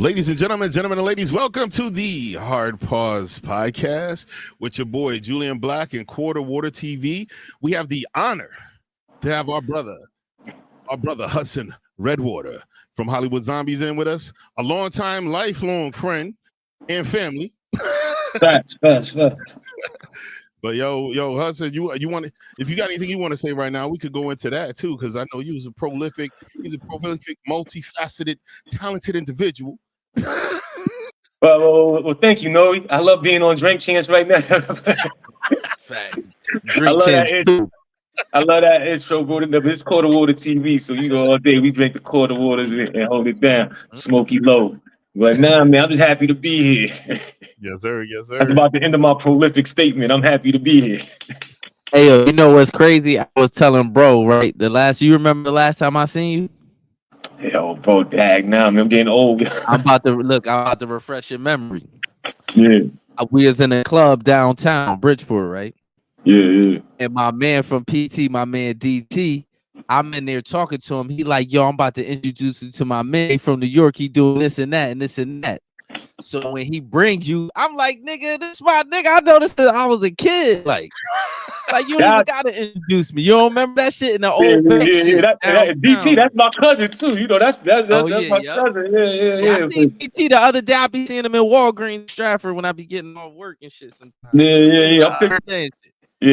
Ladies and gentlemen and ladies, welcome to the Hard Pause Podcast with your boy Julian Blaq and Quarter Water TV. We have the honor to have our brother Hudson Redwater from Hollywood Zombies in with us, a long-time, lifelong friend and family. Facts. But yo, Hudson, you want to, if you got anything you want to say right now, we could go into that too, because I know he's a prolific, multifaceted, talented individual. Well, thank you, Noe. I love being on Drink Chance right now. Facts. I love that intro, bro. It's Quarter Water TV, so all day we drink the quarter waters and hold it down, smoky low. But nah, man, I'm just happy to be here. Yes, sir. That's about the end of my prolific statement. I'm happy to be here. Hey, yo, you know what's crazy? I was telling bro, right? You remember the last time I seen you? Yo, bro, dag, now I'm getting old. I'm about to refresh your memory. Yeah. We was in a club downtown, Bridgeport, right? Yeah. And my man from PT, my man DT, I'm in there talking to him. He like, yo, I'm about to introduce you to my man from New York. He doing this and that and this and that. So when he brings you, I'm like, nigga, this my nigga. I noticed that I was a kid. Like you don't even gotta introduce me. You don't remember that shit in the old shit. That DT, that's my cousin too. That's my cousin. Yeah. I seen DT the other day. I be seeing him in Walgreens, Stratford, when I be getting off work and shit sometimes. Yeah.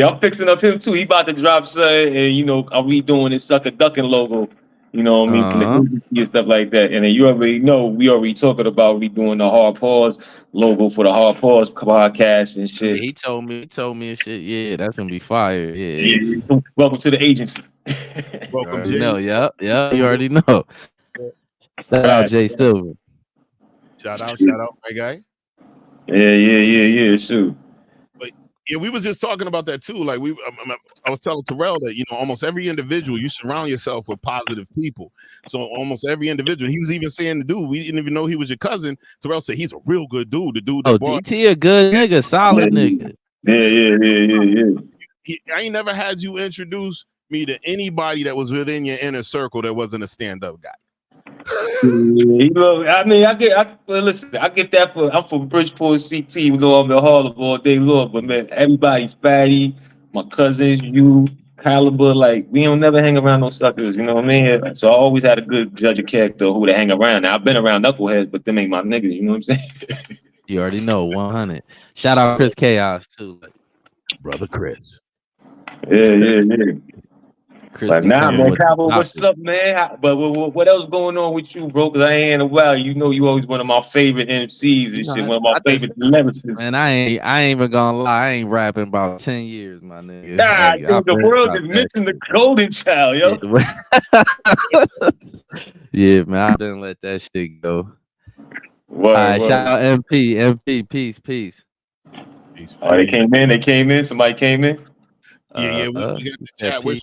I'm fixing up him too. He about to drop something, and I'm redoing his sucker ducking logo. You know what I mean? From the agency and stuff like that. And then you already know we already talking about redoing the Hard Pause logo for the Hard Pause podcast and shit. Yeah, he told me and shit. Yeah, that's gonna be fire. Yeah. So welcome to the agency. Welcome, Jay. Yep. You already know. Shout out Jay Silver. Shout out, my guy. Yeah, shoot. Yeah, we was just talking about that too. Like I was telling Terrell that almost every individual, you surround yourself with positive people. So almost every individual, he was even saying the dude, we didn't even know he was your cousin. Terrell said he's a real good dude. The dude. DT a good nigga, solid nigga. Yeah. I ain't never had you introduce me to anybody that was within your inner circle that wasn't a stand-up guy. I get that I'm from Bridgeport, CT. I'm in Harlem all day long, but man, everybody's fatty. My cousins, you, Caliber, like we don't never hang around no suckers. You know what I mean? So I always had a good judge of character who to hang around. Now I've been around knuckleheads, but them ain't my niggas. You know what I'm saying? You already know, 100. Shout out Chris Chaos too, brother Chris. Yeah. Chris, like, nah, man, Cabo, what's up, man? But what else going on with you, bro? Because I ain't in a while. You always one of my favorite MCs and shit. One of my favorite lyricists. Man, I ain't even gonna lie. I ain't rapping about 10 years, my nigga. Nah, the world is missing the golden child, yo. Yeah, man, I didn't let that shit go. Shout out MP, peace. Oh, they came in. Somebody came in. We got the chat. We're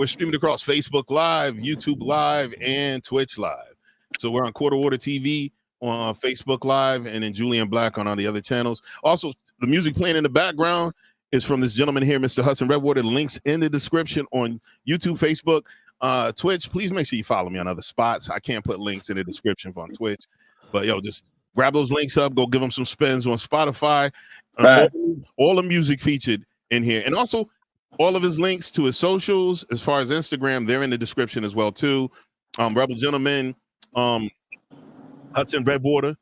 streaming across Facebook Live, YouTube Live, and Twitch Live. So we're on Quarter Water TV on Facebook Live, and then Julian Blaq on all the other channels. Also, the music playing in the background is from this gentleman here, Mr. Hudson Redwater. Links in the description on YouTube, Facebook, Twitch. Please make sure you follow me on other spots. I can't put links in the description on Twitch, but just grab those links up. Go give them some spins on Spotify. All the music featured in here, and also all of his links to his socials as far as Instagram, they're in the description as well too. Rebel Gentleman, Hudson Redwater,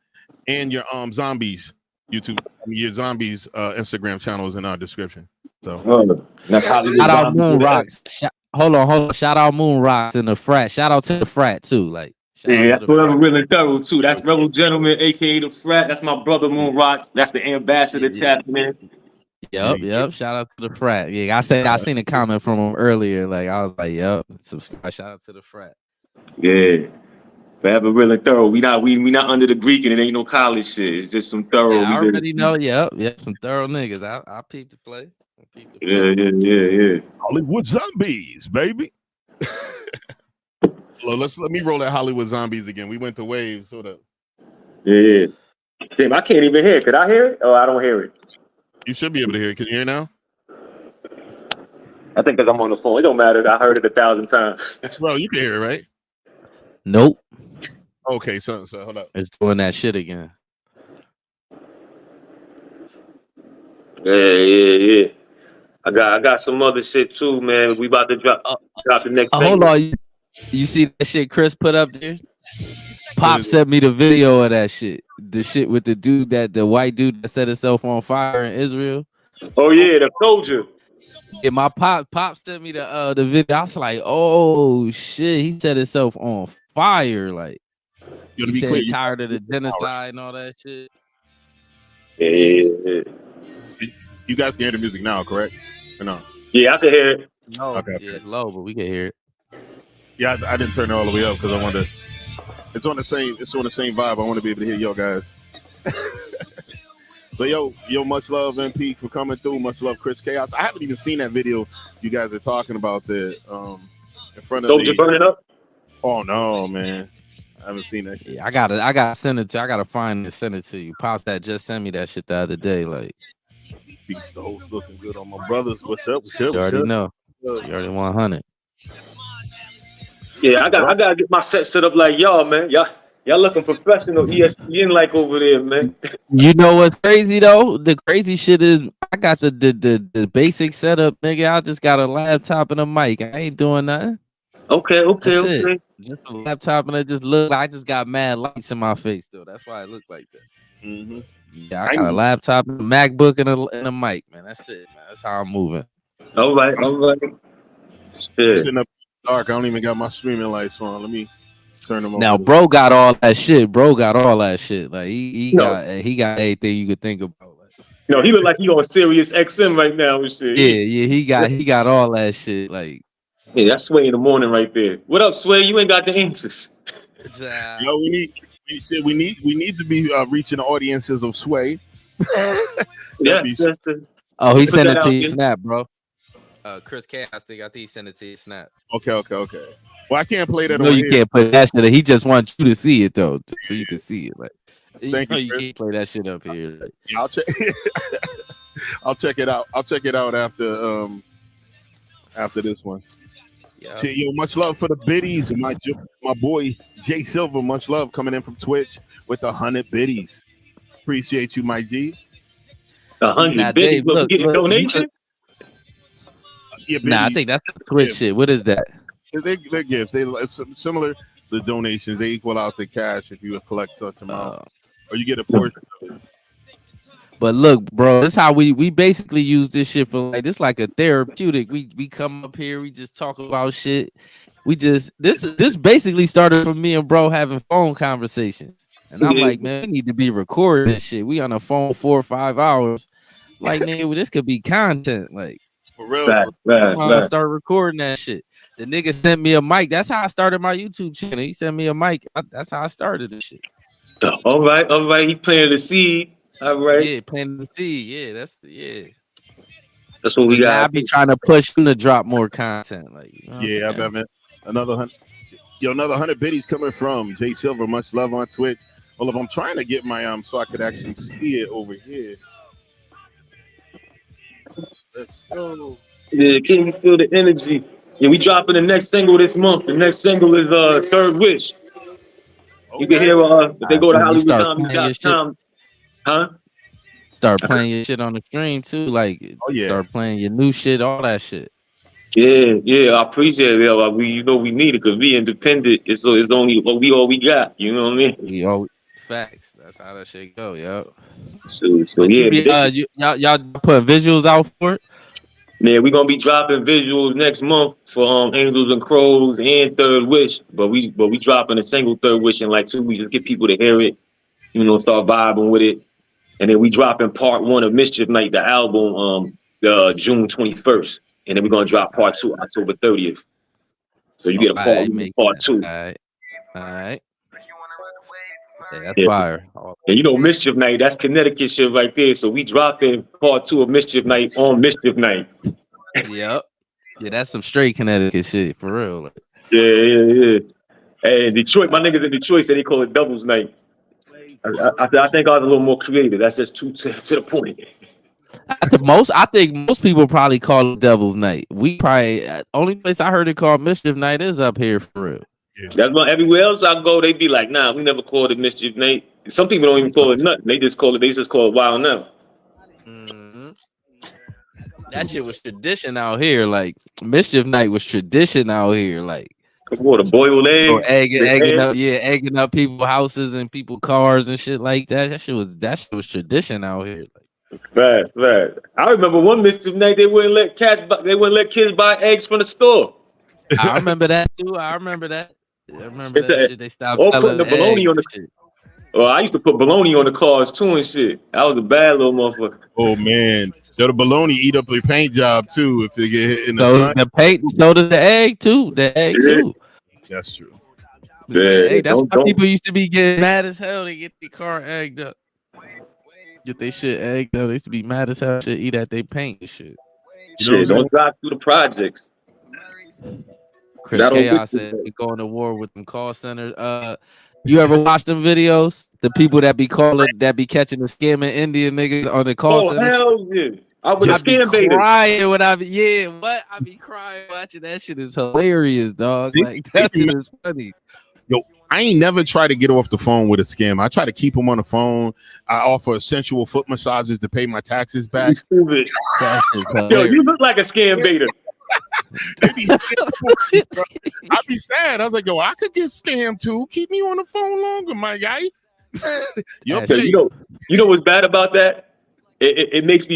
and your Zombies YouTube, your Zombies Instagram channel is in our description. So that's how shout out Moon Rocks. Hold on. Shout out Moon Rocks in the frat. Shout out to the frat too. Like that's Forever Really Thorough too. That's Rebel Gentleman, aka the frat. That's my brother Moon Rocks. That's the ambassador tapping in. Yep. Shout out to the frat. Yeah, I seen a comment from him earlier. Like I was like, yep. Subscribe. Shout out to the frat. Yeah. Forever Real and Thorough. We not under the Greek and it ain't no college shit. It's just some thorough. Yeah, I already know. Yep. Some thorough niggas. I peeped the play. Yeah. Hollywood Zombies, baby. Let me roll that Hollywood Zombies again. We went to waves, sort of. Yeah. Damn, I can't even hear it. Could I hear it? Oh, I don't hear it. You should be able to hear it. Can you hear now? I think because I'm on the phone. It don't matter. I heard it 1,000 times. Well, you can hear it, right? Nope. Okay, so hold up. It's doing that shit again. Yeah. I got some other shit too, man. We about to drop the next Hold single. on, you see that shit Chris put up there? What Pop is it? sent me the video of that shit. The shit with the white dude that set himself on fire in Israel. Oh yeah, the soldier. Yeah, my pop sent me the video. I was like, oh shit, he set himself on fire. Like Yo, to he be said clear, he tired of the genocide and all that shit. Yeah. you guys can hear the music now, correct? Or no? Yeah, I can hear it. No, Okay. yeah, it's low, but we can hear it. Yeah, I didn't turn it all the way up because I wanted to. It's on the same vibe. I want to be able to hear y'all guys. But yo, much love MP for coming through. Much love Chris Chaos. I haven't even seen that video you guys are talking about that in front of Soldier the. burning up. Oh no, man, I haven't seen that shit. Yeah, I gotta send it to. I gotta find and send it to you. Pop that just sent me that shit the other day. Like, Beast the host looking good on my brothers. What's up? you already know. You already 100. Yeah, I gotta get my set set up like y'all, man. Y'all looking professional ESPN like over there, man. You know what's crazy though? The crazy shit is I got the basic setup, nigga. I just got a laptop and a mic. I ain't doing nothing. Okay. That's it. Just a laptop and it just look like I just got mad lights in my face though. That's why it looked like that. Mm-hmm. Yeah, I got a laptop, and a MacBook, and a mic, man. That's it, man. That's how I'm moving. All right. Sitting up dark. I don't even got my streaming lights on. Let me turn them on. Now, bro got all that shit. Like he got everything you could think about. Like, he look like he on Sirius XM right now and shit. Yeah, he got all that shit. Like, yeah, that's Sway in the morning right there. What up, Sway? You ain't got the answers. Yo, we need to be reaching audiences of Sway. Yes. Oh, he sent it to you Snap, bro. Chris Chaos, I think he sent it to you Snap. Okay. Well, I can't play that. No, you can't put that shit. He just wants you to see it though, so you can see it. Like, Thank you. You can't play that shit up here. Like. Yeah, I'll check it out. I'll check it out after this one. Yeah. Yo, much love for the biddies. My boy Jay Silver, much love coming in from Twitch with 100 biddies. Appreciate you, my G. 100 biddies. Look, get a donation. Yeah, I think that's the Twitch shit. What is that? They're gifts. It's similar to donations. They equal out to cash if you collect such amount, or you get a portion of it. But look, bro, this how we basically use this shit for like this like a therapeutic. We come up here, we just talk about shit. We just this basically started from me and bro having phone conversations. And I'm like, man, we need to be recording this shit. We on a phone 4 or 5 hours. Like, nigga, this could be content. Like, for real. Right. Start recording that shit. The nigga sent me a mic. That's how I started my YouTube channel. He sent me a mic. That's how I started this shit. All right. He planted the seed. All right. Yeah, planting the seed. Yeah, that's what we got. I be trying to push him to drop more content. Like, you know yeah, I bet, man. Another 100 biddies coming from Jay Silver. Much love on Twitch. Well, if I'm trying to get my so I could actually see it over here. Let's go. Yeah, can you feel the energy? Yeah, we dropping the next single this month. The next single is Third Wish. Okay. You can hear if they go to HollywoodZombie.com. Huh? Start playing your shit on the stream too. Like, start playing your new shit, all that shit. Yeah, I appreciate it. We need it because we independent. It's only all we got. You know what I mean? Facts. That's how that shit go, yo. So yeah. Y'all put visuals out for it? Yeah, we're gonna be dropping visuals next month for Angels and Crows and Third Wish. But we dropping a single Third Wish in like 2 weeks. Just get people to hear it, start vibing with it. And then we dropping part 1 of Mischief Night, the album, June 21st. And then we're gonna drop part 2 October 30th. So you get a part 2. All right. Yeah, that's fire. And Mischief Night, that's Connecticut shit right there. So we dropped in part 2 of Mischief Night on Mischief Night. Yep. Yeah, that's some straight Connecticut shit for real. Yeah. And Detroit, my niggas in Detroit said they call it Doubles Night. I think I was a little more creative. That's just too to the point. I think most people probably call it Devil's Night. We probably only place I heard it called Mischief Night is up here for real. That's why everywhere else I go, they be like, nah, we never called it Mischief Nate. Some people don't even call it nothing. They just call it Wild Now. Mm-hmm. That shit was tradition out here. Like Mischief Night was tradition out here. Like What, a boiled egg? egging up people's houses and people's cars and shit like that. That shit was tradition out here. Right. I remember one Mischief Night they wouldn't let kids buy eggs from the store. I remember that too. I remember that shit. They stopped putting selling the bologna on the shit. Well, I used to put bologna on the cars too and shit. I was a bad little motherfucker. Oh man, the bologna eat up your paint job too if you get hit in the sun. The paint, so does the egg too. The egg too. That's true. Yeah, Hey, that's why people used to be getting mad as hell. They get their car egged up. Get their shit egged up. They used to be mad as hell. Shit, eat at they paint and shit. Shit, don't drive through the projects. Chris Chaos said we going to war with them call centers. You ever watch them videos? The people that be catching the scamming Indian niggas on the call center. Hell yeah. I was a scam baiter. Crying when I be crying watching that shit. Is hilarious, dog. Like that shit is funny. Yo, I ain't never tried to get off the phone with a scam. I try to keep them on the phone. I offer sensual foot massages to pay my taxes back. You stupid. Yo, you look like a scam baiter. I'd be sad. I was like, yo, I could get scammed too. Keep me on the phone longer, my guy. You know what's bad about that? It makes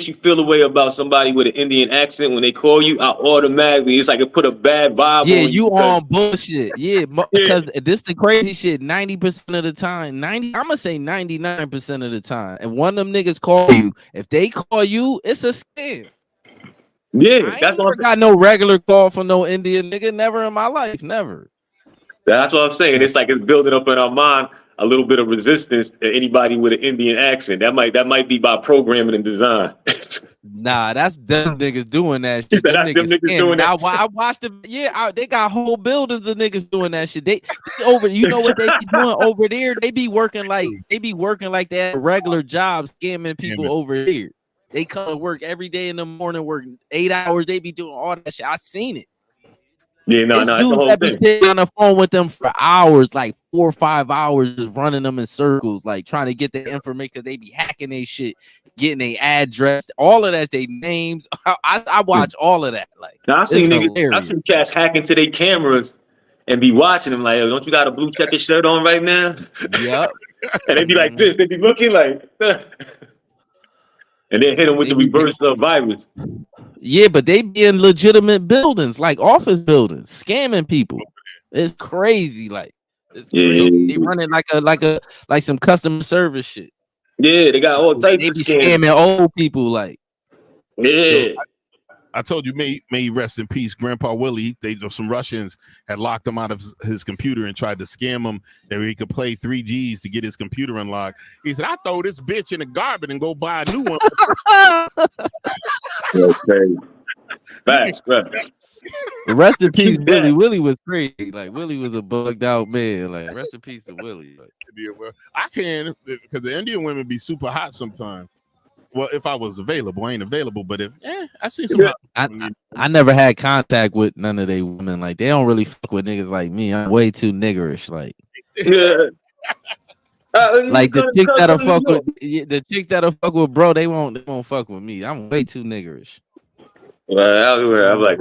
you feel a way about somebody with an Indian accent when they call you. I automatically, it's like it put a bad vibe. Yeah, you on bullshit. Yeah, because this the crazy shit. 90% of the time, I'm gonna say 99% of the time, and one of them niggas call you. If they call you, it's a scam. Yeah, that's what I'm saying. I got no regular call from no Indian nigga. Never in my life. Never. That's what I'm saying. It's like it's building up in our mind a little bit of resistance to anybody with an Indian accent. That might be by programming and design. Nah, that's them niggas doing that shit. Them niggas doing that. I watched them. Yeah, they got whole buildings of niggas doing that shit. They over. You know what they be doing over there? They be working like they have regular jobs, scamming people over here. They come to work every day in the morning, work 8 hours. They be doing all that shit. I seen it. Yeah, no. Dude that be sitting on the phone with them for hours, like 4 or 5 hours, just running them in circles, like trying to get the information because they be hacking their shit, getting their address, all of that, their names. I watch all of that. Like, now, I seen cats hacking to their cameras and be watching them like, yo, don't you got a blue checkered shirt on right now? Yep. And they be like this. They be looking like. And then hit them with the reverse virus. Yeah, but they be in legitimate buildings, like office buildings, scamming people. It's crazy, like it's crazy. Yeah. They running like some customer service shit. Yeah, they got all types of scamming old people, like. Yeah. I told you, may rest in peace, Grandpa Willie. Some Russians had locked him out of his computer and tried to scam him that he could play 3Gs to get his computer unlocked. He said, "I throw this bitch in the garbage and go buy a new one." Okay. Facts. Rest in peace, Willie. Willie was crazy. Like Willie was a bugged out man. Like rest in peace to Willie. Like, yeah, well, I can because the Indian women be super hot sometimes. Well, if I was available, I ain't available. But if I see some. I never had contact with none of they women. Like they don't really fuck with niggas like me. I'm way too niggerish. Like, yeah. Like the chicks that'll fuck with bro, they won't fuck with me. I'm way too niggerish. Well, I'm like,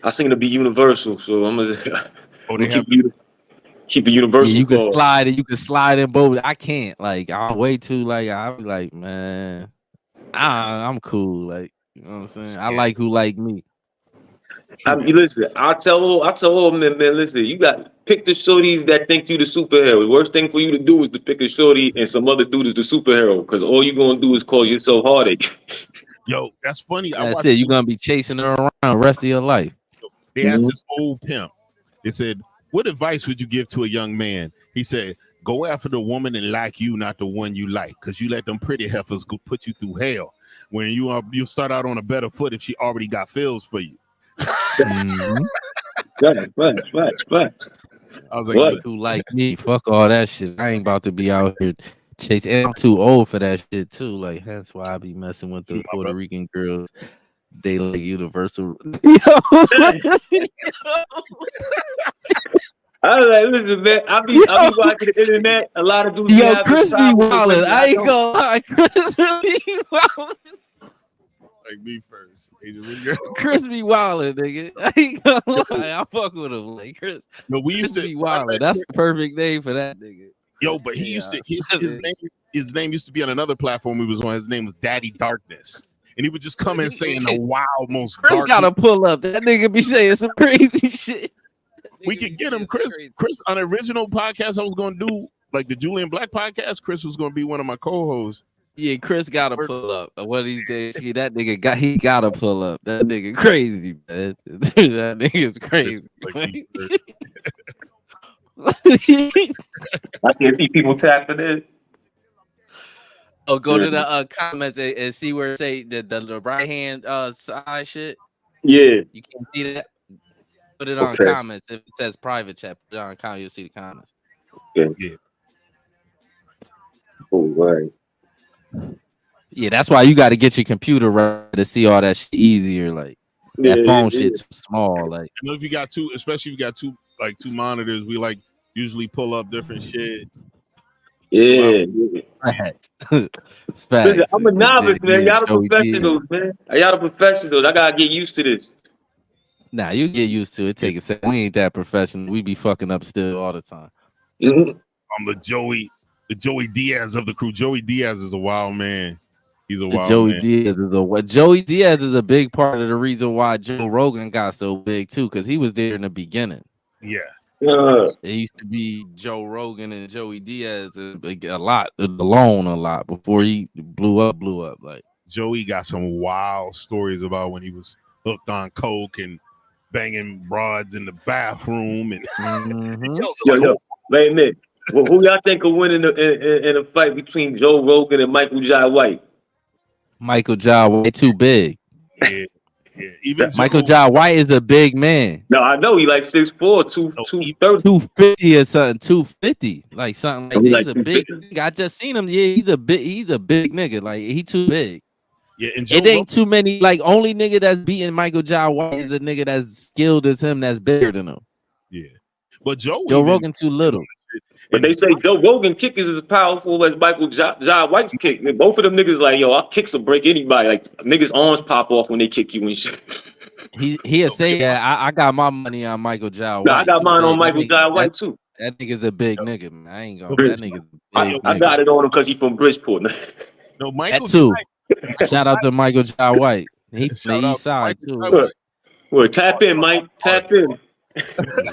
I seem to be universal, so I'm gonna keep it universal. Yeah, you can slide in both. I can't. Like I'm way too like I'll be like, man, I'm cool. Like you know what I'm saying. I like who like me. Listen, I tell all men, listen, you got pick the shorties that think you the superhero. The worst thing for you to do is to pick a shorty and some other dude is the superhero, because all you're gonna do is cause yourself heartache. Yo, that's funny. That's it. You're gonna be chasing her around the rest of your life. They asked this old pimp. They said, "What advice would you give to a young man?" He said, "Go after the woman and like you, not the one you like, because you let them pretty heifers go put you through hell. When you start out on a better foot if she already got feels for you." Facts. I was like, who like me? Fuck all that shit. I ain't about to be out here chasing. And I'm too old for that shit too. Like that's why I be messing with the Puerto Rican girls. They like universal. I was like, listen, man, I be watching the internet. A lot of dudes be Yo, having Chris be problems with wildin'. women. I ain't don't. gonna lie. Chris really wildin'. Like me first. Asian Ringer. Chris be wildin', nigga. I ain't gonna lie. I fuck with him. Like Chris. No, we Chris used to be wildin'. That's the perfect name for that nigga. Yo, but he used to his name used to be on another platform we was on. His name was Daddy Darkness. And he would just come in saying the wild, most Chris dark. gotta pull up. That nigga be saying some crazy shit. We could get him, Chris. Chris, on the original podcast I was gonna do, like the Julian Blaq podcast, Chris was gonna be one of my co-hosts. Yeah, Chris gotta pull up. One of these days, that nigga gotta pull up. That nigga crazy, man. That nigga's crazy. I can see people tapping in. Oh, go to the comments and see where it say the right hand side shit. Yeah, You can't see that. Put it on comments. If it says private chat, put it on comment. You'll see the comments. yeah. Oh, right. Yeah, that's why you got to get your computer right to see all that shit easier. Like that phone shit's too small. Like, I know if you got two, especially if you got two monitors, we like usually pull up different shit. Yeah. facts. Listen, I'm a novice, man. Y'all the professionals, man. Y'all the professionals. I gotta get used to this. Nah, you get used to it. Take a second. We ain't that professional. We be fucking up still all the time. Mm-hmm. I'm the Joey Diaz of the crew. Joey Diaz is a wild man. He's a wild Joey man. Joey Diaz is a big part of the reason why Joe Rogan got so big too, because he was there in the beginning. Yeah. It used to be Joe Rogan and Joey Diaz a lot before he blew up. Like Joey got some wild stories about when he was hooked on coke and banging broads in the bathroom and Wait a minute. Well, who y'all think will win in a fight between Joe Rogan and Michael Jai White? Michael Jai White too big. Yeah. Even Michael Jai White is a big man. No, I know he like 6'4", 230. 250 or something, 250. Like something like that. He's a big nigga. I just seen him. Yeah, he's a big nigga. Like he too big. Yeah, and it ain't too many. Like only nigga that's beating Michael Jai White is a nigga that's skilled as him, that's bigger than him. Yeah. But Joe Rogan too little. But they say Joe Rogan kick is as powerful as Michael Jai White's kick. Man, both of them niggas like, yo, our kicks will break anybody. Like niggas' arms pop off when they kick you and shit. He'll say that I got my money on Michael Jai White. No, I got mine on Michael Jai White too. That nigga's a big nigga, man. I ain't gonna. That nigga's I got it on him because he's from Bridgeport. No, Michael that too. Shout out to Michael Jai White. He's from the east side too. Well, tap in, Mike. Tap in.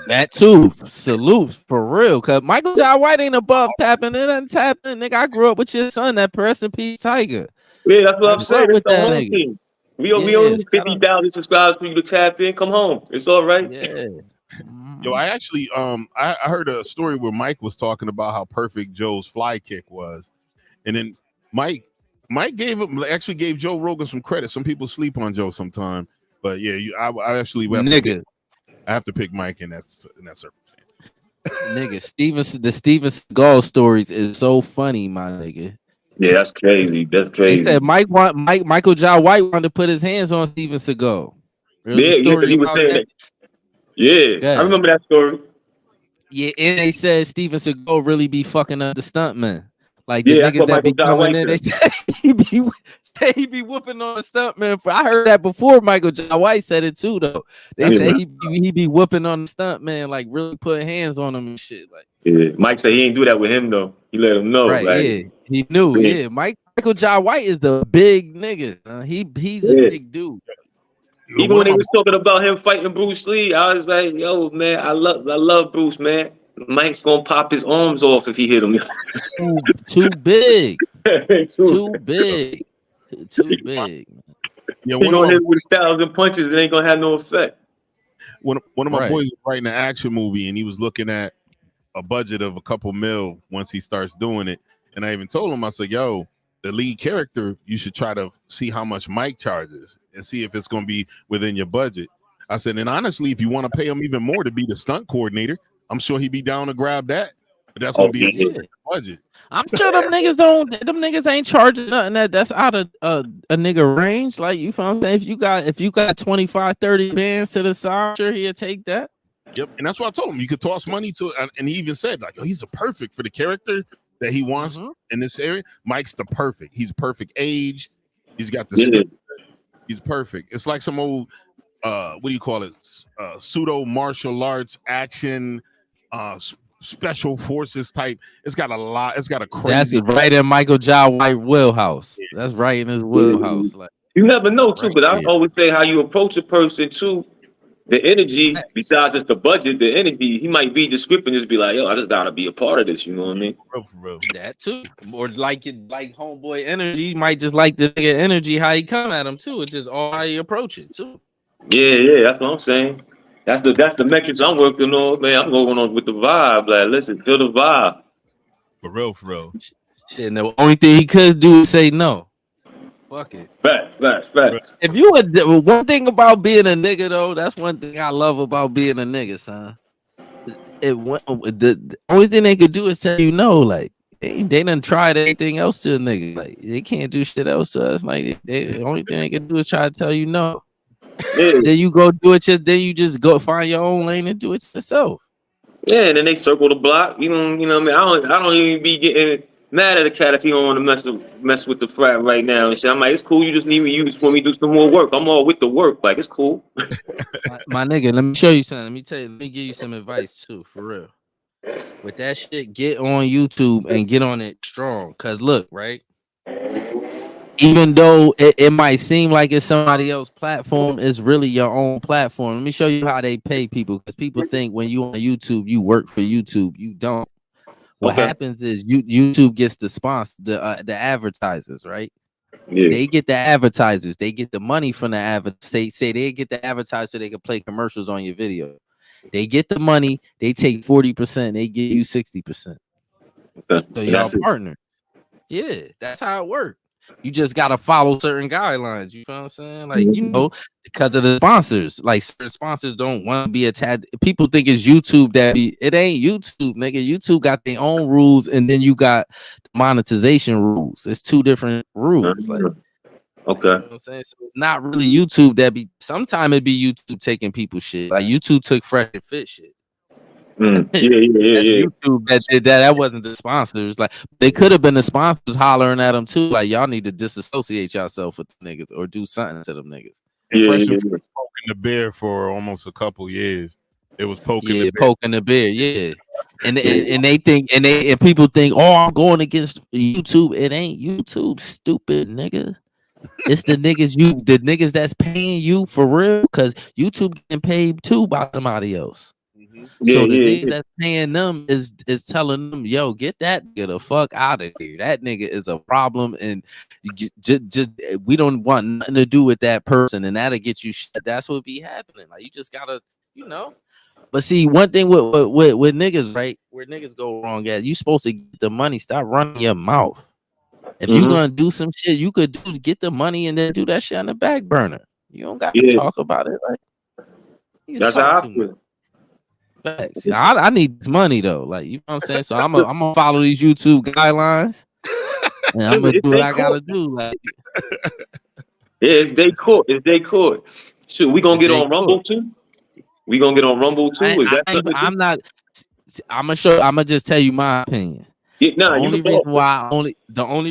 That too. Salute for real. Cause Michael Jai White ain't above tapping. It ain't tapping. Nigga, I grew up with your son, that rest in peace Tiger. Yeah, that's what I'm saying. It's the home team. We only 50,000 subscribers for you to tap in. Come home. It's all right. Yeah. Yo, I actually I heard a story where Mike was talking about how perfect Joe's fly kick was. And then Mike gave Joe Rogan some credit. Some people sleep on Joe sometime. But yeah, I actually I have to pick Mike in that circumstance. Nigga, the Steven Seagal stories is so funny, my nigga. Yeah, that's crazy. That's crazy. He said Michael Jai White wanted to put his hands on Steven Seagal. Yeah, he was saying that. Yeah, I remember that story. Yeah, and they said Steven Seagal really be fucking up the stuntman. Like the niggas that be coming in, they say he be whooping on the stuntman. I heard that before. Michael Jai White said it too, though. They say he be whooping on the stuntman, like really putting hands on him and shit. Like, yeah, Mike said he ain't do that with him though. He let him know, right? Like, yeah, he knew. Yeah, Michael Jai White is the big nigga. He's a big dude. Even when they was talking about him fighting Bruce Lee, I was like, yo, man, I love Bruce, man. Mike's gonna pop his arms off if he hit him. Too big. Too big. Too big. Yeah, he gonna hit with 1,000 punches. It ain't gonna have no effect. One of my boys was writing an action movie, and he was looking at a budget of a couple mil once he starts doing it. And I even told him, I said, yo, the lead character, you should try to see how much Mike charges and see if it's going to be within your budget. I said, and honestly, if you want to pay him even more to be the stunt coordinator, I'm sure he'd be down to grab that. But that's going to be a budget. I'm sure them niggas ain't charging nothing that's out of a nigga range. Like, you feel what I'm saying? If you got 25, 30 bands to the side, I'm sure he'll take that. Yep, and that's what I told him. You could toss money to, and he even said like, oh, he's a perfect for the character that he wants in this area. Mike's the perfect. He's perfect age. He's got the skill. He's perfect. It's like some old, what do you call it? Pseudo martial arts action, special forces type. It's got a lot. It's got a crazy. That's right in Michael Jai White wheelhouse. That's right in his wheelhouse. Like you never know too, right but I there. always say how you approach a person too. The energy, besides just the budget, the energy, he might read the script and just be like, yo, I just gotta be a part of this, you know what I mean? For real. That too. Or like homeboy energy. You might just like the nigga energy, how he come at him too. It's just all how you approach it too. Yeah, that's what I'm saying. That's the metrics I'm working on, man. I'm going on with the vibe. Like, listen, feel the vibe. For real. Shit, and the only thing he could do is say no. Fuck it. Facts. If you were one thing about being a nigga though, that's one thing I love about being a nigga, son. The only thing they could do is tell you no. Like they done tried anything else to a nigga. Like they can't do shit else to us. Like the only thing they can do is try to tell you no. Yeah. Then you go do it. Then you just go find your own lane and do it yourself. Yeah, and then they circle the block. You know what I mean? I don't even be getting mad at a cat if he don't want to mess with the frat right now and shit. I'm like, it's cool. You just need me. You just want me to do some more work. I'm all with the work. Like, it's cool. my nigga, let me show you something. Let me give you some advice too, for real. With that shit, get on YouTube and get on it strong. Cause look, right? Even though it might seem like it's somebody else's platform, it's really your own platform. Let me show you how they pay people. Because people think when you on YouTube, you work for YouTube. You don't. What happens is YouTube gets the sponsor, the advertisers, right? Yeah. They get the advertisers. They get the money from the advertisers. Say they get the advertiser so they can play commercials on your video. They get the money. They take 40%. They give you 60%. Okay. So y'all partner. Yeah, that's how it works. You just gotta follow certain guidelines. You know what I'm saying? Like, you know, because of the sponsors. Like, certain sponsors don't want to be attached. People think it's YouTube it ain't YouTube, nigga. YouTube got their own rules, and then you got monetization rules. It's two different rules. Like, okay. You know what I'm saying? So it's not really YouTube sometimes it be YouTube taking people shit. Like YouTube took Fresh and Fit shit. Yeah. YouTube that did that. That wasn't the sponsors. Like they could have been the sponsors hollering at them too. Like y'all need to disassociate yourself with the niggas or do something to them niggas. And Fresh and Fit was poking the bear for almost a couple years. It was poking the bear. Yeah. And they think and people think, oh, I'm going against YouTube. It ain't YouTube, stupid nigga. It's the niggas that's paying you for real, because YouTube getting paid too by somebody else. So the niggas that's paying them is telling them, yo, get that nigga the fuck out of here. That nigga is a problem, and just we don't want nothing to do with that person, and that'll get you shit. That's what be happening. Like you just gotta, you know. But see, one thing with niggas, right, where niggas go wrong at, you supposed to get the money. Stop running your mouth. If you gonna do some shit, you could get the money and then do that shit on the back burner. You don't got to talk about it. Like that's how I feel. See, I need this money though. Like, you know what I'm saying? So I'm gonna follow these YouTube guidelines, and I'm gonna do what I gotta do. Like, yeah, it's day court. Shoot, we gonna get on Rumble too. We gonna get on Rumble too. I'm not. I'm gonna just tell you my opinion. Yeah, the only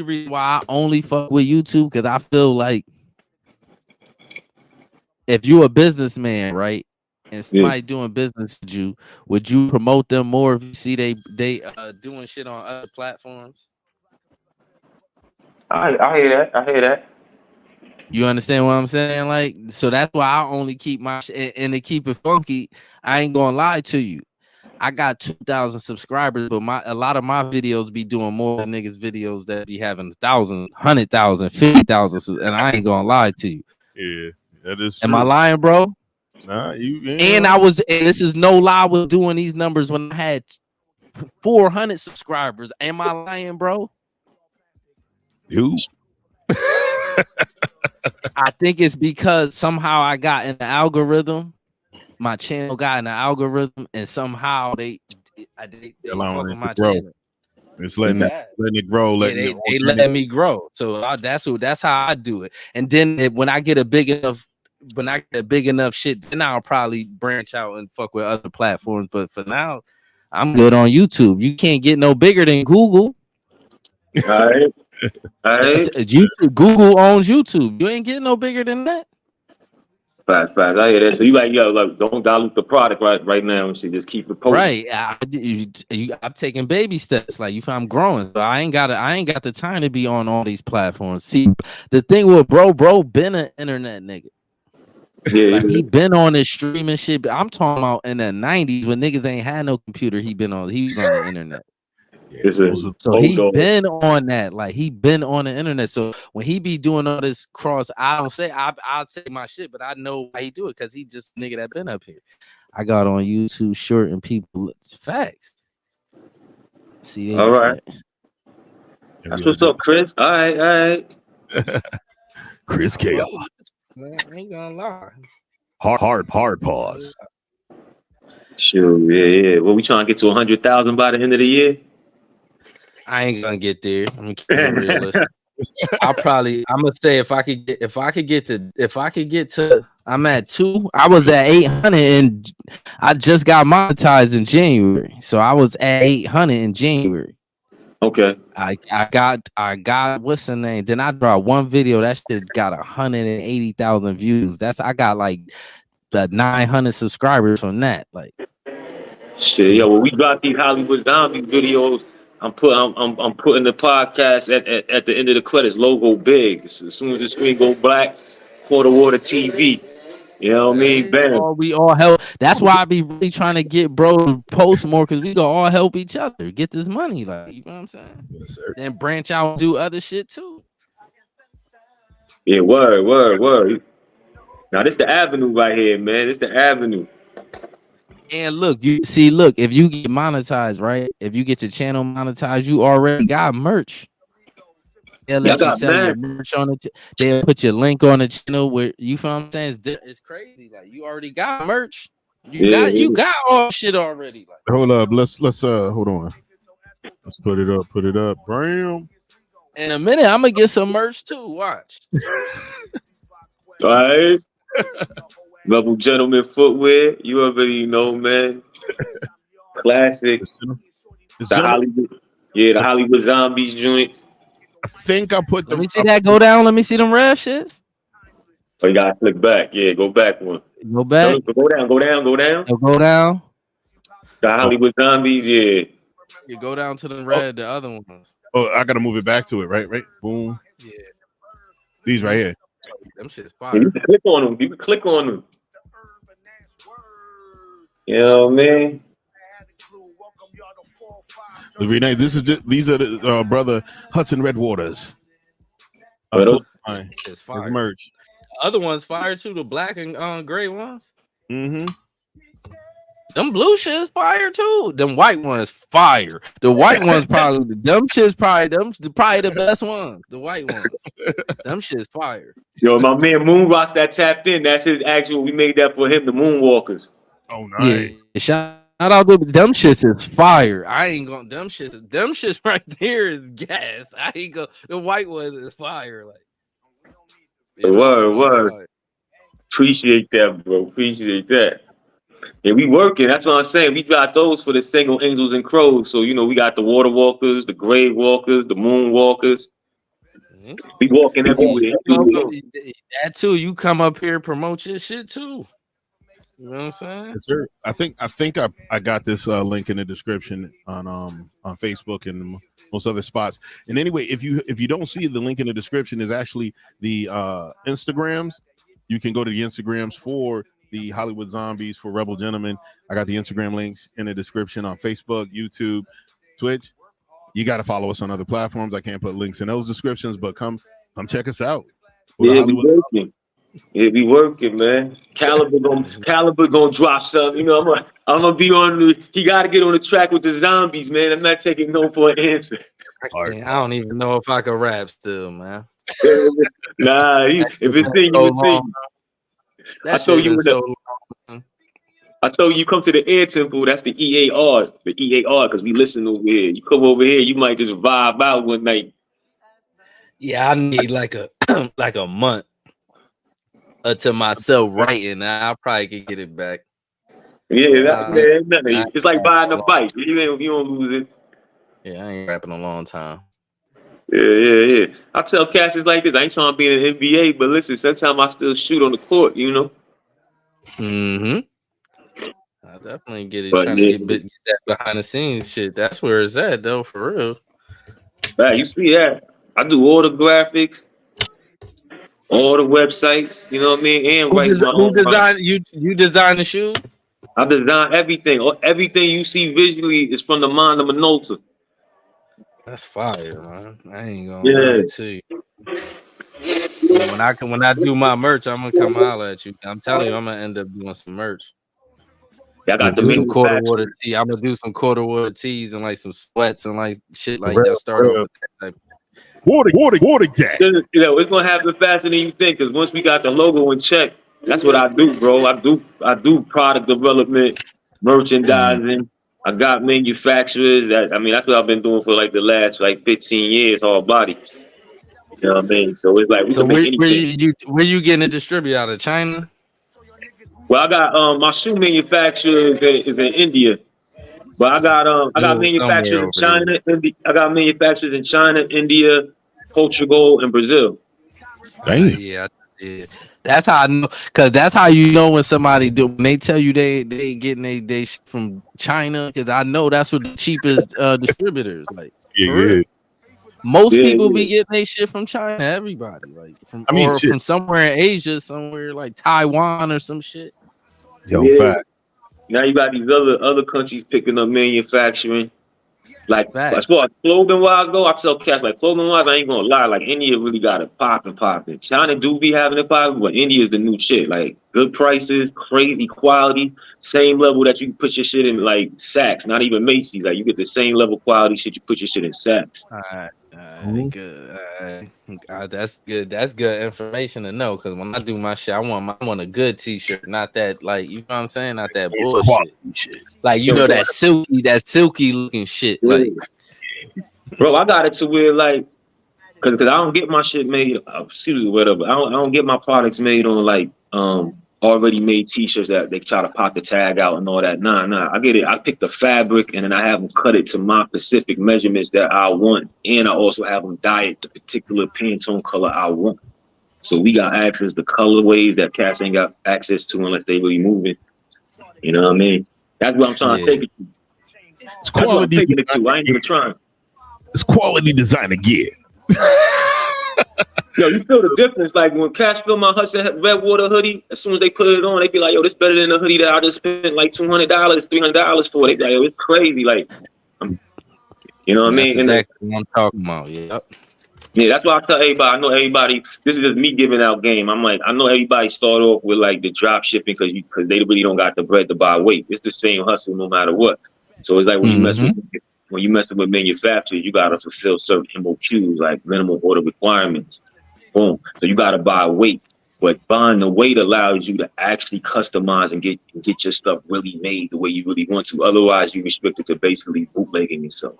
reason why I only fuck with YouTube, because I feel like if you're a businessman, right, and somebody doing business with you, would you promote them more if you see they doing shit on other platforms? I hear that. You understand what I'm saying? Like, so that's why I only keep my shit, and to keep it funky, I ain't gonna lie to you. I got 2,000 subscribers, but a lot of my videos be doing more than niggas videos that be having 1,000, 100,000, 50,000, and I ain't gonna lie to you. Yeah, that is. Am I lying, bro? Nah, And and this is no lie, I was doing these numbers when I had 400 subscribers. Am I lying, bro? You. I think it's because somehow I got in the algorithm. My channel got in the algorithm, and somehow they fucking my channel. It's letting it grow. They let me grow. So that's how I do it. And then when I get a big enough when I get big enough shit, then I'll probably branch out and fuck with other platforms. But for now, I'm good on YouTube. You can't get no bigger than Google. All right. All right. YouTube, Google owns YouTube. You ain't getting no bigger than that. Facts. I hear that. So you like, don't dilute the product right now and shit. Just keep it posted. Right. I'm taking baby steps. Like I'm growing. So I ain't got the time to be on all these platforms. See, the thing with bro been an internet nigga. Yeah, like he been on this streaming shit. I'm talking about in the 90s when niggas ain't had no computer. He was on the internet. Yeah, so he been on that. Like he been on the internet. So when he be doing all this cross, I'll say my shit, but I know why he do it because he just nigga that been up here. I got on YouTube short and people facts. See, all right. That's what's up, Chris. All right. Chris Chaos. Man, I ain't gonna lie. Hard pause. Sure, yeah. Well, we trying to get to 100,000 by the end of the year. I ain't gonna get there. I'm gonna keep it realistic. I'm gonna say if I could get to I'm at 2. I was at 800 and I just got monetized in January. So I was at 800 in January. Okay. I got what's the name? Then I dropped one video that shit got 180,000 views. I got like 900 subscribers from that. Like shit, yeah. Well, we dropped these Hollywood Zombie videos. I'm putting the podcast at the end of the credits logo big. So as soon as the screen go black, Quarter Water TV. You know what I mean? Bam. We all help. That's why I be really trying to get bro to post more because we go all help each other get this money. Like, you know what I'm saying? Yes, sir. Then branch out and do other shit too. Yeah, word. Now this the avenue right here, man. This the avenue. And look, if you get monetized, right? If you get your channel monetized, you already got merch. They'll let you sell your merch on it. They'll put your link on the channel where you feel what I'm saying. It's crazy. Like you already got merch. You got all shit already. Like, hold up. Let's hold on. Let's put it up. Bam. In a minute, I'm gonna get some merch too. Watch. All right. Rebel Gentleman footwear. You already know, man. Classic. The Hollywood Zombies joints. I think I put Let me see that go down. Let me see them rev shits. Oh, you gotta click back. Yeah, go back one. Go back. Go down. Go down. The Hollywood Zombies, yeah. You go down to the red, the other ones. Oh, I gotta move it back to it, right? Boom. Yeah. These right here. Them shit's fire. You can click on them. You know what I mean? Nice. These are the brother Hudson Redwaters. It's fire. Merch. Other ones fire too. The black and gray ones. Mm-hmm. Them blue shit's fire too. Them white ones fire. The white ones probably them shit's probably the best ones. The white ones. Them shit's fire. Yo, my man Moonrocks that tapped in. That's his actual. We made that for him. The Moonwalkers. Oh nice. Yeah. Shout out to them shits is fire. I ain't gonna them shits right there is gas. I ain't go the white ones is fire. Like word. Fire. Appreciate that, bro. Appreciate that. Yeah, we working. That's what I'm saying. We got those for the single angels and crows. So we got the water walkers, the grave walkers, the moon walkers. Mm-hmm. We walking everywhere. That too. You come up here promote your shit too. You know what I'm saying? Yes, sir. I think I got this link in the description on Facebook and most other spots. And anyway, if you don't see the link in the description, is actually the Instagrams. You can go to the Instagrams for the Hollywood Zombies, for Rebel Gentlemen. I got the Instagram links in the description on Facebook, YouTube, Twitch. You got to follow us on other platforms. I can't put links in those descriptions, but come check us out. Yeah, we working, man. Caliber gonna drop something. I'm gonna be on. He got to get on the track with the zombies, man. I'm not taking no for an answer. I don't even know if I can rap still, man. Nah, if it's in you, it's in. I told you you come to the air temple. That's the EAR, because we listen over here. You come over here, you might just vibe out one night. Yeah, I need like a month. to myself writing. I probably could get it back. Yeah, it's like buying a bike. You don't lose it. Yeah, I ain't rapping a long time. Yeah. I tell cats it's like this. I ain't trying to be in the NBA, but listen, sometimes I still shoot on the court, you know. I definitely get it. But Trying to get that behind the scenes shit. That's where it's at, though, for real. right, you see that? I do all the graphics, all the websites. You know what I mean? And write my Who own. designed you? Design the shoe? I design everything. Everything you see visually is from the mind of Minolta. That's fire, man. I ain't gonna Yeah. lie to you. Yeah, when I do my merch, I'm gonna come holler at you. I'm telling you, I'm gonna end up doing some merch. I got do some quarter water tee. I'm gonna do some quarter water tees and like some sweats and like shit like that. Start off with that type. Water gang. You know, it's gonna happen faster than you think. Cause once we got the logo in check, that's what I do, bro. I do product development, merchandising. I got manufacturers. That's what I've been doing for like the last like 15 years, all body. You know what I mean? So it's like we can make anything. Where you getting a distributor out of China? Well, I got my shoe manufacturer is in India, but I got manufacturers in China. I got manufacturers in China, India, Portugal, and Brazil. Yeah. That's how I know, cause that's how you know when somebody when they tell you they getting they from China, cause I know that's what the cheapest distributors like. Yeah. Most people be getting their shit from China. Everybody like from somewhere in Asia, somewhere like Taiwan or some shit. Fact. Now you got these other countries picking up manufacturing. Like Facts. as far as clothing wise go, I tell cats like clothing wise, I ain't gonna lie. Like India really got it popping. China do be having it popping, but India is the new shit. Like good prices, crazy quality, same level that you put your shit in like Saks, not even Macy's. Like you get the same level quality shit. You put your shit in Saks. All right. Good. That's good. That's good information to know. Cause when I do my shit, I want a good t-shirt, not that like you know what I'm saying, not that bullshit. Like you know that silky looking shit. Like, bro, I got it to where like, cause I don't get my shit made. Whatever. I don't get my products made on like already made t-shirts that they try to pop the tag out and all that. Nah. I get it. I pick the fabric and then I have them cut it to my specific measurements that I want. And I also have them dye it the particular Pantone color I want. So we got access to colorways that cats ain't got access to unless they really moving. You know what I mean? That's what I'm trying to take it to. It's quality. I ain't even trying. It's quality design to get. Yo, you feel the difference. Like when cats feel my Hudson Redwater hoodie, as soon as they put it on, they be like, yo, this better than the hoodie that I just spent like $200, $300 for. They be like, yo, it's crazy. Like, you know what I mean? That's exactly what I'm talking about. Yeah, that's why I tell everybody. I know everybody. This is just me giving out game. I'm like, I know everybody start off with like the drop shipping because they really don't got the bread to buy weight. It's the same hustle no matter what. So it's like when you messing with manufacturers, you gotta fulfill certain MOQs like minimum order requirements. Boom. So you gotta buy weight, but buying the weight allows you to actually customize and get your stuff really made the way you really want to. Otherwise, you're restricted to basically bootlegging yourself.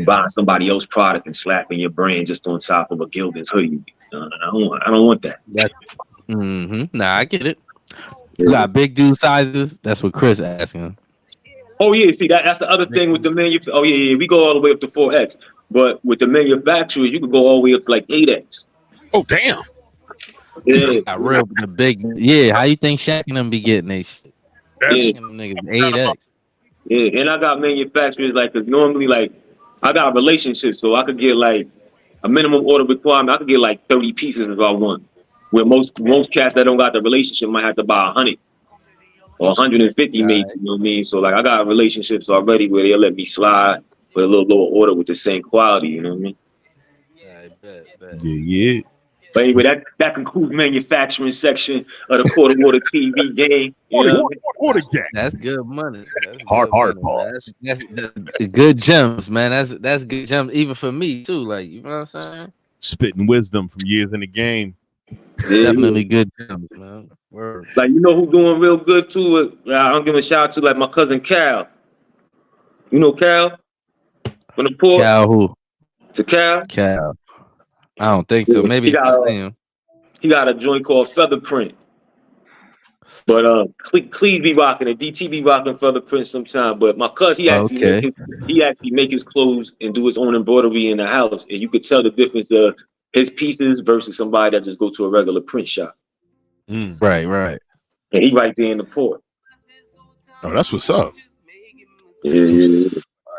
Buying somebody else's product and slapping your brand just on top of a Gildan's hoodie. I don't want that. Nah, I get it. You got big dude sizes. That's what Chris asking. Oh yeah, see that's the other thing with the manufacturer. Oh yeah, we go all the way up to 4X, but with the manufacturers, you can go all the way up to like 8X. Oh damn! Yeah, real the big. Yeah, how you think Shaq and them be getting they shit? Them niggas 8X. Yeah, and I got manufacturers like, cause normally like I got relationships, so I could get like a minimum order requirement. I could get like 30 pieces if I want. Where most cats that don't got the relationship might have to buy 100. Or 150 maybe, you know what I mean? So like I got relationships already where they'll let me slide with a little lower order with the same quality, you know what I mean? Yeah. But anyway, that concludes manufacturing section of the Quarter Water TV game. Water gang. That's good money. That's hard money, ball. That's good gems, man. That's good gems, even for me too. Like, you know what I'm saying? Spitting wisdom from years in the game. Definitely good gems, man. Word. Like, you know who's doing real good too? I'm giving a shout out to like my cousin Cal. You know Cal? From the port? Cal who? To Cal? Cal. I don't think so. Maybe if I see him. He got a joint called Feather Print. But Cleve be rocking it. DT be rocking for the Prince sometime. But my cousin, Okay. he actually make his clothes and do his own embroidery in the house, and you could tell the difference of his pieces versus somebody that just go to a regular print shop. Right. And he right there in the port. Oh, that's what's up. Yeah.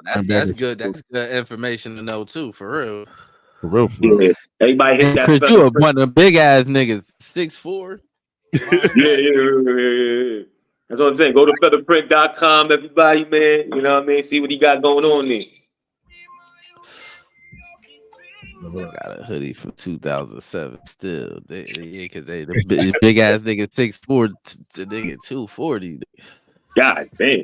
That's good. That's good information to know too, for real. For real, for real. Yeah. Everybody hit that. Chris, you are one of the big ass niggas, 6'4". Yeah. That's what I'm saying. Go to featherprint.com, everybody, man. You know what I mean? See what he got going on there. Got a hoodie from 2007 still. Because the big ass nigga 6'4" to nigga 240. God damn.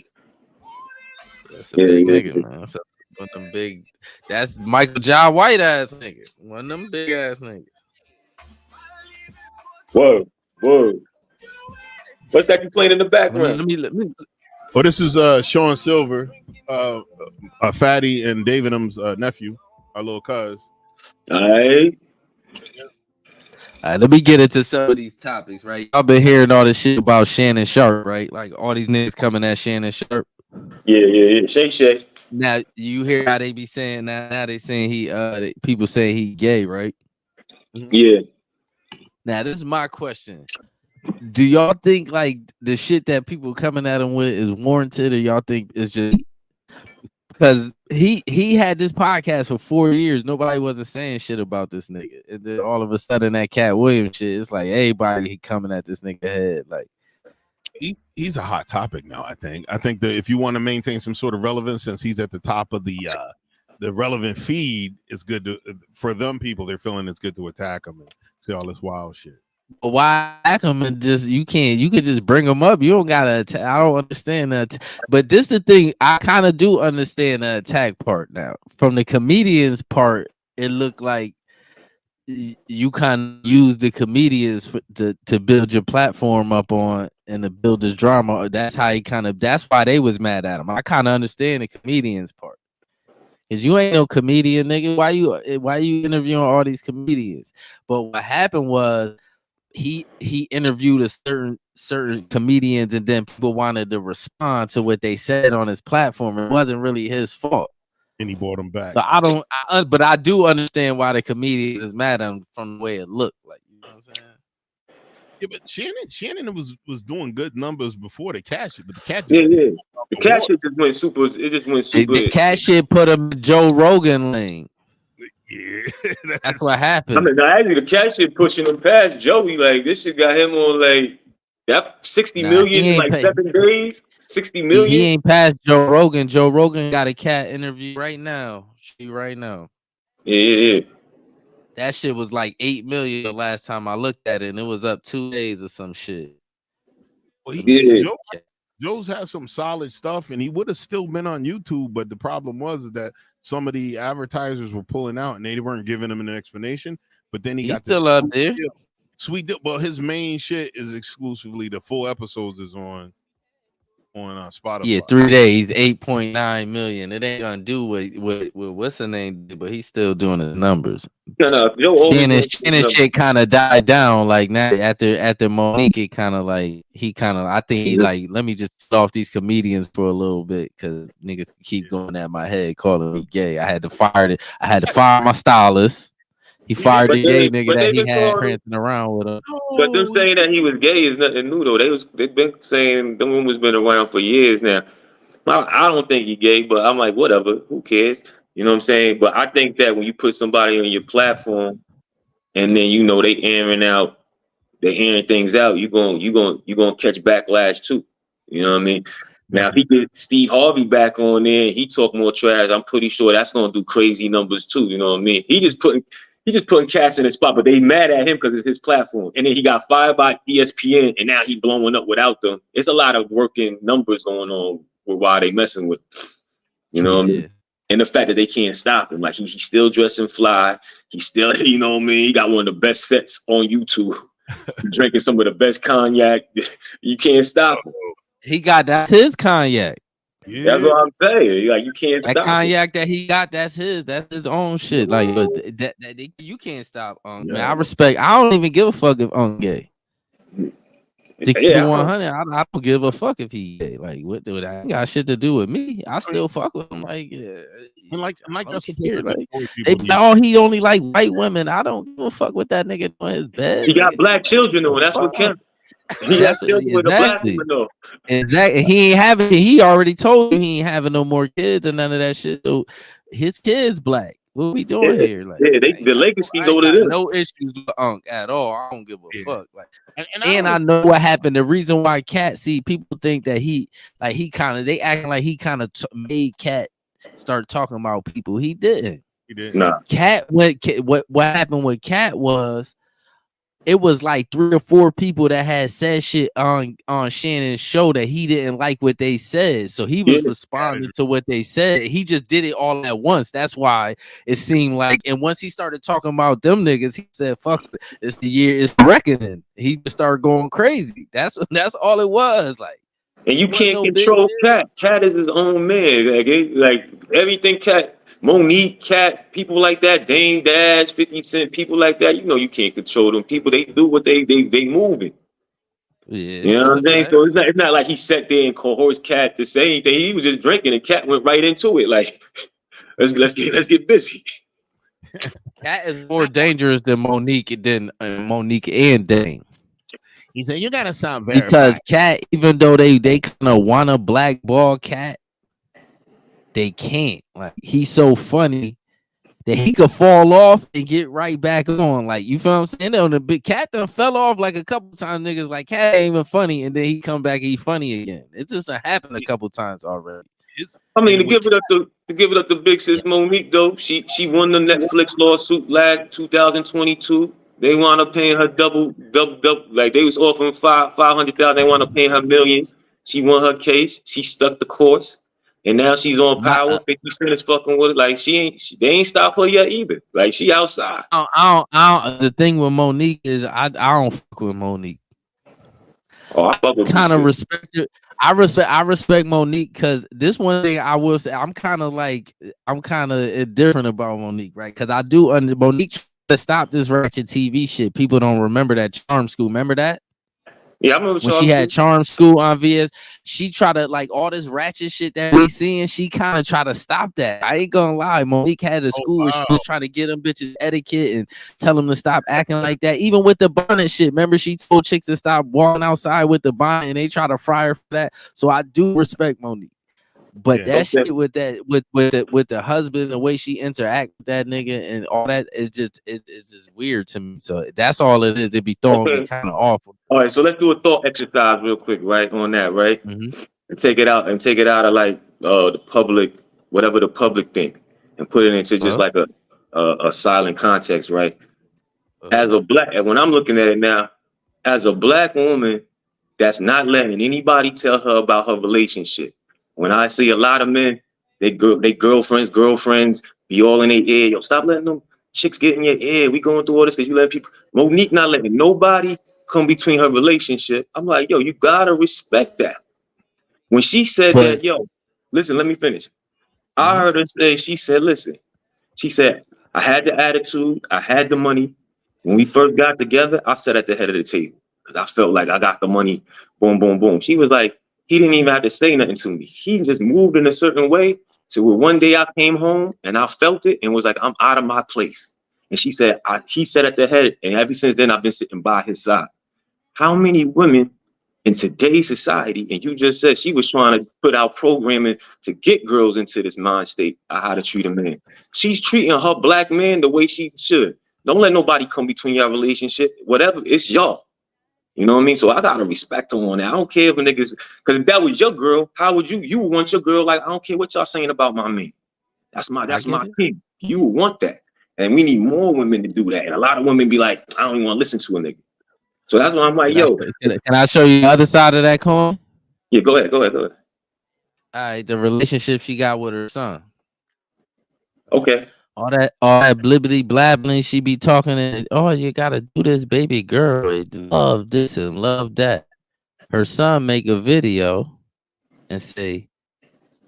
That's a big nigga, man. That's one of them big. That's Michael John White ass nigga. One of them big ass niggas. Whoa. What's that you playing in the background? Let me. Oh, this is Sean Silver, Fatty and Davidum's nephew, our little cuz. All right. Let me get into some of these topics, right? Y'all been hearing all this shit about Shannon Sharp, right? Like all these niggas coming at Shannon Sharp. Yeah. Shay. Now you hear how they be saying now they saying he people say he gay, right? Yeah. Now this is my question. Do y'all think like the shit that people coming at him with is warranted, or y'all think it's just because he had this podcast for 4 years, nobody wasn't saying shit about this nigga, and then all of a sudden that Cat Williams shit, it's like everybody coming at this nigga head, like he's a hot topic now. I think that if you want to maintain some sort of relevance, since he's at the top of the relevant feed, it's good to for them people. They're feeling it's good to attack him and say all this wild shit. But why attack him and just you could just bring him up. You don't gotta I don't understand that. But this is the thing, I kind of do understand the attack part now. From the comedians part, it looked like you kind of use the comedians to build your platform up on and to build this drama. That's how that's why they was mad at him. I kind of understand the comedians part. Cause you ain't no comedian, nigga. Why you interviewing all these comedians? But what happened was he interviewed a certain comedians, and then people wanted to respond to what they said on his platform. It wasn't really his fault, and he brought him back. So but I do understand why the comedian is mad at him from the way it looked. Like, you know what I'm saying? Yeah, but Shannon was doing good numbers before the Cat shit, but the Cat the Cat shit just went super. It just went super. The Cat shit put him in Joe Rogan lane. Yeah, that's what happened. I mean, actually, the Cat shit pushing him past Joey. Like this shit got him on like that 60 million in like 7 days. 60 million. He ain't past Joe Rogan. Joe Rogan got a Cat interview right now. Yeah. That shit was like 8 million the last time I looked at it, and it was up 2 days or some shit. Well, Joe's had some solid stuff, and he would have still been on YouTube, but the problem was that some of the advertisers were pulling out, and they weren't giving him an explanation. But then he got still up there. Sweet deal. Well, his main shit is exclusively the full episodes is on Spotify. Yeah, 3 days, 8.9 million. It ain't gonna do what what's the name, but he's still doing his numbers. Shannon shit kind of died down. Like now after Monique, it kind of like I think he like, let me just off these comedians for a little bit because niggas keep going at my head calling me gay. I had to fire my stylist. He fired the gay nigga that he had prancing around with him. But them saying that he was gay is nothing new though. They've been saying them rumors been around for years now. I don't think he gay, but I'm like, whatever, who cares? You know what I'm saying? But I think that when you put somebody on your platform and then they airing things out, you're gonna catch backlash too. You know what I mean? Now if he get Steve Harvey back on there and he talk more trash, I'm pretty sure that's gonna do crazy numbers too. You know what I mean? He just putting cats in his spot, but they mad at him because it's his platform. And then he got fired by ESPN, and now he blowing up without them. It's a lot of working numbers going on with why they messing with him. You know what I mean? And the fact that they can't stop him. Like he's still dressing fly. He's still, you know what I mean? He got one of the best sets on YouTube. Drinking some of the best cognac. You can't stop him. He got that's his cognac. Yeah. That's what I'm saying. Like you can't that stop cognac it. That he got. That's his own shit. Like, but you can't stop. Man, I don't even give a fuck if I'm gay. To keep it Yeah, 100, I don't give a fuck if he gay. Like, what do that? Ain't got shit to do with me. I still fuck with him. Like, And like I don't that's supposed care. to be Like, always they people. oh, he only like white women. I don't give a fuck what that nigga on his bed. he got Nigga. black children though. That's what Fuck. counts. He got That's children with a black exactly. woman though. Exactly. He ain't having. He already told you he ain't having no more kids and none of that shit. So his kids black. What we doing Yeah, here? Like, yeah. I The ain't legacy got go to them. no issues with Unc at all. I don't give a Yeah. fuck. Like, And I know what happened. The reason why Cat, see, people think that he kind of, they acting like he kind of made Cat start talking about people. He didn't. he did. Nah. Cat went. What happened with Cat was, it was like 3 or 4 people that had said shit on Shannon's show that he didn't like what they said. So he was responding to what they said. He just did it all at once. That's why it seemed like, and once he started talking about them niggas, he said, fuck it. It's the year, it's the reckoning. He just started going crazy. That's all it was. Like, And you can't control Cat. Cat is his own man. Like everything Cat, Monique, Cat, people like that, Dame Dash, 50 Cent, people like that. You know you can't control them. People, they do what they moving. Yeah, you know what I'm saying? So it's not like he sat there and coerced Cat to say anything. He was just drinking and Cat went right into it. Like, let's get busy. Cat is more dangerous than Monique and Dame. He said, "You gotta sound verified." Because Cat, even though they kind of want to blackball Cat, they can't. Like, he's so funny that he could fall off and get right back on. Like, you feel what I'm saying? On the big Cat done fell off like a couple times. Niggas like, Cat ain't even funny, and then he come back and he funny again. It just happened a couple times already. I mean, to give it up to Big Sis Monique though. She won the Netflix lawsuit last 2022. They wound up paying her double. Like, they was offering 500,000. They wound up paying her millions. She won her case. She stuck the course, and now she's on Power. 50 Cent is fucking with it. Like, they ain't stopped her yet either. Like, she outside. I don't, the thing with Monique is I don't fuck with Monique. Oh, I fuck with kind of respect it. I respect Monique, because this one thing I will say, I'm kind of indifferent about Monique, right? Because I do Monique to stop this ratchet TV shit. People don't remember that Charm School. Remember that? Yeah, I remember when she had Charm School on VS. She tried to, like, all this ratchet shit that we seeing. She kind of tried to stop that. I ain't gonna lie. Monique had a school where she was trying to get them bitches etiquette and tell them to stop acting like that. Even with the bonnet shit. Remember, she told chicks to stop walking outside with the bonnet, and they try to fry her for that. So I do respect Monique. But that shit with the husband, the way she interact with that nigga and all that is just weird to me. So that's all it is. It be throwing me kind of awful. All right, so let's do a thought exercise real quick, right, on that, right? Mm-hmm. And take it out of like the public, whatever the public think, and put it into just like a silent context, right? As a black, and when I'm looking at it now, as a black woman that's not letting anybody tell her about her relationship. When I see a lot of men, they girlfriends be all in their ear. Yo, stop letting them chicks get in your ear. We going through all this because you let people. Monique not letting nobody come between her relationship. I'm like, yo, you gotta respect that. When she said that, yo, listen, let me finish. I heard her say, she said, listen, she said, I had the attitude, I had the money. When we first got together, I sat at the head of the table because I felt like I got the money. Boom, boom, boom. She was like, he didn't even have to say nothing to me. He just moved in a certain way. So one day I came home and I felt it and was like, I'm out of my place. And she said, he sat at the head, and ever since then I've been sitting by his side. How many women in today's society, and you just said she was trying to put out programming to get girls into this mind state of how to treat a man. She's treating her black man the way she should. Don't let nobody come between your relationship. Whatever, it's y'all. You know what I mean? So I gotta respect her on that. I don't care if a niggas, because if that was your girl, how would you would want your girl like, I don't care what y'all saying about my man. That's my king. You would want that. And we need more women to do that. And a lot of women be like, I don't even want to listen to a nigga. So that's why I'm like, can I show you the other side of that coin? Yeah, go ahead. All right, the relationship she got with her son. Okay. All that blibbity blabbling she be talking, and you gotta do this, baby girl. Love this and love that. Her son make a video and say,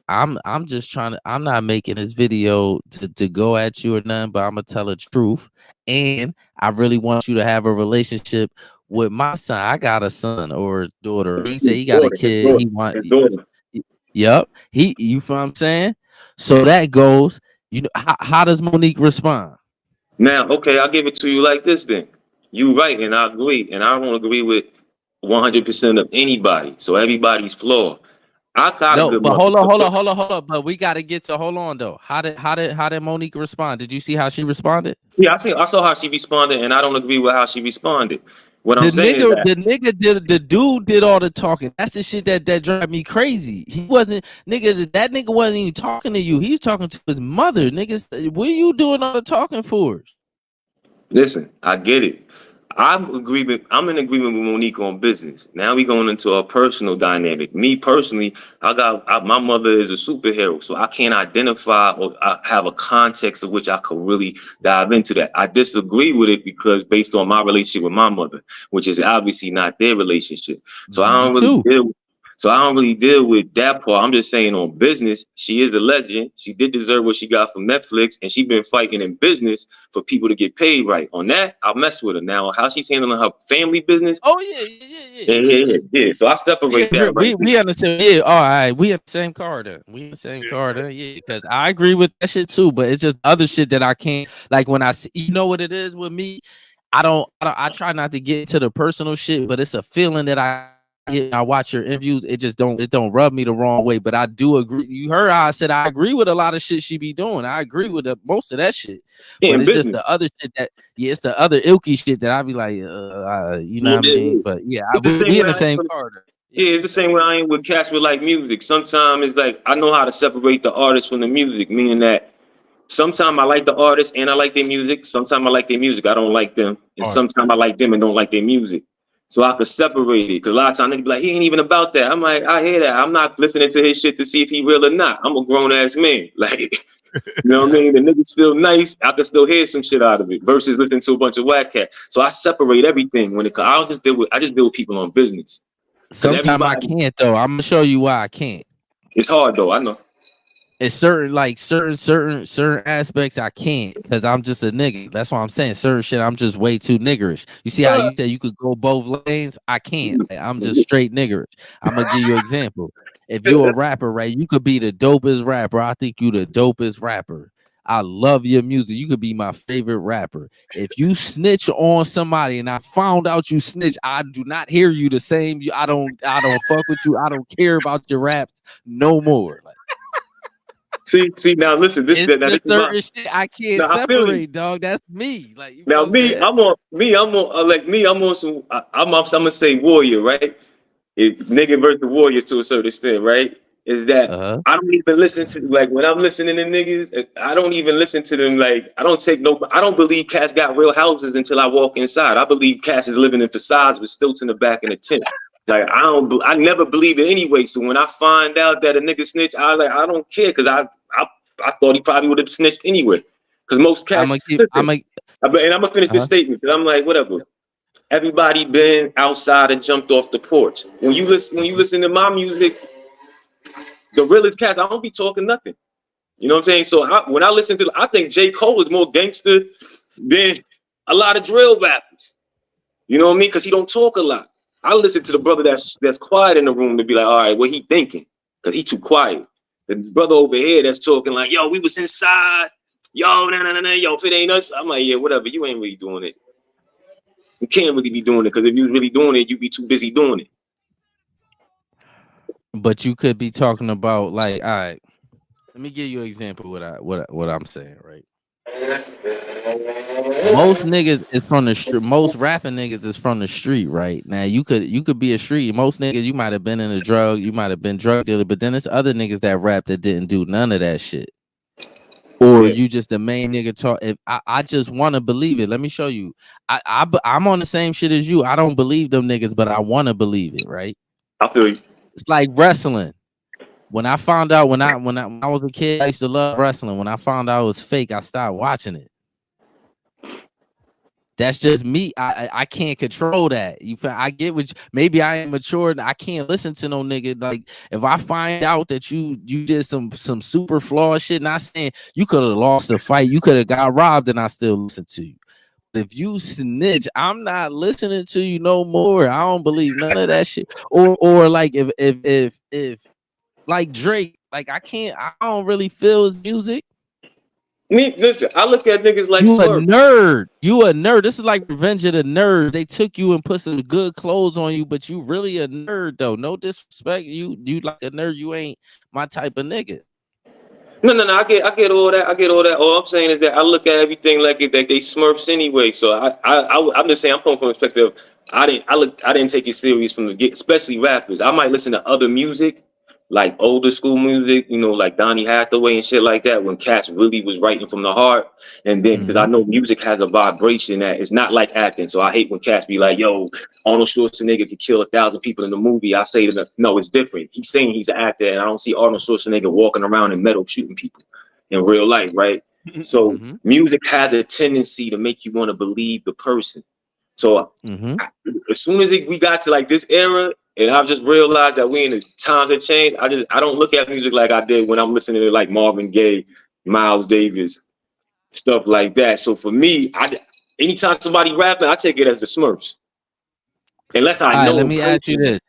I'm just trying to, I'm not making this video to go at you or nothing, but I'm gonna tell the truth. And I really want you to have a relationship with my son, I got a son or a daughter. He said he got a kid. He want. His daughter. Yep. You feel what I'm saying? So that goes. You know, how does Monique respond? Now, okay, I'll give it to you like this then. You right, and I agree, and I don't agree with 100% of anybody. So everybody's flawed. I got a No, good but mother. hold on. But we got to get to hold on though. How did Monique respond? Did you see how she responded? Yeah, I saw how she responded, and I don't agree with how she responded. What I'm saying is that The dude did all the talking. That's the shit that drive me crazy. He wasn't that nigga wasn't even talking to you. He was talking to his mother. Niggas, what are you doing all the talking for? listen, I get it. I'm in agreement with Monique on business. Now we going into a personal dynamic. Me personally, my mother is a superhero, so I can't identify or I have a context of which I could really dive into that. I disagree with it because based on my relationship with my mother, which is obviously not their relationship. So I don't really deal with that part. I'm just saying on business, she is a legend. She did deserve what she got from Netflix, and she been fighting in business for people to get paid right. On that, I'll mess with her. Now, how she's handling her family business. Oh yeah. So I separate Yeah, that right we understand. Yeah, all right. We have the same card. We in the same card. Yeah, because I agree with that shit too. But it's just other shit that I can't like when I see. You know what it is with me? I try not to get into the personal shit, but it's a feeling that I get when I watch your interviews. It don't rub me the wrong way. But I do agree. You heard how I said I agree with a lot of shit she be doing. I agree with most of that shit. But it's just the other shit that it's the other ilky shit that I be like, you know what I mean? But yeah, we in the same card. Yeah, it's the same way I ain't with cats with like music. Sometimes it's like I know how to separate the artist from the music, meaning that sometimes I like the artist and I like their music. Sometimes I like their music, I don't like them. And sometimes I like them and don't like their music. So I could separate it. Because a lot of times they be like, he ain't even about that. I'm like, I hear that. I'm not listening to his shit to see if he real or not. I'm a grown ass man. Like, you know what I mean? The niggas feel nice. I can still hear some shit out of it versus listening to a bunch of whack cat. So I separate everything when it comes. I just deal with people on business. Sometimes I can't though. I'm gonna show you why I can't. It's hard though. I know. It's certain aspects I can't because I'm just a nigga. That's why I'm saying certain shit. I'm just way too niggerish. You see how you said you could go both lanes? I can't. I'm just straight niggerish. I'm gonna give you an example. If you're a rapper, right, you could be the dopest rapper. I think you the dopest rapper. I love your music. You could be my favorite rapper. If you snitch on somebody and I found out you snitch, I do not hear you the same. I don't fuck with you. I don't care about your raps no more. Like, see now listen, this certain shit I can't separate, dog. That's me. Like now I'm on some I'm gonna say warrior, right? Nigga versus warrior to a certain extent, right? Is that I don't even listen to like when I'm listening to niggas, I don't even listen to them. Like I don't believe cats got real houses until I walk inside. I believe cats is living in facades with stilts in the back and a tent. Like I never believed it anyway. So when I find out that a nigga snitch, I don't care because I thought he probably would have snitched anyway. Because most cats. I'm gonna finish this statement because I'm like whatever. Everybody been outside and jumped off the porch. When you listen to my music, the realest cats, I don't be talking nothing. You know what I'm saying? So when I listen to, I think J. Cole is more gangster than a lot of drill rappers. You know what I mean? Because he don't talk a lot. I listen to the brother that's quiet in the room to be like, all right, what he thinking? Because he too quiet. The brother over here that's talking like, yo, we was inside. Yo, yo, if it ain't us, I'm like, yeah, whatever. You ain't really doing it. You can't really be doing it because if you was really doing it, you'd be too busy doing it. But you could be talking about like, all right, let me give you an example what I'm saying, right? Most niggas is from the street. Most rapping niggas is from the street, right? Now you could be a street. Most niggas you might have been in a drug, you might have been drug dealer, but then there's other niggas that rap that didn't do none of that shit. Or you just the main nigga talk. If I just want to believe it, let me show you. I'm on the same shit as you. I don't believe them niggas, but I want to believe it, right? I feel you. It's like wrestling. When I found out when I was a kid, I used to love wrestling. When I found out it was fake, I stopped watching it. That's just me. I can't control that. I get what maybe I am mature. I can't listen to no nigga. Like if I find out that you did some super flawed shit, not saying you could have lost the fight, you could have got robbed, and I still listen to you. if you snitch, I'm not listening to you no more. I don't believe none of that shit. Or like if like Drake, like I don't really feel his music. Me, listen, I look at niggas like You a Smurf. nerd. You a nerd. This is like Revenge of the Nerds. They took you and put some good clothes on you, but you really a nerd though. No disrespect. You like a nerd. You ain't my type of nigga. No. I get all that. I get all that. All I'm saying is that I look at everything like it, that they Smurfs anyway. So I'm just saying I'm coming from the perspective. I didn't take it serious from the get, especially rappers. I might listen to other music, like older school music, you know, like Donny Hathaway and shit like that, when cats really was writing from the heart. And then because I know music has a vibration that it's not like acting. So I hate when cats be like, yo, Arnold Schwarzenegger could kill 1,000 people in the movie. I say to them, no, it's different. He's saying he's an actor, and I don't see Arnold Schwarzenegger walking around in metal shooting people in real life, right? So music has a tendency to make you want to believe the person. So as soon as we got to like this era, and I've just realized that we in the times have changed, I don't look at music like I did when I'm listening to like Marvin Gaye, Miles Davis, stuff like that. So for me, anytime somebody rapping, I take it as the Smurfs. Unless I know. Let me ask you this.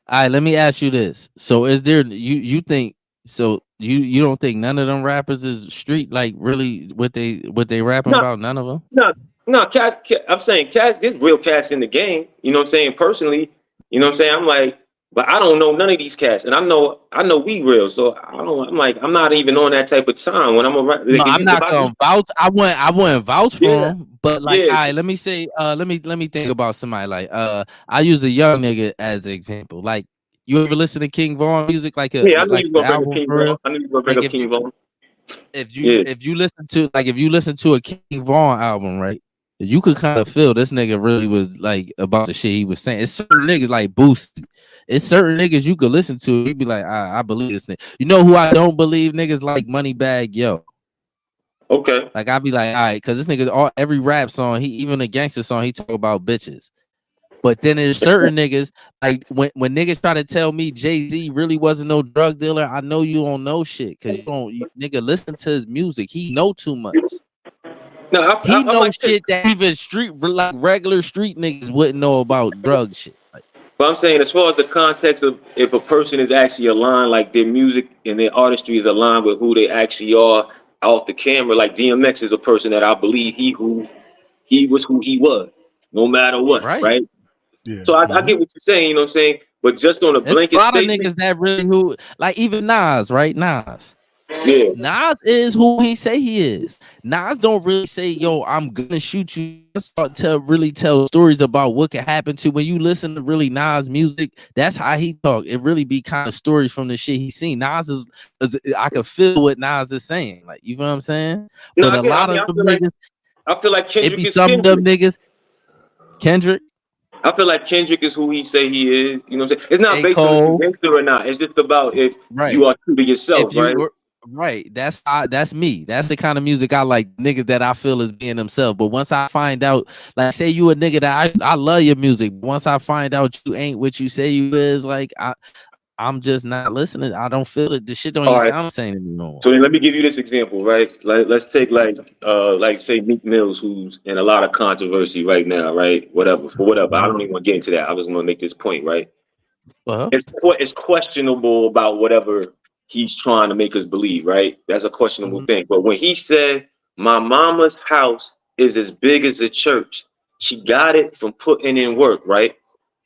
All right, let me ask you this. So is there you think so you don't think none of them rappers is street, like really what they rapping about? None of them? No, cats. I'm saying cats. There's real cats in the game. You know what I'm saying? Personally, you know what I'm saying? I'm like, but I don't know none of these cats, and I know we real. So I don't. I'm like, I'm not even on that type of time when I'm around. No, I'm not gonna vouch. I wouldn't vouch for him. But like, all right, let me say, let me think about somebody like I use a young nigga as an example. Like, you ever listen to King Von music? Like I knew like you the were gonna album bring up King for real? Von. I knew you were gonna bring up King Von. If you listen to a King Von album, right? You could kind of feel this nigga really was like about the shit he was saying. It's certain niggas like Boost. It's certain niggas you could listen to. You be like, I believe this nigga. You know who I don't believe? Niggas like Moneybagg Yo. Okay. Like I be like, all right, because this nigga every rap song, he even a gangster song, he talk about bitches. But then there's certain niggas like when niggas try to tell me Jay-Z really wasn't no drug dealer, I know you don't know shit because nigga listen to his music. He know too much. No, He know like shit that even like regular street niggas wouldn't know about drug shit. Like, but I'm saying, as far as the context of if a person is actually aligned, like their music and their artistry is aligned with who they actually are off the camera, like DMX is a person that I believe he was who he was, no matter what, right? Yeah. So I get what you're saying, you know what I'm saying? But just on a there's blanket a lot of statement, niggas that really who like even Nas, right? Nas. yeah. Nas is who he say he is. Nas don't really say, yo, I'm gonna shoot you. Start to really tell stories about what can happen to when you listen to really Nas music. That's how he talk. It really be kind of stories from the shit he seen. Nas is I can feel what Nas is saying. Like, you know what I'm saying? No, But a lot of them niggas, I feel like it Kendrick be is some of them Kendrick. niggas. Kendrick. I feel like Kendrick is who he say he is. You know what I'm saying? It's not A. based on if Cole. you're gangster or not. It's just about if Right. you are true to yourself, If you right? were right, that's me. That's the kind of music I like. Niggas that I feel is being themselves. But once I find out, like, say you a nigga that I love your music. Once I find out you ain't what you say you is, like I'm just not listening. I don't feel it. The shit don't even sound the same anymore. So then let me give you this example, right? Like let's take like say Meek Mills, who's in a lot of controversy right now, right? Whatever. I don't even want to get into that. I just want to make this point, right? It's questionable about whatever he's trying to make us believe, right? That's a questionable thing. But when he said, "My mama's house is as big as a church. She got it from putting in work," right?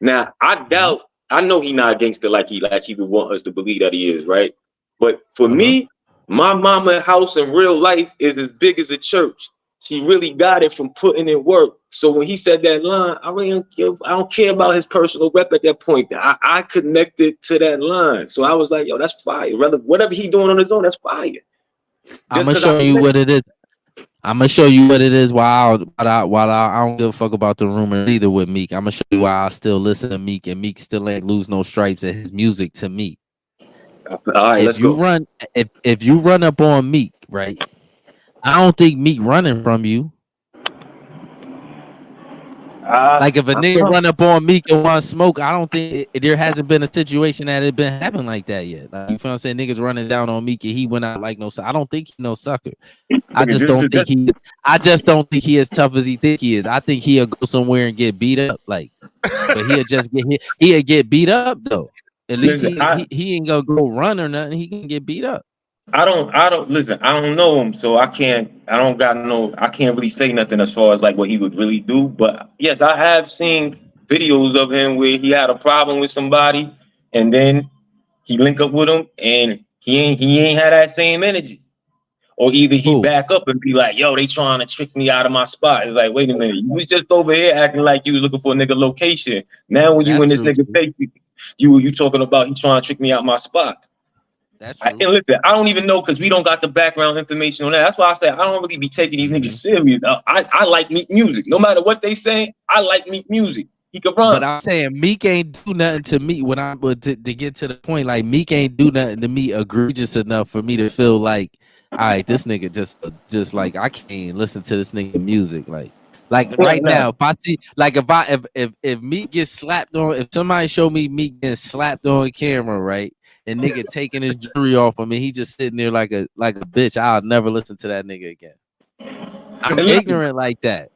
Now I know he not a gangster like he would want us to believe that he is, right? But for me, my mama's house in real life is as big as a church. She really got it from putting in work. So when he said that line, I don't care about his personal rep at that point. I connected to that line. So I was like, yo, that's fire. Whatever he doing on his own, that's fire. I'm gonna show you what it is. I'm gonna show you what it is while I don't give a fuck about the rumors either with Meek. I'm gonna show you why I still listen to Meek and Meek still ain't lose no stripes at his music to me. All right, let's go. If you run up on Meek, right? I don't think Meek running from you. Like if a I nigga don't know. run up on Meek and want smoke, I don't think there hasn't been a situation that it been happening like that yet. Like, you feel what I'm saying? Niggas running down on Meek and he went out like no. I don't think he no sucker. I just don't think he. I just don't think he as tough as he think he is. I think he'll go somewhere and get beat up. Like, but he'll just get hit. He'll get beat up though. At least he ain't gonna go run or nothing. He can get beat up. I don't listen. I don't know him, so I can't really say nothing as far as like what he would really do. But yes, I have seen videos of him where he had a problem with somebody, and then he link up with him, and he ain't had that same energy. Or either he back up and be like, "Yo, they trying to trick me out of my spot." It's like, wait a minute, you was just over here acting like you was looking for a nigga location. Now when you in this nigga face, you talking about he trying to trick me out my spot. That's true. And listen, I don't even know because we don't got the background information on that. That's why I say I don't really be taking these niggas serious. I like Meek music. No matter what they say, I like Meek music. He can run. But I'm saying Meek ain't do nothing to me when I to get to the point. Like Meek ain't do nothing to me egregious enough for me to feel like, all right, this nigga just like I can't listen to this nigga music. Like right now, if I see like if Meek gets slapped on, if somebody show me Meek getting slapped on camera, right? And nigga taking his jewelry off of me, he just sitting there like a bitch. I'll never listen to that nigga again. I'm ignorant like that.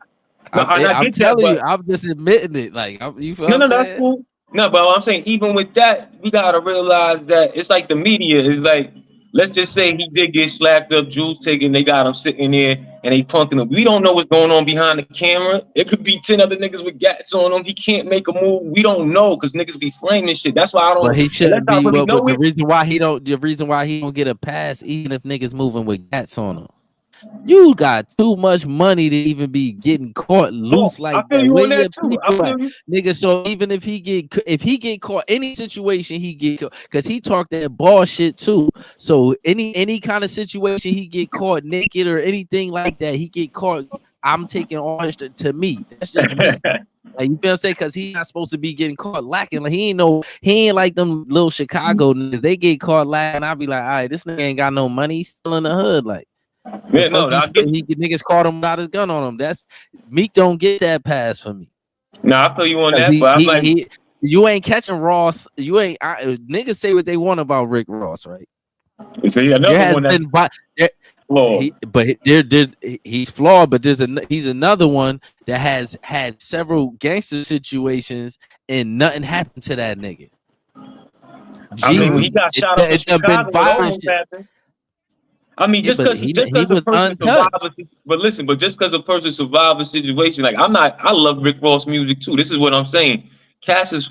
I'm telling you, I'm just admitting it. Like you feel no, that's cool. No, but I'm saying even with that, we gotta realize that it's like the media is like, let's just say he did get slapped up, jewels taken, they got him sitting there and they punking him. We don't know what's going on behind the camera. It could be 10 other niggas with gats on him. He can't make a move. We don't know because niggas be framing shit. That's why I don't. But he shouldn't be. But the reason why he don't get a pass, even if niggas moving with gats on him. You got too much money to even be getting caught loose like that. Nigga, so even if he get caught, any situation he get caught, because he talked that bullshit too. So any kind of situation he get caught naked or anything like that, he get caught. I'm taking orange to me. That's just me. Like, you feel what I'm saying? Because he's not supposed to be getting caught lacking. Like he ain't like them little Chicago niggas. They get caught lacking. I'll be like, all right, this nigga ain't got no money. He's still in the hood. Like, yeah, no, niggas caught him without his gun on him. That's Meek don't get that pass for me. Nah, I feel you on that, but I'm like, you ain't catching Ross. You ain't. Niggas say what they want about Rick Ross, right? So he's flawed. But he's another one that has had several gangster situations and nothing happened to that nigga. I mean, when he got shot up in Chicago, I mean, just because a person survived, but listen, but just because a person survived a situation, like I love Rick Ross music too. This is what I'm saying. Cass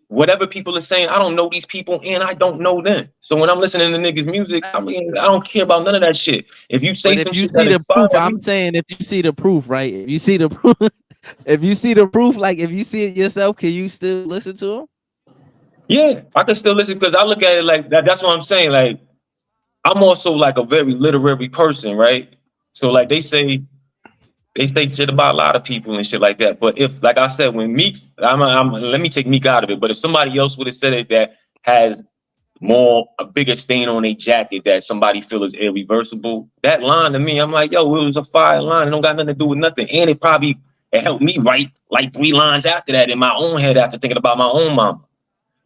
whatever people are saying, I don't know these people and I don't know them. So when I'm listening to niggas' music, I don't care about none of that shit. If you say some shit, I'm saying if you see the proof, right? If you see the proof, like if you see it yourself, can you still listen to him? Yeah, I can still listen because I look at it like that. That's what I'm saying. Like, I'm also like a very literary person, right? So like they say shit about a lot of people and shit like that. But if, like I said, when Meek's, let me take Meek out of it. But if somebody else would have said it that has a bigger stain on a jacket that somebody feel is irreversible, that line to me, I'm like, yo, it was a fire line. It don't got nothing to do with nothing. And it helped me write like 3 lines after that in my own head after thinking about my own mama.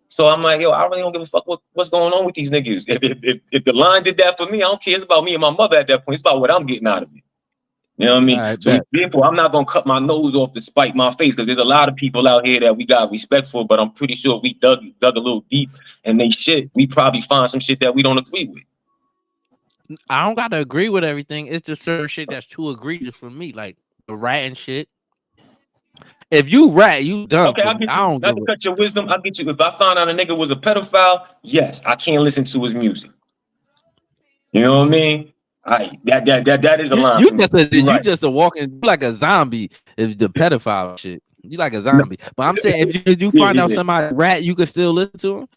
So I'm like, yo, I really don't give a fuck what's going on with these niggas. If the line did that for me, I don't care. It's about me and my mother at that point. It's about what I'm getting out of it. You know what I mean? Right, so therefore, I'm not gonna cut my nose off to spite my face because there's a lot of people out here that we got respect for, but I'm pretty sure we dug a little deep and we probably find some shit that we don't agree with. I don't gotta agree with everything. It's just certain shit that's too egregious for me, like the ratting shit. If you rat, you done. Okay, I don't cut your wisdom. I'll get you. If I found out a nigga was a pedophile, yes, I can't listen to his music. You know what I mean? That is a line. You just a walking like a zombie. If the pedophile shit, you like a zombie. But I'm saying if you find out somebody rat, you can still listen to him.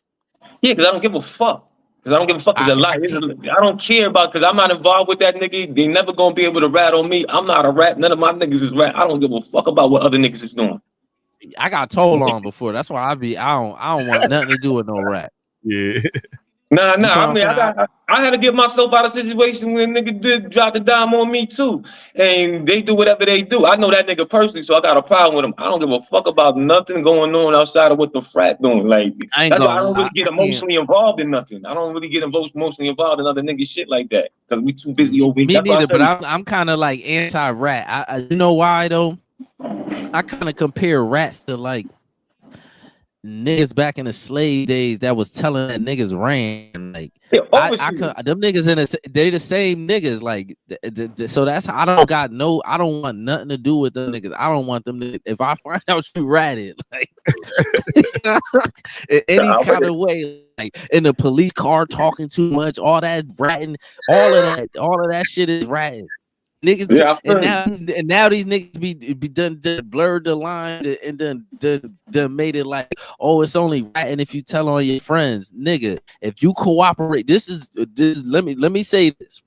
Yeah, because I don't give a fuck. Because I don't give a fuck. I don't care about. Because I'm not involved with that nigga. They never gonna be able to rat on me. I'm not a rat. None of my niggas is rat. I don't give a fuck about what other niggas is doing. I got told on before. That's why I don't want nothing to do with no rat. Yeah. Nah. You I mean, find I had to get myself out of the situation when nigga did drop the dime on me too, and they do whatever they do. I know that nigga personally, so I got a problem with him. I don't give a fuck about nothing going on outside of what the frat doing. Like I ain't that's why I gonna don't lie. really get I can't. emotionally involved in nothing. I don't really get emotionally involved in other nigga shit like that because we too busy over here. Me That's why I neither, but say, I'm kind of like anti-rat. You know why though? I kind of compare rats to like niggas back in the slave days that was telling that niggas ran. Like yeah, I could them niggas they the same niggas. Like so that's how I don't want nothing to do with them niggas. I don't want them to, if I find out you ratted like in any kind of way, like in the police car talking too much, all that ratting, all of that shit is ratting. Niggas yeah, and now these niggas be done blurred the lines and done made it like, oh, it's only ratting if you tell on your friends. Nigga, if you cooperate, this let me say this.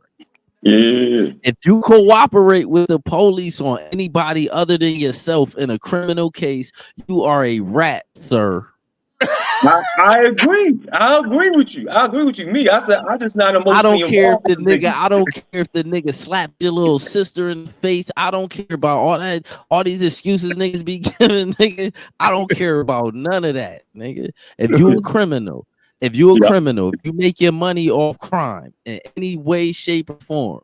yeah. If you cooperate with the police on anybody other than yourself in a criminal case, you are a rat, sir. I agree. I agree with you. Me, I said I just not emotionally I don't care if involved. I don't care if the nigga slapped your little sister in the face. I don't care about all these excuses niggas be giving, nigga. I don't care about none of that, nigga. If you a criminal, if you make your money off crime in any way, shape, or form,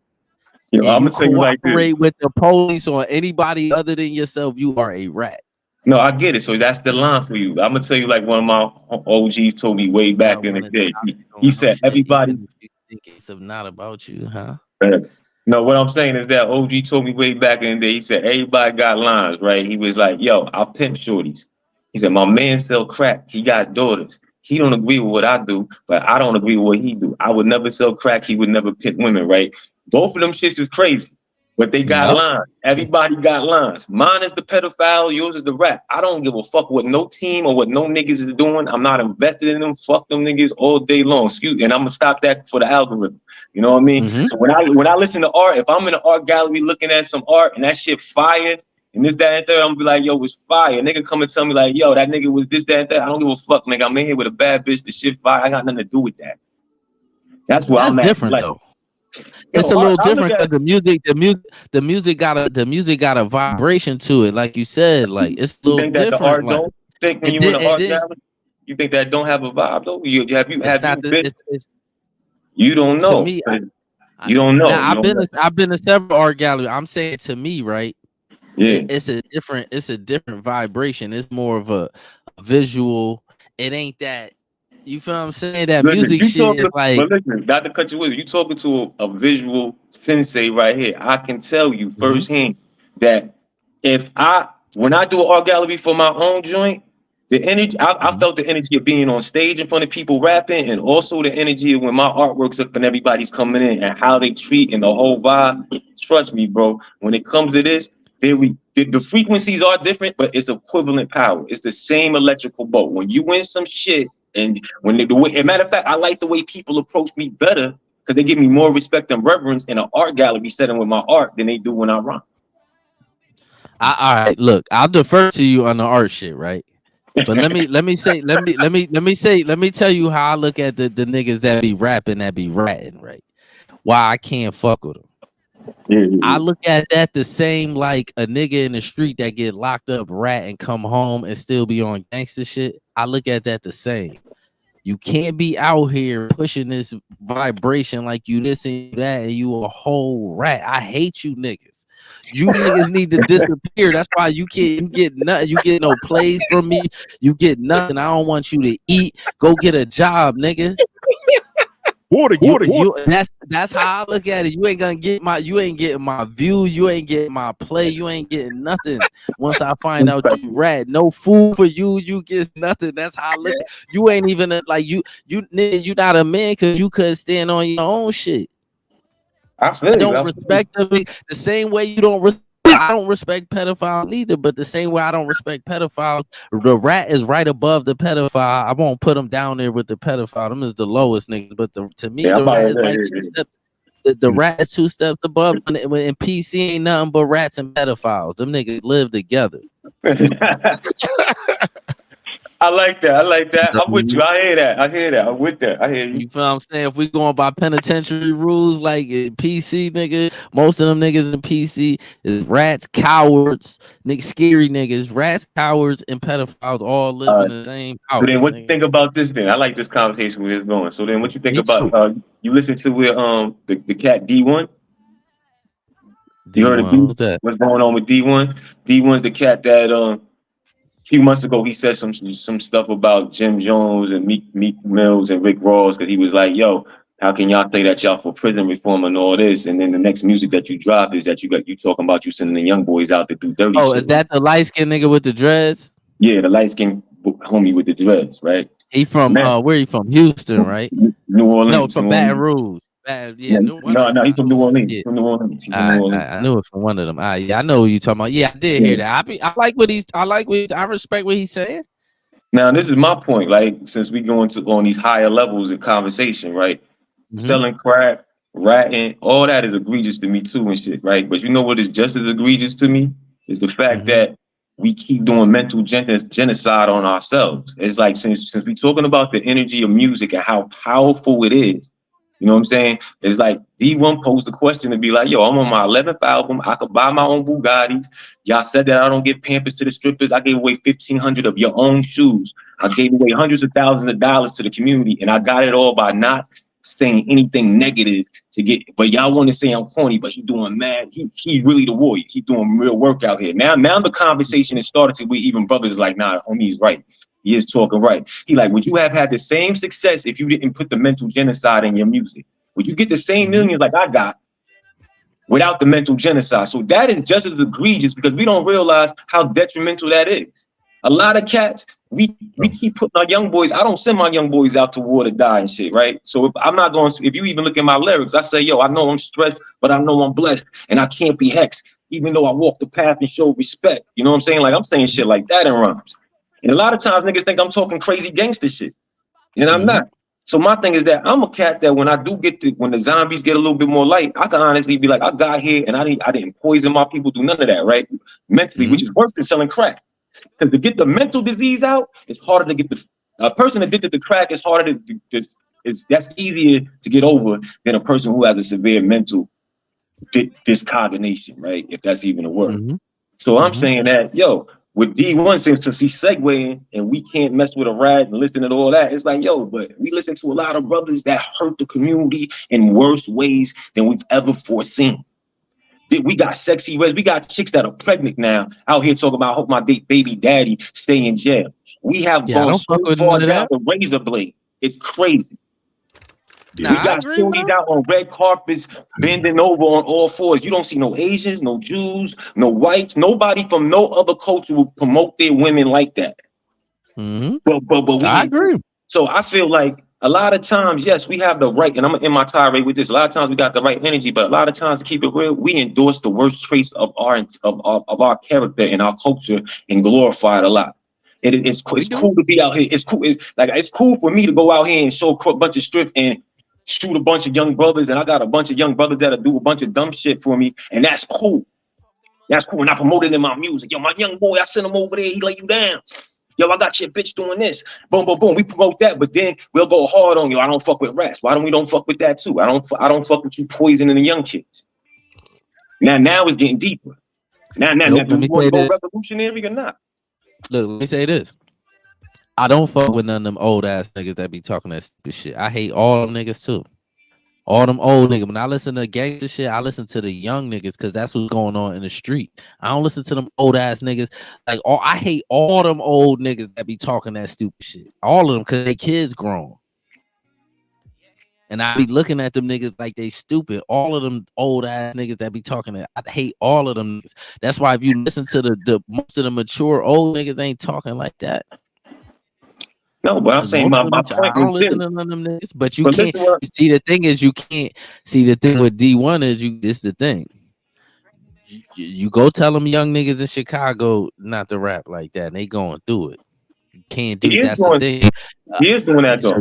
I'm and you gonna tell you like this. cooperate with the police or anybody other than yourself, you are a rat. No, I get it. So that's the line for you. I'm gonna tell you like one of my OGs told me way back in the day. He said everybody. You think it's not about you, huh? No, what I'm saying is that OG told me way back in the day. He said everybody got lines, right? He was like, "Yo, I'll pimp shorties." He said, "My man sell crack. He got daughters. He don't agree with what I do, but I don't agree with what he do. I would never sell crack. He would never pimp women, right? Both of them shits is crazy. But they got lines. Everybody got lines. Mine is the pedophile. Yours is the rap. I don't give a fuck what no team or what no niggas is doing. I'm not invested in them. Fuck them niggas all day long. And I'm gonna stop that for the algorithm. You know what I mean? Mm-hmm. So when I listen to art, if I'm in an art gallery looking at some art and that shit fire and this, that, and third, I'm gonna be like, yo, it's fire. Nigga come and tell me like, yo, that nigga was this, that, and that. I don't give a fuck, nigga. I'm in here with a bad bitch. The shit fire. I got nothing to do with that. That's where I'm at. Different though. It's a little different because the music got a vibration to it, like you said. Like it's a little different. The art don't think when you in an art gallery, you think that don't have a vibe though? You don't know. To me, you don't know. Now, I've been to several art galleries. I'm saying to me, right? Yeah, it's a different vibration. It's more of a visual. It ain't that. You feel what I'm saying? That music shit is like. But listen, not to cut you with you talking to a visual sensei right here. I can tell you firsthand that when I do an art gallery for my own joint, the energy I felt the energy of being on stage in front of people rapping, and also the energy of when my artwork's up and everybody's coming in and how they treat and the whole vibe. Trust me, bro. When it comes to this, the frequencies are different, but it's equivalent power. It's the same electrical boat. When you win some shit. And when they do it, as a matter of fact, I like the way people approach me better because they give me more respect and reverence in an art gallery setting with my art than they do when I rhyme. All right, look, I'll defer to you on the art shit, right? But let me tell you how I look at the niggas that be rapping, that be ratting, right? Why I can't fuck with them. I look at that the same like a nigga in the street that get locked up, rat, and come home and still be on gangster shit. I look at that the same. You can't be out here pushing this vibration like you this and that, and you a whole rat. I hate you niggas. You niggas need to disappear. That's why you can't get nothing. You get no plays from me. You get nothing. I don't want you to eat. Go get a job, nigga. That's how I look at it. You ain't getting my view, you ain't getting my play, you ain't getting nothing. Once I find out you rat, no food for you, you get nothing. That's how I look at it. You ain't even like you not a man because you couldn't stand on your own shit. I don't respect them the same way you don't respect. I don't respect pedophiles neither, but the same way I don't respect pedophiles, the rat is right above the pedophile. I won't put them down there with the pedophile. Them is the lowest niggas, but to me, the rat is like 2 steps. The rat is 2 steps above. When PC ain't nothing but rats and pedophiles. Them niggas live together. I like that. I like that. I'm with you. I hear that. I'm with that. I hear you. You feel what I'm saying? If we going by penitentiary rules, like PC, nigga, most of them niggas in PC is rats, cowards, scary niggas, rats, cowards, and pedophiles all live in the same house. So then, what you think about this? Then I like this conversation where it's going. So then, what you think Me about? too. You listen to the cat D1. You heard of Who's that? what's going on with D1? D1's the cat that a few months ago he said some stuff about Jim Jones and Meek Mills and Rick Ross, because he was like, "Yo, how can y'all say that y'all for prison reform and all this?" And then the next music that you drop is that you talking about you sending the young boys out to do dirty shit. Oh, is that the light skinned nigga with the dreads? Yeah, the light skinned homie with the dreads, right? He from where he from? Houston, right? New Orleans. No, from Baton Rouge. No, he's from New Orleans. From New Orleans. I knew it from one of them. Yeah, I know what you talking about. Yeah, I did hear that. I respect what he's saying. Now, this is my point. Like, since we go on these higher levels of conversation, right? Mm-hmm. Selling crack, ratting, all that is egregious to me too and shit, right? But you know what is just as egregious to me is the fact that we keep doing mental genocide on ourselves. It's like since we talking about the energy of music and how powerful it is. You know what I'm saying? It's like D1 posed the question to be like, yo, I'm on my 11th album. I could buy my own Bugattis. Y'all said that I don't give Pampers to the strippers. I gave away 1,500 of your own shoes. I gave away hundreds of thousands of dollars to the community. And I got it all by not saying anything negative to get. But y'all want to say I'm corny, but he doing mad. He really the warrior. He doing real work out here. Now the conversation has started to where even brothers like, nah, homie's right. He is talking right. He like, would you have had the same success if you didn't put the mental genocide in your music? Would you get the same millions like I got without the mental genocide? So that is just as egregious because we don't realize how detrimental that is. A lot of cats, we keep putting our young boys. I don't send my young boys out to war to die and shit, right? So if you even look at my lyrics, I say, yo, I know I'm stressed, but I know I'm blessed and I can't be hexed, even though I walk the path and show respect. You know what I'm saying? Like I'm saying shit like that in rhymes. And a lot of times niggas think I'm talking crazy gangster shit. And I'm not. So my thing is that I'm a cat that when I do when the zombies get a little bit more light, I can honestly be like, I got here and I didn't poison my people, do none of that, right? Mentally, which is worse than selling crack. Because to get the mental disease out, it's harder to get a person addicted to crack is harder that's easier to get over than a person who has a severe mental discoordination, right? If that's even a word. So I'm saying that, yo, with D1, since he's segueing and we can't mess with a rat and listen to all that, it's like, yo, but we listen to a lot of brothers that hurt the community in worse ways than we've ever foreseen. We got sexy reds. We got chicks that are pregnant now out here talking about, I hope my baby daddy stay in jail. We have gone so far down the razor blade. It's crazy. We got shorties out on red carpets, bending over on all fours. You don't see no Asians, no Jews, no whites. Nobody from no other culture will promote their women like that. But I agree. So I feel like a lot of times, yes, we have the right, and I'm in my tirade with this. A lot of times we got the right energy, but a lot of times, to keep it real, we endorse the worst traits of our character and our culture and glorify it a lot. It's cool to be out here. It's cool. It's cool for me to go out here and show a bunch of strength and shoot a bunch of young brothers, and I got a bunch of young brothers that'll do a bunch of dumb shit for me, and that's cool. That's cool. And I promote it in my music. Yo, my young boy, I sent him over there. He lay you down. Yo, I got your bitch doing this. Boom, boom, boom. We promote that, but then we'll go hard on you. I don't fuck with rats. Why don't we fuck with that too? I don't fuck with you poisoning the young kids. Now it's getting deeper. Now, do you want to go revolutionary or not? Look, let me say this. I don't fuck with none of them old ass niggas that be talking that stupid shit. I hate all them niggas too. All them old niggas. When I listen to gangster shit, I listen to the young niggas because that's what's going on in the street. I don't listen to them old ass niggas. Like, I hate all them old niggas that be talking that stupid shit. All of them, because they kids grown. And I be looking at them niggas like they stupid. All of them old ass niggas that be talking that, I hate all of them niggas. That's why if you listen to the most of the mature old niggas ain't talking like that. No, but I'm saying my point is this. Niggas, but you can't see. The thing is, you can't see. The thing with D1 is this the thing. You go tell them young niggas in Chicago not to rap like that, and they going through it. You can't do that's the thing. He is doing that though.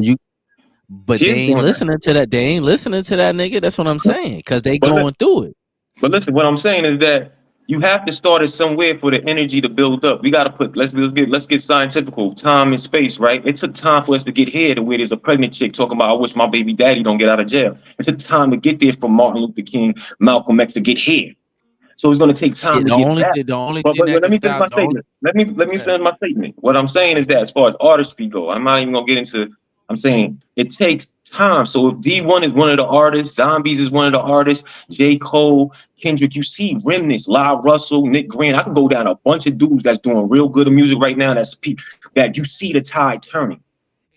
But they ain't listening to that. They ain't listening to that nigga. That's what I'm saying, because they going through it. But listen, what I'm saying is that You have to start it somewhere for the energy to build up. We got to put, let's get scientific, time and space, right? It took time for us to get here to where there's a pregnant chick talking about, I wish my baby daddy don't get out of jail. It took time to get there from Martin Luther King, Malcolm X to get here. So it's going to take time to get back. But let me finish my statement. Let me finish my statement. What I'm saying is that as far as artistry go, I'm not even going to get into, I'm saying it takes time. So if D1 is one of the artists, Zombies is one of the artists, J. Cole, Kendrick, you see remnants, Live Russell, Nick Grant. I can go down a bunch of dudes that's doing real good music right now. That's people that you see the tide turning.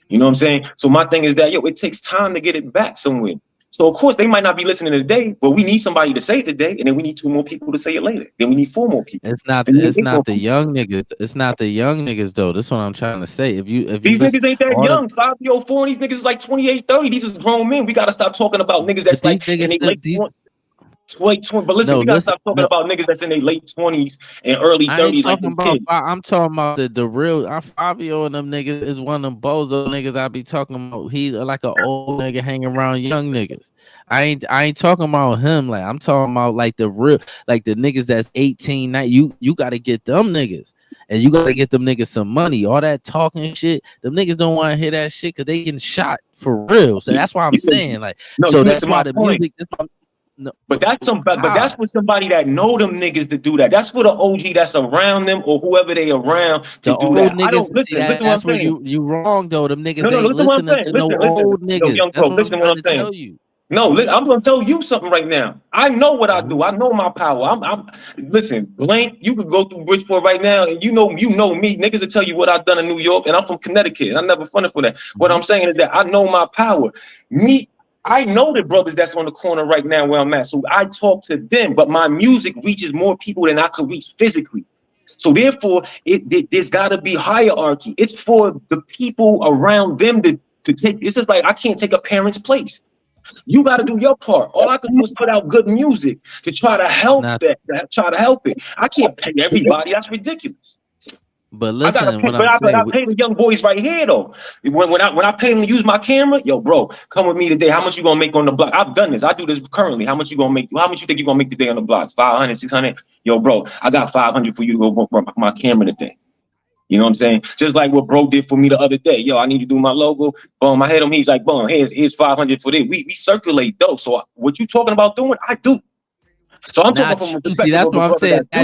You know what I'm saying? So my thing is that, it takes time to get it back somewhere. So of course they might not be listening today, but we need somebody to say it today, and then we need 2 more people to say it later. Then we need 4 more people. It's not the young niggas. It's not the young niggas though. That's what I'm trying to say. If these niggas ain't that young, 5-4, these niggas is like 28, 30. These is grown men. We gotta stop talking about niggas that's like in their late 20s. But listen, we gotta stop talking about niggas that's in their late 20s and early 30s. I'm talking about the real. Fabio and them niggas is one of them bozo niggas I be talking about. He like an old nigga hanging around young niggas. I ain't talking about him. Like I'm talking about like the real, like the niggas that's 18, 19. You gotta get them niggas. And you gotta get them niggas some money. All that talking shit, them niggas don't want to hear that shit because they getting shot for real. So that's why I'm saying, like, so that's why the music. No, but that's for somebody that know them niggas to do that. That's for the OG that's around them or whoever they around to do that. I don't listen. Listen what I'm saying. You wrong though. Them niggas ain't listening to no old niggas. Young bro, listen what I'm saying. No, I'm gonna tell you something right now. I know what I do. I know my power. Listen, Blank. You could go through Bridgeport right now, and you know me. Niggas will tell you what I've done in New York, and I'm from Connecticut. I never fronted for that. What I'm saying is that I know my power. I know the brothers that's on the corner right now where I'm at. So I talk to them, but my music reaches more people than I could reach physically. So therefore, there's got to be hierarchy. It's for the people around them to take. This is like, I can't take a parent's place. You got to do your part. All I can do is put out good music to try to help it. I can't pay everybody. That's ridiculous. But listen, I pay the young boys right here though. When I pay them to use my camera, yo, bro, come with me today. How much you gonna make on the block? I've done this. I do this currently. How much you gonna make? How much you think you gonna make today on the blocks? 500, 600? Yo, bro, I got 500 for you to go work my camera today. You know what I'm saying? Just like what bro did for me the other day. Yo, I need to do my logo. Boom, I hit him. He's like, boom, here's 500 for this. We circulate though. So what you talking about doing? I do. So I'm talking from a perspective. See, that's what I'm saying. Now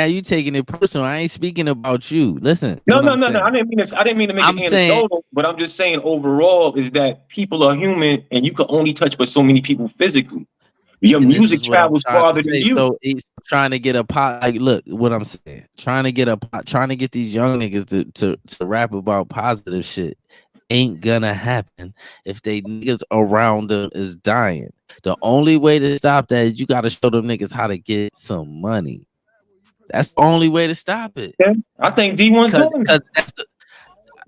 you taking it personal. I ain't speaking about you. Listen. No. I didn't mean to make it anecdotal, but I'm just saying overall is that people are human and you can only touch but so many people physically. Your music travels farther than you. So he's trying to get a pot. Like, look, what I'm saying. Trying to get these young niggas to rap about positive shit ain't gonna happen if they niggas around them is dying. The only way to stop that is you got to show them niggas how to get some money. That's the only way to stop it. Yeah, I think D1's doing it.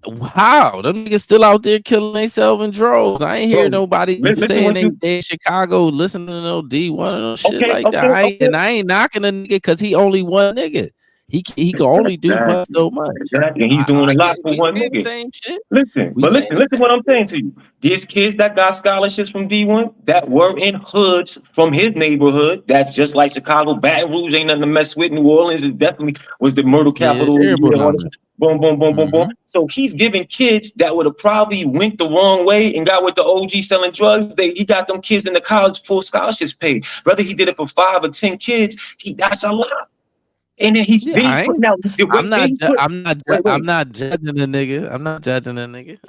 Wow, them niggas still out there killing themselves in droves. I ain't hear nobody saying they in Chicago listening to no D1 or no shit like that. And I ain't knocking a nigga because he only one nigga. He can only do so much. Exactly. And he's doing a lot for one nigga. Same shit. Listen what I'm saying to you. These kids that got scholarships from D1 that were in hoods from his neighborhood, that's just like Chicago. Baton Rouge ain't nothing to mess with. New Orleans is definitely was the murder capital. Boom, boom, boom, boom, boom. So he's giving kids that would have probably went the wrong way and got with the OG selling drugs. He got them kids in the college full scholarships paid. Whether he did it for 5 or 10 kids, that's a lot. And then he's putting out. I'm not judging the nigga. I'm not judging the nigga.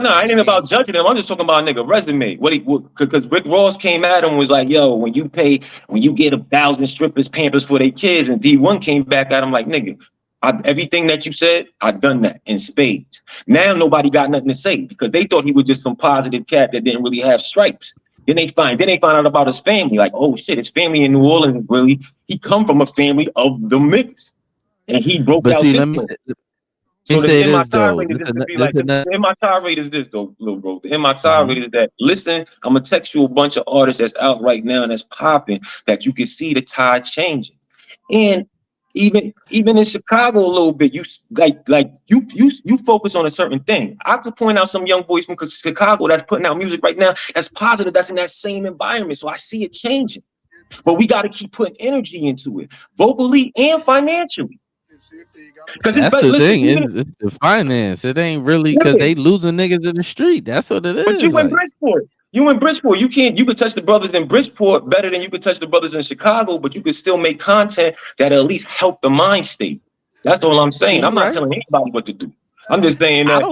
I ain't about judging him. I'm just talking about a nigga resume. Because Rick Ross came at him was like, yo, when you get 1,000 strippers Pampers for their kids, and D1 came back at him like, nigga, everything that you said, I've done that in spades. Now nobody got nothing to say because they thought he was just some positive cat that didn't really have stripes. Then they find out about his family. Like, oh shit, his family in New Orleans, really, he come from a family of the niggas. And he broke out this. So the MI tirade is this though, little bro. The MI tirade is that, listen, I'm gonna text you a bunch of artists that's out right now and that's popping that you can see the tide changing. And even in Chicago a little bit, you focus on a certain thing. I could point out some young boys from Chicago that's putting out music right now that's positive, that's in that same environment. So I see it changing. But we got to keep putting energy into it, vocally and financially. That's the thing. It's the finance. It ain't really because they losing niggas in the street. That's what it is. But you in Bridgeport. You in Bridgeport. You could touch the brothers in Bridgeport better than you could touch the brothers in Chicago, but you could still make content that at least help the mind state. That's all I'm saying. I'm not telling anybody what to do. I'm just saying that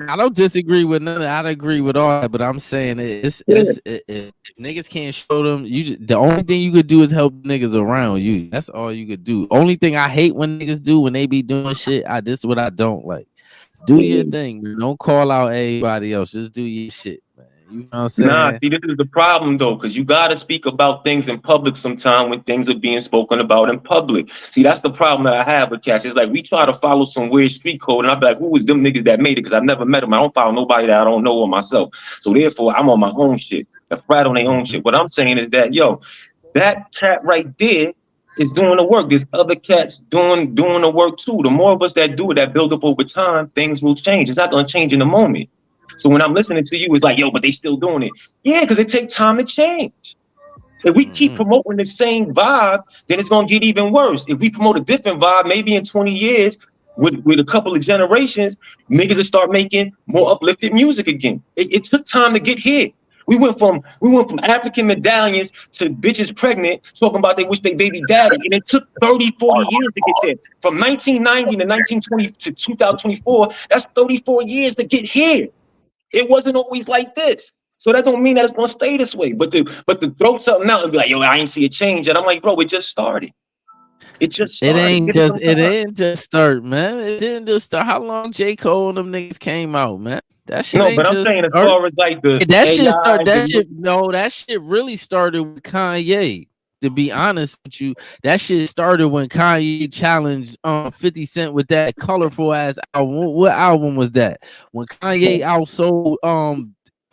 I don't disagree with none of that. I agree with all that, but I'm saying if niggas can't show them, the only thing you could do is help niggas around you. That's all you could do. Only thing I hate when niggas do when they be doing shit, this is what I don't like. Do your thing. Don't call out everybody else. Just do your shit, man. You know what I'm saying? Nah, see, this is the problem though, because you gotta speak about things in public sometime when things are being spoken about in public. See, that's the problem that I have with cats. It's like we try to follow some weird street code, and I be like, who was them niggas that made it? Because I've never met them. I don't follow nobody that I don't know or myself. So therefore, I'm on my own shit. The frat on their own shit. What I'm saying is that, yo, that cat right there is doing the work. There's other cats doing the work too. The more of us that do it, that build up over time, things will change. It's not gonna change in a moment. So when I'm listening to you, it's like, yo, but they still doing it. Yeah, because it takes time to change. If we keep promoting the same vibe, then it's going to get even worse. If we promote a different vibe, maybe in 20 years, with a couple of generations, niggas will start making more uplifted music again. It took time to get here. We went from African medallions to bitches pregnant, talking about they wish they baby daddy. And it took 30, 40 years to get there. From 1990 to 1920 to 2024, that's 34 years to get here. It wasn't always like this. So that don't mean that it's gonna stay this way. But to throw something out and be like, yo, I ain't see a change. And I'm like, bro, it just started. It just started. It ain't just start, man. It didn't just start. How long J. Cole and them niggas came out, man? That shit no, but I'm saying as far as like the that shit really started with Kanye. To be honest with you, that shit started when Kanye challenged 50 Cent with that colorful ass album. What album was that? When Kanye outsold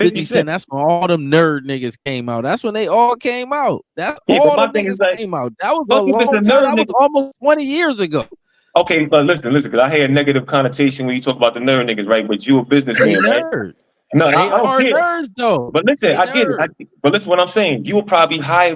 50 Cent, that's when all them nerd niggas came out. That's when they all came out. That's all the niggas came out. That was a long time. That was almost 20 years ago. Okay, but listen, because I hear a negative connotation when you talk about the nerd niggas, right? But you a businessman, right? Nerds. No, they are nerds though. But listen, I get it. But listen, what I'm saying, you will probably hire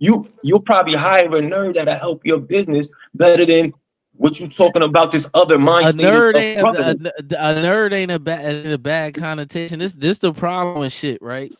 you'll probably hire a nerd that'll help your business better than what you talking about. This other mind state. A nerd ain't a bad connotation. This the problem with shit, right?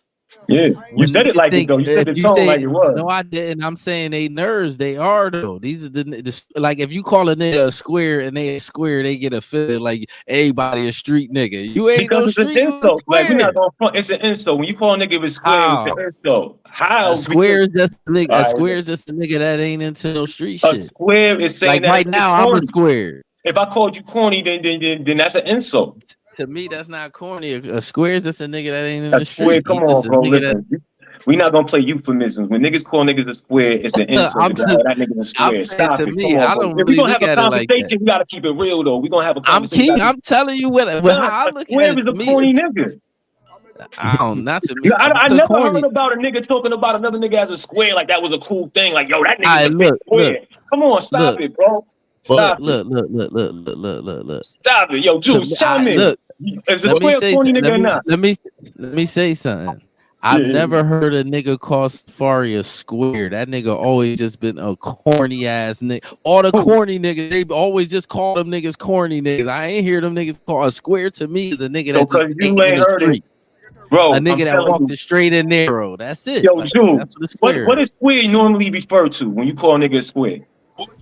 Yeah, you said it like it though. You said it tone like it was. No, I didn't. I'm saying they nerds. They are though. These are the like if you call a nigga a square and they a square, they get offended. Like everybody a street nigga. You ain't because no street. It's an insult. Like we're not going front. It's an insult. When you call a nigga a square, it's an insult. How? A square is just a nigga. A square is just a nigga that ain't into no street shit. A square is saying like that right now I'm a square. If I called you corny, then that's an insult. To me, that's not corny. A square is just a nigga that ain't in the street. Square, come on, bro. Listen, we not gonna play euphemisms. When niggas call niggas a square, it's an insult. That nigga a square. Stop it. Me, come on, if we gonna have a conversation, we gotta keep it real though. We gonna have a conversation. I'm telling you what. How I look square is a corny nigga. I don't. Not to me. I never heard about a nigga talking about another nigga as a square like that was a cool thing. Like, yo, that nigga's a big square. Come on, stop it, bro. Stop. Look. Stop it, yo, Juice. Tell me. Look. Is a square corny nigga or not? Let me say something. I've never heard a nigga call Safari a square. That nigga always just been a corny ass nigga. All the corny niggas, they always just call them niggas corny niggas. I ain't hear them niggas call a square. To me is a nigga that just ain't in the street. Bro, a nigga that walked the straight and narrow. That's it. Yo, Jules, what is square normally referred to when you call a nigga a square?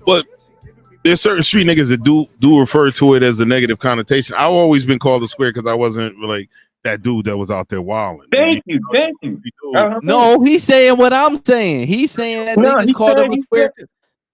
But there's certain street niggas that do refer to it as a negative connotation. I've always been called a square because I wasn't like that dude that was out there wilding. Thank you. No, he's saying what I'm saying. He's saying that niggas called him a square.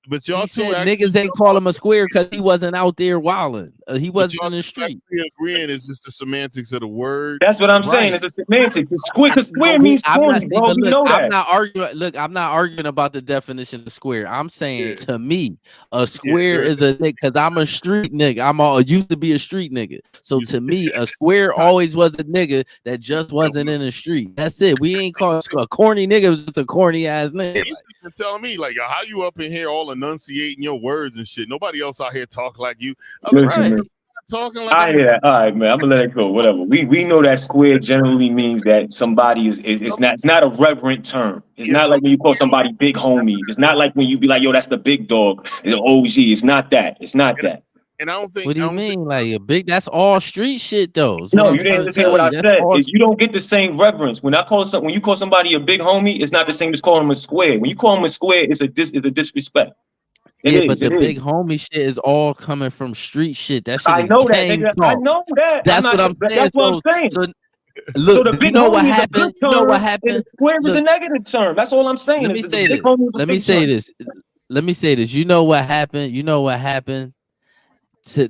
But y'all two niggas ain't call him a square because he wasn't out there wilding. He wasn't in the street. Agreeing is just the semantics of the word. That's what I'm saying. It's a semantic. Square means corny, bro. You know that. I'm not arguing. Look, I'm not arguing about the definition of square. I'm saying to me, a square is a nigga because I'm a street nigga. Used to be a street nigga. So to me, a square always was a nigga that just wasn't in the street. That's it. We ain't called a corny nigga. It was just a corny ass nigga. You're telling me like how you up in here all enunciating your words and shit. Nobody else out here talk like you. I was like, right. talking like I I'm hear that. All right, man. I'm gonna let it go. Whatever. We know that square generally means that somebody is it's not a reverent term. It's Yeah, not some like when you call people don't. somebody big homie. It's not like when you be like, yo, that's the big dog. It's an OG. It's not that. It's not that. And I don't think What do you mean? Like a big? That's all street shit, though. Is what No, I'm you didn't trying to understand tell what you. I That's said. all. If you don't get the same reverence when when you call somebody a big homie, it's not the same as calling him a square. When you call him a square, it's a disrespect. It Yeah, is. but the It is. big homie shit is all coming from street shit. That shit I is know that, gang nigga. I talk. know that. I'm That's not. what I'm saying. That's what I'm saying. So So look, the you big know what homie is a good happened? You know what term, and the happened? square is a Look, negative term. That's all I'm saying. let Is me that the say big this. homie is a Let me big say term. this. Let me say this. You know what happened? You know what happened?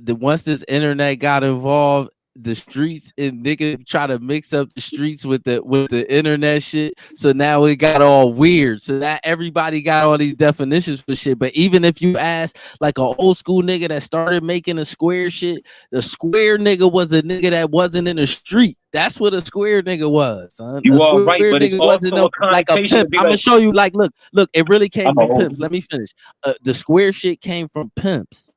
Once this internet got involved, the streets and niggas try to mix up the streets with the internet shit. So now it got all weird. So now everybody got all these definitions for shit. But even if you ask like an old school nigga that started making a square shit, the square nigga was a nigga that wasn't in the street. That's what a square nigga was, son. A You are square right, but it's nigga wasn't also no a like a connotation to pimp. be I'm gonna like, show you. Like, look. It really came from oh, pimps. Let me finish. The square shit came from pimps.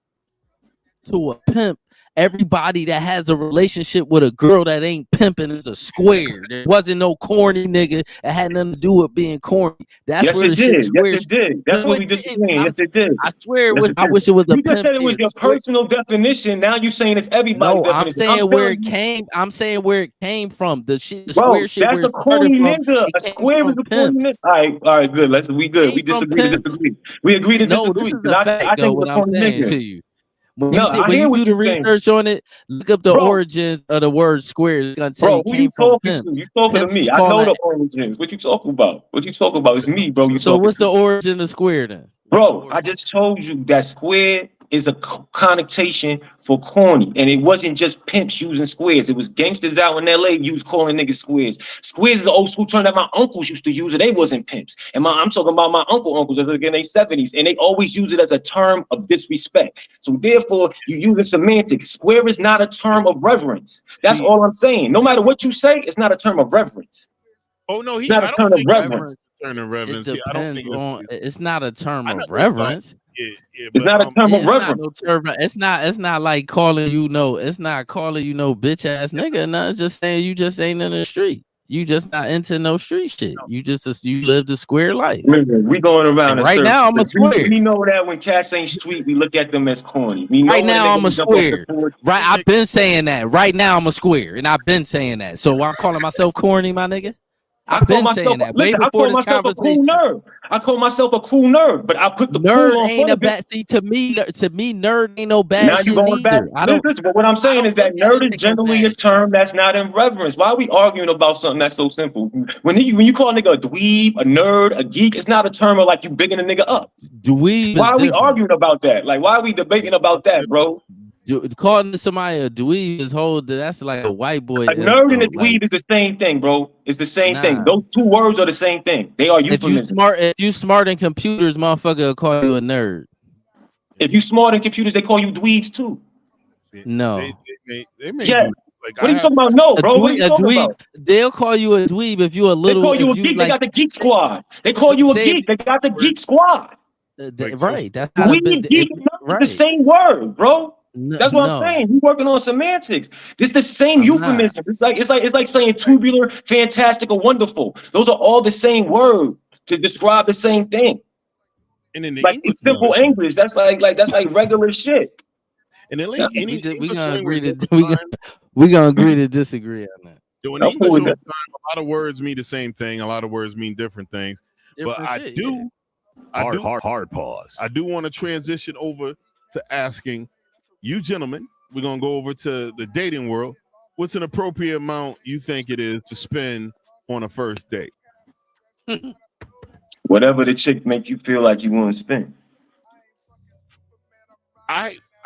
To a pimp, everybody that has a relationship with a girl that ain't pimping is a square. There wasn't no corny nigga. It had nothing to do with being corny. That's yes, where it the shit did. Yes, square. it did. That's No, what it we didn't. disagree. Yes, it did. I swear it Yes, was. it I did. wish it was a You just pimp said it was here. your Square. personal definition. Now you saying it's everybody's No, I'm definition. I'm saying where telling it you, came. I'm saying where it came from. The shit, the bro, square shit, that's where a it started corny from. nigga. It A came square is from a corny pimps. nigga. All right, good. We good. We Came from disagree to pimps. disagree. We agree to No, this disagree. is Because a fact I though. think it's What a I'm corny saying nigga. to you. When No, I when hear you what do the you're saying, research on it, look up the bro. origins of the word square. It's gonna tell you Bro, it who you came from talking to? pimps. You talking to Pimps was me? I know calling. the origins. What you talking about? What you talking about? It's me, bro. You So talking what's the to? origin of square then? What's the Bro, I origin? just told you that square is a connotation for corny, and it wasn't just pimps using squares. It was gangsters out in LA calling niggas squares. Squares is an old school term that my uncles used to use, and they wasn't pimps. And I'm talking about my uncles that's like in their 70s, and they always use it as a term of disrespect. So therefore, you use the semantics. Square is not a term of reverence. That's see. all I'm saying. No matter what you say, it's not a term of reverence. Oh no, It's not a I don't term of think reverence. turning It reverence. Yeah, I don't depends think on. It's not a term I of never thought. reverence. Yeah, It's but not a term of It's not no reverence. term. It's not. It's not like calling you no. It's not calling you no bitch ass nigga. No, it's just saying you just ain't in the street. You just not into no street shit. You live the square life. Listen, we going around And in right circles. now I'm a square. We know that when cats ain't street, we look at them as corny. We know Right when a now I'm nigga a jump off the square. porch. Right, I've been saying that. Right now I'm a square, and I've been saying that. So I'm calling myself corny, my nigga. I I've call been myself, saying that way listen, I before call this myself a cool conversation. nerd. I call myself a cool nerd, but I put the cool Nerd on ain't front a of it. bad. See, to me, nerd ain't no bad Now you shit going back. neither. I don't. Listen, but what I'm I saying don't is that look at nerd it is like no generally a bad shit. term that's not in reverence. Why are we arguing about something that's so simple? When you call a nigga a dweeb, a nerd, a geek, it's not a term of like you bigging a nigga up. Dweeb Why is are we different. arguing about that? Like, why are we debating about that, bro? Calling somebody a dweeb is that's like a white boy A nerd and a insult. Like, dweeb is the same thing, bro. It's the same thing. nah. Those two words are the same thing. They are euphemisms. If you smart in computers, motherfucker will call you a nerd. If you smart in computers, they call you dweebs too. No. they may Yes. do like What I are you have talking about? No, bro. What are you A talking dweeb, about? they'll call you a dweeb if you a They little, call you if a you geek. They like, got the geek squad. They call you a say if geek. They got the word geek squad. like so right. That's not a bit, Dweeb, geek, and nerd is the right. same word, bro. No, That's what I'm no, saying. You working on semantics. It's the same I'm not. euphemism. It's like saying tubular, fantastic, or wonderful. Those are all the same word to describe the same thing. and in the Like English it's simple language, English. That's like regular shit. and in Yeah, any We English gonna agree language to, over time, we gonna agree to disagree on that. so in I'm cool English with over that. time, a lot of words mean the same thing. A lot of words mean different things. But Different shit, yeah. hard pause. I do want to transition over to asking you gentlemen. We're gonna go over to the dating world. What's an appropriate amount you think it is to spend on a first date? Whatever the chick make you feel like you want to spend.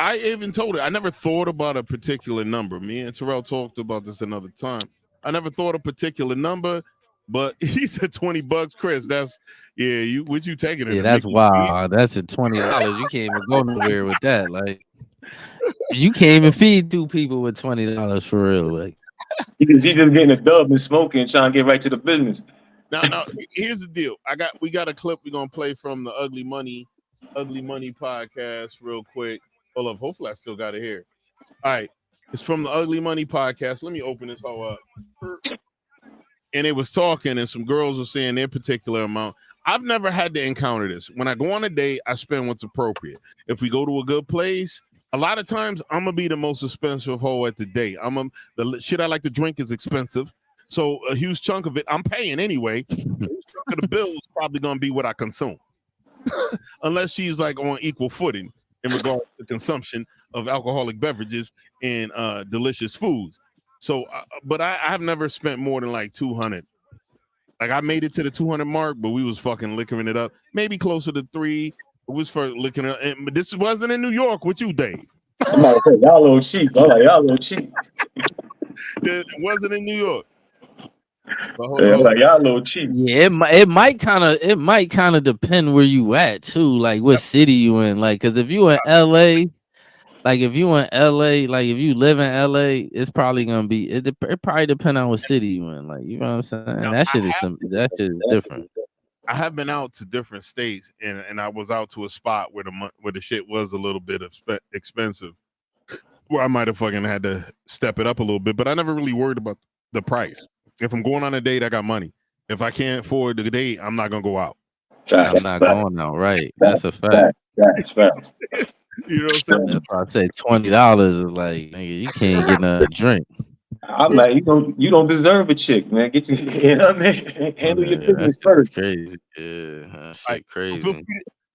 I even told her I never thought about a particular number. Me and Terrell talked about this another time. I never thought a particular number, but he said $20. Chris, that's you. What you taking it? Yeah, that's wild. That's at $20. You can't even go nowhere with that. Like, you can't even feed two people with $20 for real. Like, Because he's just getting a dub and smoking and trying to get right to the business. Now, here's the deal. We got a clip we're gonna play from the Ugly Money podcast real quick. Hold up. Hopefully I still got it here. All right. It's from the Ugly Money podcast. Let me open this whole up. And they was talking, and some girls were saying their particular amount. I've never had to encounter this. When I go on a date, I spend what's appropriate. If we go to a good place, a lot of times I'm gonna be the most expensive hoe at the date. The shit I like to drink is expensive, so a huge chunk of it I'm paying anyway. A huge chunk of the bill is probably gonna be what I consume, unless she's like on equal footing in regards to consumption of alcoholic beverages and delicious foods. So, but I have never spent more than like 200. Like I made it to the 200 mark, but we was fucking liquoring it up. Maybe closer to 3. It was for licking it up. But this wasn't in New York with you, Dave. I'm about to say, y'all a little cheap. I'm like, y'all a little cheap. It wasn't in New York. Yeah, like y'all a little cheap. Yeah, it might kind of depend where you at too, like what city you in. Like, cause if you in LA, like if you live in LA, it's probably gonna be it probably depend on what city you in. Like, you know what I'm saying? Now, that shit is different. I have been out to different states, and I was out to a spot where the shit was a little bit expensive, where I might have fucking had to step it up a little bit, but I never really worried about the price. If I'm going on a date, I got money. If I can't afford the date, I'm not gonna go out. I'm not going out, right? That's a fact. That's facts. You know what I'm saying? If I say $20 is like, nigga, you can't get another drink. I'm like, you don't deserve a chick, man. Get you know what I mean? Handle your business first. Crazy. Yeah, that shit crazy.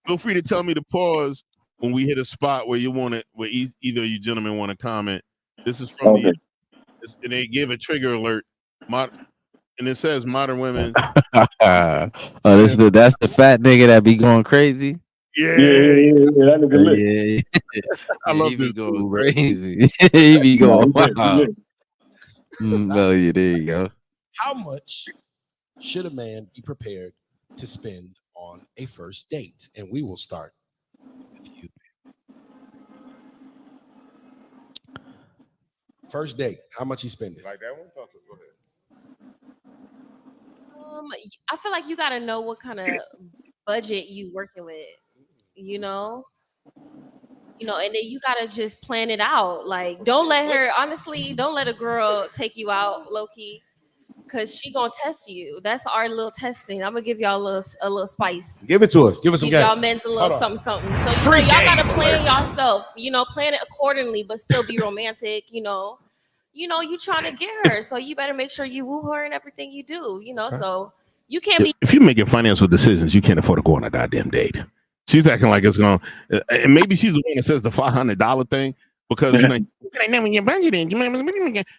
Feel free to tell me to pause when we hit a spot where you want it, where either of you gentlemen want to comment. This is from and they give a trigger alert. And it says modern women. That's the fat nigga that be going crazy. Yeah, that nigga lit. Yeah. I love he this be going dude, crazy. He be going wow. No, yeah, there you go. How much should a man be prepared to spend on a first date? And we will start with you. First date, how much he spending? Like that one? Go ahead. I feel like you gotta know what kind of budget you working with, you know, and then you gotta just plan it out. Like, don't let a girl take you out low key, cause she gonna test you. That's our little testing. I'm gonna give y'all a little spice. Give it to us. Give us some game. game. Y'all men's a little something. So y'all gotta plan yourself. Plan it accordingly, but still be romantic. You trying to get her, so you better make sure you woo her and everything you do. So you can't be. If you're making financial decisions, you can't afford to go on a goddamn date. She's acting like it's going, and maybe she's the one that says the $500 thing because you're like,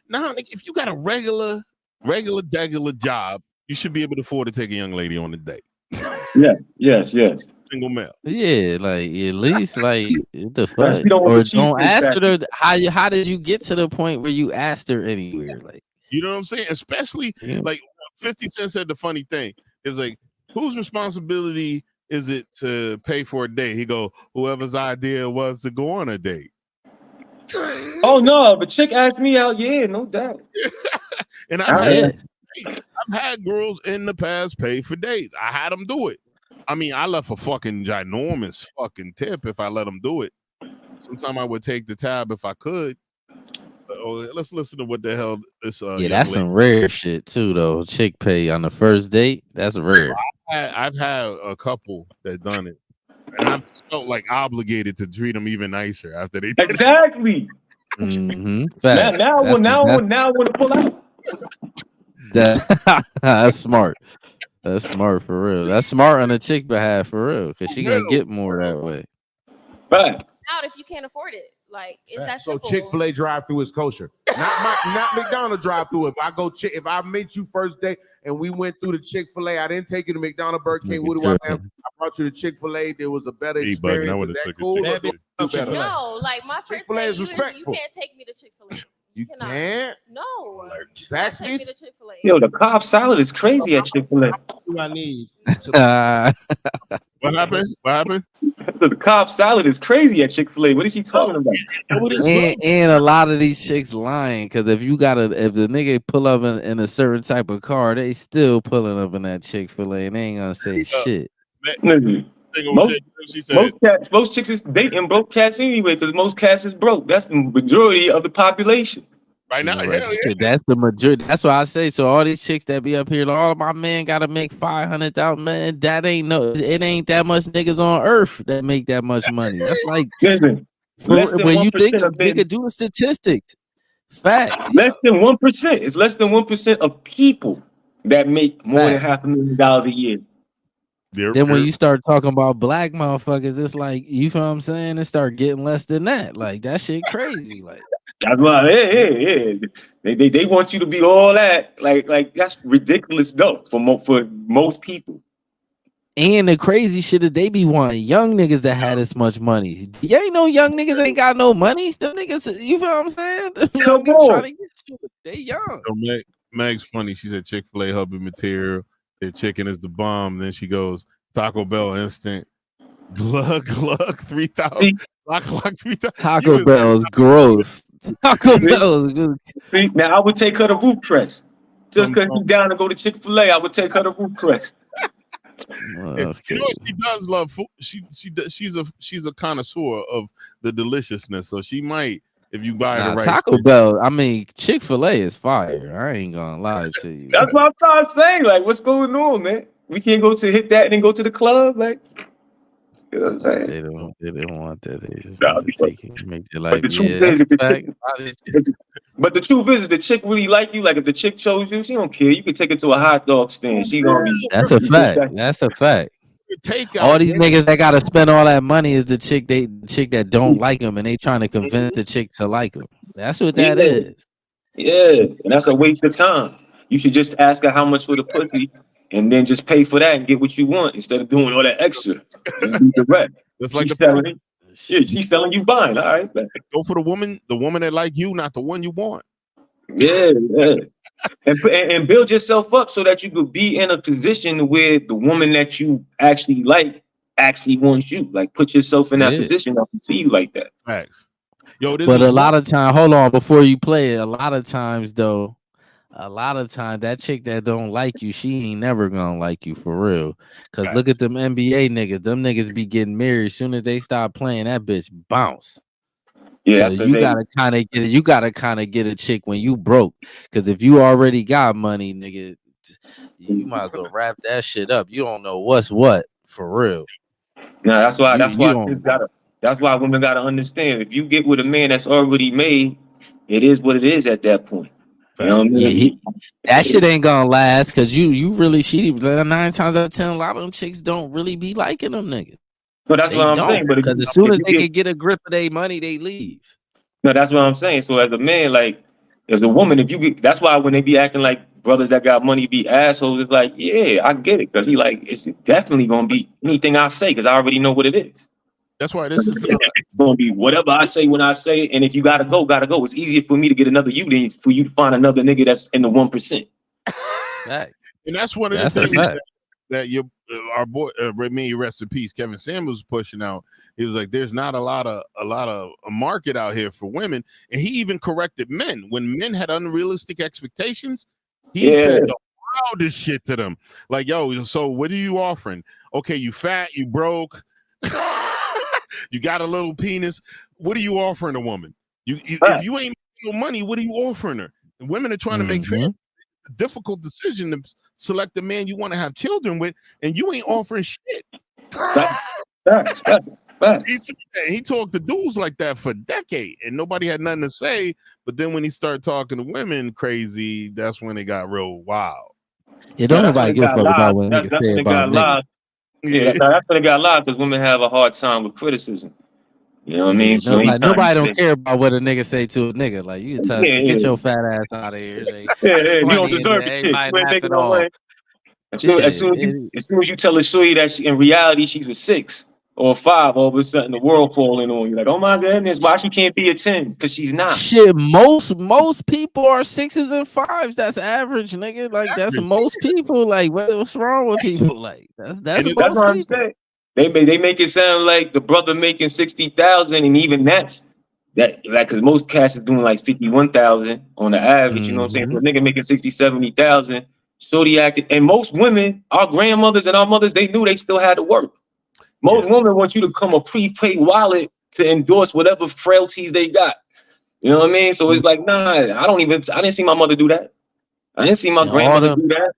no, if you got a regular job, you should be able to afford to take a young lady on a date. Yes. Single male. Yeah, like at least like the fuck. Or don't ask her how did you get to the point where you asked her anywhere? Like, you know what I'm saying? Especially like 50 Cent said the funny thing is like, whose responsibility is it to pay for a date? He go, whoever's idea was to go on a date. Oh no, but chick asked me out, yeah, no doubt. And I've had girls in the past pay for dates. I had them do it. I mean, I left a fucking ginormous fucking tip if I let them do it. Sometimes I would take the tab if I could. Let's listen to what the hell this. That's some rare shit too, though. Chick pay on the first date. That's rare. I've had a couple that done it, and I felt like obligated to treat them even nicer after they did exactly. Mm-hmm. Now I want to pull out. That's smart. That's smart for real. That's smart on the chick behalf for real, because she gonna get more that way. Right. Out if you can't afford it, like it's that so simple. Chick-fil-A drive-through is kosher. Not McDonald's drive-through. If I go if I meet you first day and we went through the Chick-fil-A, I didn't take you to McDonald's, Burger King. What do I have? I brought you to Chick-fil-A. There was a better experience. Is that cool? No, like my first Chick-fil-A is respectful. You can't take me to Chick-fil-A. You can't? No. That's take me to Chick-fil-A. Yo, the Cobb salad is crazy at Chick-fil-A. What do I need? What happened? The Cobb salad is crazy at Chick-fil-A. What is she talking about? And a lot of these chicks lying, because if the nigga pull up in a certain type of car, they still pulling up in that Chick-fil-A and they ain't gonna say shit. most, shit. She said, most chicks is dating broke cats anyway, because most cats is broke. That's the majority of the population. right now, Right, hell yeah. shit, that's the majority. That's why I say. So all these chicks that be up here, like, all my men gotta make 500,000. Man, that ain't no. It ain't that much niggas on earth that make that much money. That's like Listen, less than when you think 1% of of men. nigga do the statistics. Facts. Less than 1%. It's less than 1% of people that make more than Facts. $500,000 a year. Then when you start talking about black motherfuckers, it's like, you feel what I'm saying? It start getting less than that. Like that shit crazy. Like That's why, they want you to be all that. Like that's ridiculous though for most people. and the crazy shit is they be wanting young niggas that had this much money. You ain't no young niggas ain't got no money. Them niggas, you feel what I'm saying? Them young niggas trying to get you. They young. So Meg's funny. She said Chick-fil-A hubby material. Their chicken is the bomb. Then she goes Taco Bell instant. Glug 3,000. Glug 3,000. Taco Bell is gross. Taco Bell is good. See, now I would take her to Root Crest. Just because she's down to go to Chick-fil-A, I would take her to Root Crest. Oh, You know that's what crazy. she does love food. She's a connoisseur of the deliciousness. So she might, if you buy the right Taco shit. Bell, I mean, Chick-fil-A is fire. I ain't gonna lie to you. That's what I'm trying to say. Like, what's going on, man? We can't go to hit that and then go to the club, like. You know what I'm saying? They don't want that. They just Nah, want to take it, make their But life. the truth Yeah, is, that's if a the fact. chick, but the truth is, if the chick really like you, like if the chick chose you, she don't care. You can take it to a hot dog stand. She gonna be. That's a fact. That's a fact. Takeout. All these niggas that gotta spend all that money is the chick that don't like them, and they trying to convince the chick to like them. That's what that is. Yeah, and that's a waste of time. You should just ask her how much for the pussy, and then just pay for that and get what you want instead of doing all that extra. Just be direct. That's like She's selling it. Yeah, she's selling you buying. All right, man. Go for the woman that like you, not the one you want. Yeah. And build yourself up so that you could be in a position where the woman that you actually like actually wants you. Like put yourself in that position. I can see you like that. Facts. Yo, But a lot of time, hold on, before you play it, a lot of times that chick that don't like you, she ain't never gonna like you for real. Cause look at them NBA niggas. Them niggas be getting married as soon as they stop playing. That bitch bounce. Yeah, so you gotta kind of get a chick when you broke. Cause if you already got money, nigga, you might as well wrap that shit up. You don't know what's what for real. No, that's why women gotta understand. If you get with a man that's already made, it is what it is at that point. You know what I mean? That shit ain't gonna last because you really 9 times out of 10, a lot of them chicks don't really be liking them niggas. No, that's what I'm saying. But because as soon as they can get a grip of their money, they leave. No, that's what I'm saying. So as a man, like as a woman, if you get, that's why when they be acting like brothers that got money be assholes, it's like, yeah, I get it, because he like it's definitely gonna be anything I say because I already know what it is. That's why this is it's gonna be whatever I say when I say it, and if you gotta go. It's easier for me to get another you than for you to find another nigga that's in the 1%. Right. And that's one of the things that our boy, may rest in peace, Kevin Samuels was pushing out. He was like, "There's not a lot of a market out here for women," and he even corrected men when men had unrealistic expectations. He said the wildest shit to them, like, "Yo, so what are you offering? Okay, you fat, you broke." You got a little penis. What are you offering a woman? If you ain't making no money, what are you offering her? And women are trying to make a difficult decision to select the man you want to have children with, and you ain't offering shit. He talked to dudes like that for a decade, and nobody had nothing to say. But then when he started talking to women crazy, that's when it got real wild. Yeah, don't nobody give a fuck about what niggas say about niggas. Yeah, that's when it got live because women have a hard time with criticism. You know what I mean? So nobody don't care about what a nigga say to a nigga. Like you tell get your fat ass out of here. Like, you don't deserve the shit. As soon as you tell a shorty that in reality she's a 6 or a 5, all of a sudden the world falling on you. Like, oh my goodness, why she can't be a 10? Because she's not. Shit, most people are 6s and 5s. That's average, nigga. Like that's most people. Like what's wrong with people? Like that's what I'm saying. They make it sound like the brother making 60,000, and even that because most cats are doing like 51,000 on the average. You know what I'm saying? So a nigga making 60, 70,000. Shorty acted, and most women, our grandmothers and our mothers, they knew they still had to work. Most women want you to come a prepaid wallet to endorse whatever frailties they got. You know what I mean? So it's like, nah, I didn't see my mother do that. I didn't see my And grandmother do that.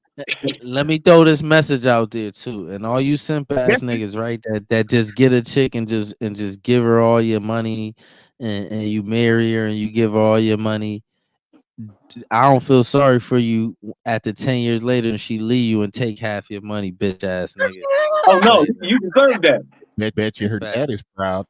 let me throw this message out there too, and all you simp ass Yes. niggas, right? That just get a chick and just give her all your money, and you marry her and you give her all your money. I don't feel sorry for you after 10 years later and she leave you and take half your money, bitch ass nigga. Oh no, you deserve that. Bet you her Fact. dad is proud.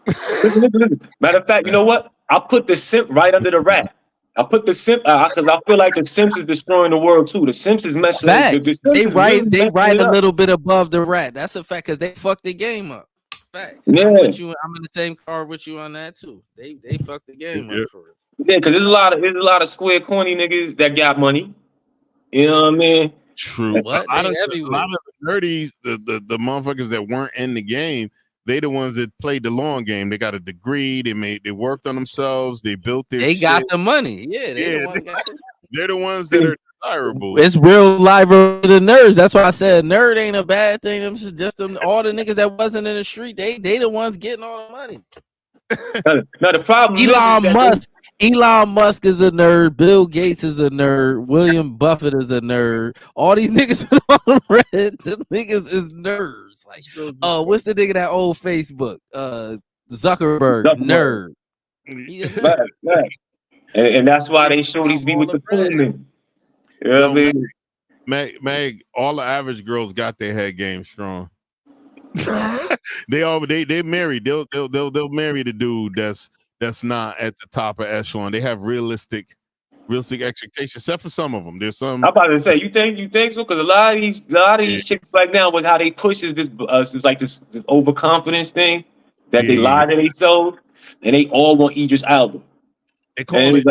Listen. Matter of fact, you know what? I put the simp right under the rat. I put the simp because I feel like the Sims is destroying the world too. The Sims is messing. Fact. The Sims They is right, really they messing right it a up. little bit above the rat. That's a fact because they fucked the game up. Facts. Yeah. I'm with you. I'm in the same car with you on that too. They fucked the game up for real. Yeah, because there's a lot of square corny niggas that got money. You know what I mean? True. What? A lot They of everywhere. the nerdies, the motherfuckers that weren't in the game, they the ones that played the long game. They got a degree. They worked on themselves. They built their They shit. got the money. Yeah, they Yeah, the ones got the they're the ones that are desirable. It's real life for the nerds. That's why I said nerd ain't a bad thing. Them just them all the niggas that wasn't in the street. They the ones getting all the money. Now the problem Elon Musk is a nerd. Bill Gates is a nerd. William Buffett is a nerd. All these niggas on red, the niggas is nerds. Like, what's the nigga that old Facebook? Zuckerberg. Nerd. He a nerd. Right. And that's why they show these be with the women. You know what I mean? Meg, all the average girls got their head game strong. they married. They'll marry the dude that's not at the top of echelon. They have realistic expectations, except for some of them. There's some. I'm about to say, you think so? Because a lot of these chicks right now with how they push is this overconfidence thing that they lie to themselves, and they all want Idris Elba. They call it.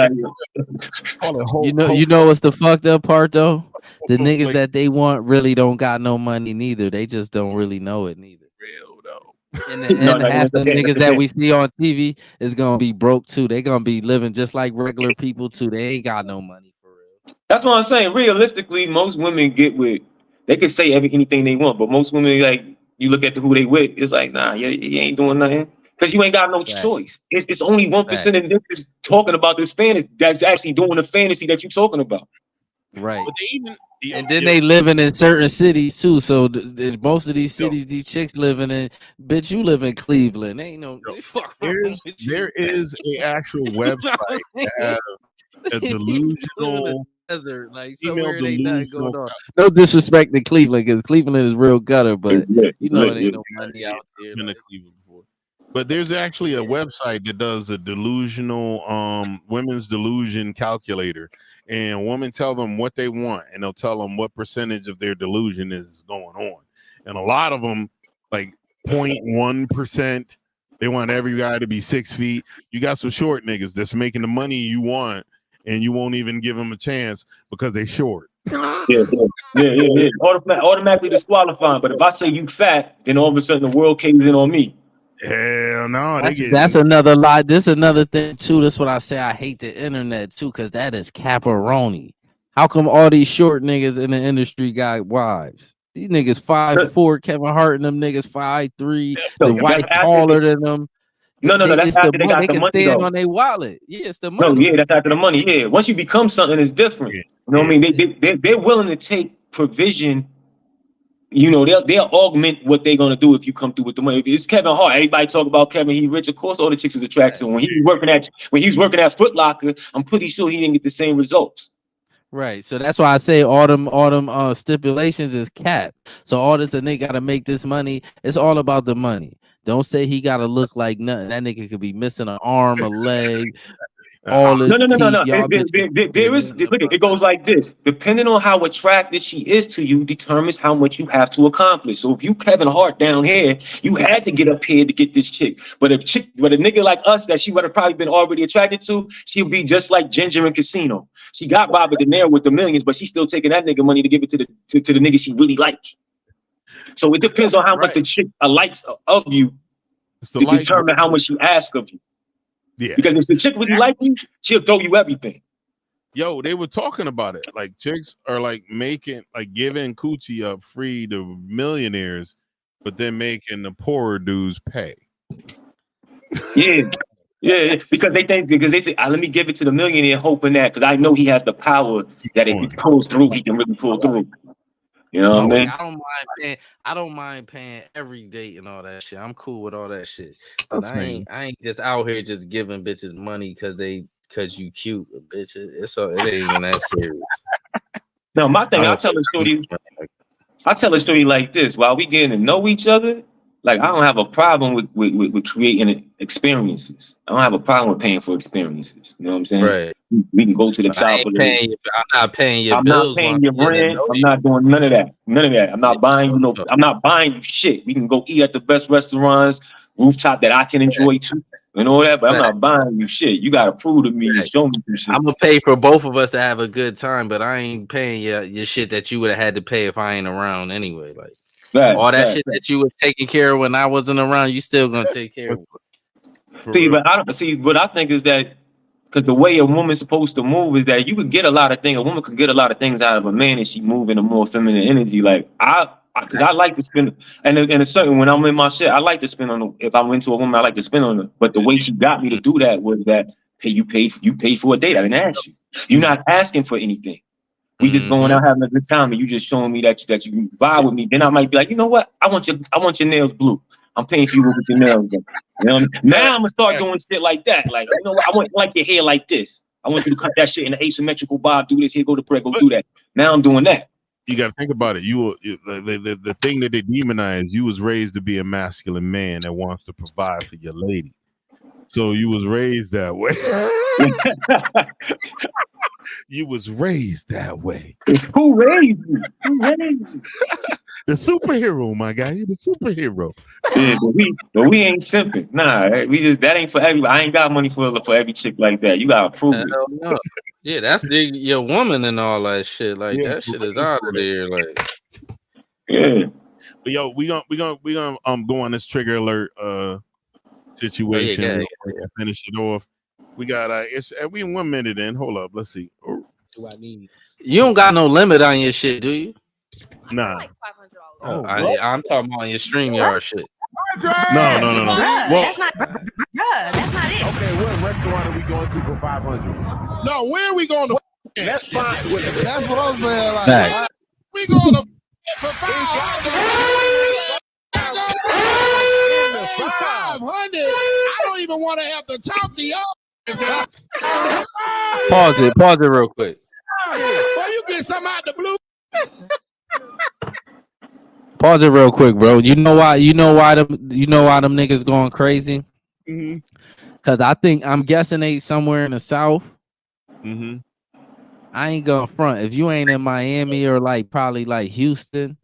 You know what's the fucked up part though? The niggas that they want really don't got no money neither. They just don't really know it neither. Real though. And half the niggas that we see on TV is gonna be broke too. They gonna be living just like regular people too. They ain't got no money for real. That's what I'm saying. Realistically, most women get with. They can say anything they want, but most women, like, you look at who they with, it's like, nah, you ain't doing nothing. Because you ain't got no choice. It's only 1% of niggas talking about this fantasy that's actually doing the fantasy that you're talking about. Right. But and then they living in certain cities too. So most of these cities, these chicks living in, bitch, you live in Cleveland. Ain't no. There is a actual website that has a delusional desert, like somewhere it ain't nothing going on. No disrespect to Cleveland, because Cleveland is real gutter, but you know it ain't no money out there. Been to Cleveland before. But there's actually a website that does a delusional women's delusion calculator, and women tell them what they want, and they'll tell them what percentage of their delusion is going on. And a lot of them, like 0.1%, they want every guy to be 6 feet. You got some short niggas that's making the money you want, and you won't even give them a chance because they short. Yeah. Automatically disqualifying. But if I say you fat, then all of a sudden the world caves in on me. Hell no, that's another lie. This is another thing too. That's what I say. I hate the internet too, because that is caparoni. How come all these short niggas in the industry got wives? These niggas 5'4", Kevin Hart and them niggas 5'3", the white taller than them. No, that's after they got the money. They can stand on their wallet. Yeah, it's the money. No, yeah, that's after the money. Yeah, once you become something, it's different. You know what I mean? They're willing to take provision. You know, they'll augment what they're gonna do if you come through with the money. If it's Kevin Hart, everybody talk about Kevin, he rich. Of course, all the chicks is attractive. When he was working at Foot Locker, I'm pretty sure he didn't get the same results. Right. So that's why I say all them stipulations is cap. So all this a nigga gotta make this money. It's all about the money. Don't say he gotta look like nothing. That nigga could be missing an arm, a leg, all this. No. It goes like this. Depending on how attractive she is to you, determines how much you have to accomplish. So if you Kevin Hart down here, you had to get up here to get this chick. But a nigga like us that she would have probably been already attracted to, she'll be just like Ginger in Casino. She got Robert De Niro with the millions, but she's still taking that nigga money to give it to the nigga she really likes. So it depends on how much the chick likes of you to determine how much she asks of you. Yeah. Because if the chick really like you, she'll throw you everything. Yo, they were talking about it. Like chicks are like giving coochie up free to millionaires but then making the poorer dudes pay. Yeah, because they say, let me give it to the millionaire, hoping that, because I know he has the power that if he pulls through, he can really pull through. You know what I mean? I don't mind paying every date and all that shit. I'm cool with all that shit. But I ain't just out here just giving bitches money because you cute, bitch. It ain't even that serious. No, my thing, I tell a story like this. While we getting to know each other, like I don't have a problem with creating experiences. I don't have a problem with paying for experiences. You know what I'm saying? Right. We can go to the top of the. I'm not paying your I'm bills. not paying your rent. I'm not doing none of that. None of that. I'm not buying you I'm not buying you shit. We can go eat at the best restaurants, rooftop that I can enjoy too, and all that. But I'm not buying you shit. You gotta prove to me and show me some shit. I'm gonna pay for both of us to have a good time, but I ain't paying your shit that you would have had to pay if I ain't around anyway. Like all that shit that you were taking care of when I wasn't around, you still gonna take care of it. See, but I don't see. What I think is that because the way a woman's supposed to move is that you could get a lot of things. A woman could get a lot of things out of a man if she move in a more feminine energy. Like because I like to spend, and in a certain when I'm in my shit, I like to spend on. If I'm into a woman, I like to spend on her. But the way she got me to do that was that you paid for a date. I didn't ask you. You're not asking for anything. We just going out having a good time, and you just showing me that you vibe with me. Then I might be like, you know what? I want your nails blue. I'm paying for you with your nails blue. You know what I mean? Now I'm gonna start doing shit like that. Like, you know what? I want like your hair like this. I want you to cut that shit in the asymmetrical bob. Do this here. Go to break. Go do that. Now I'm doing that. You got to think about it. The thing that they demonize. You was raised to be a masculine man that wants to provide for your lady. So you was raised that way. You was raised that way. Who raised you? Who raised you? The superhero, my guy. You're the superhero. Yeah, but we ain't simping. Nah, we just that ain't for everybody. I ain't got money for every chick like that. You gotta prove it. No. Yeah, that's your woman and all that shit. Like that shit is out of there. Like, yeah. But yo, we gonna go on this trigger alert situation. Finish it off. We got we 1 minute in. Hold up, let's see. Do I need? You don't got no limit on your shit, do you? Nah. Like $500. I'm talking about your StreamYard shit. No. Well, Well, that's not it. Okay, what restaurant are we going to for 500? No, where are we going to? That's fine. That's what I'm saying. Like, Right. we going to for 500. 500. I don't even want to have to talk to y'all. Pause it real quick. Well, you get some out the blue. Pause it real quick, bro. You know why them niggas going crazy? Mm-hmm. Cause I'm guessing they somewhere in the South. Mm-hmm. I ain't gonna front. If you ain't in Miami or probably Houston,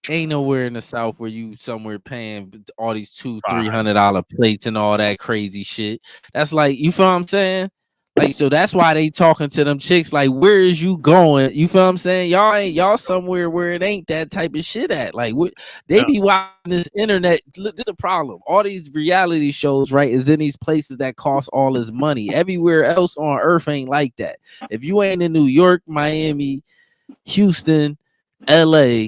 ain't nowhere in the South where you somewhere paying all these $200-$300 plates and all that crazy shit. That's like, you feel what I'm saying? Like, so that's why they talking to them chicks like, where is you going? You feel what I'm saying? Y'all somewhere where it ain't that type of shit at. Like, they be watching this internet. Look, this is a problem. All these reality shows, right, is in these places that cost all this money. Everywhere else on earth ain't like that. If you ain't in New York, Miami, Houston, LA,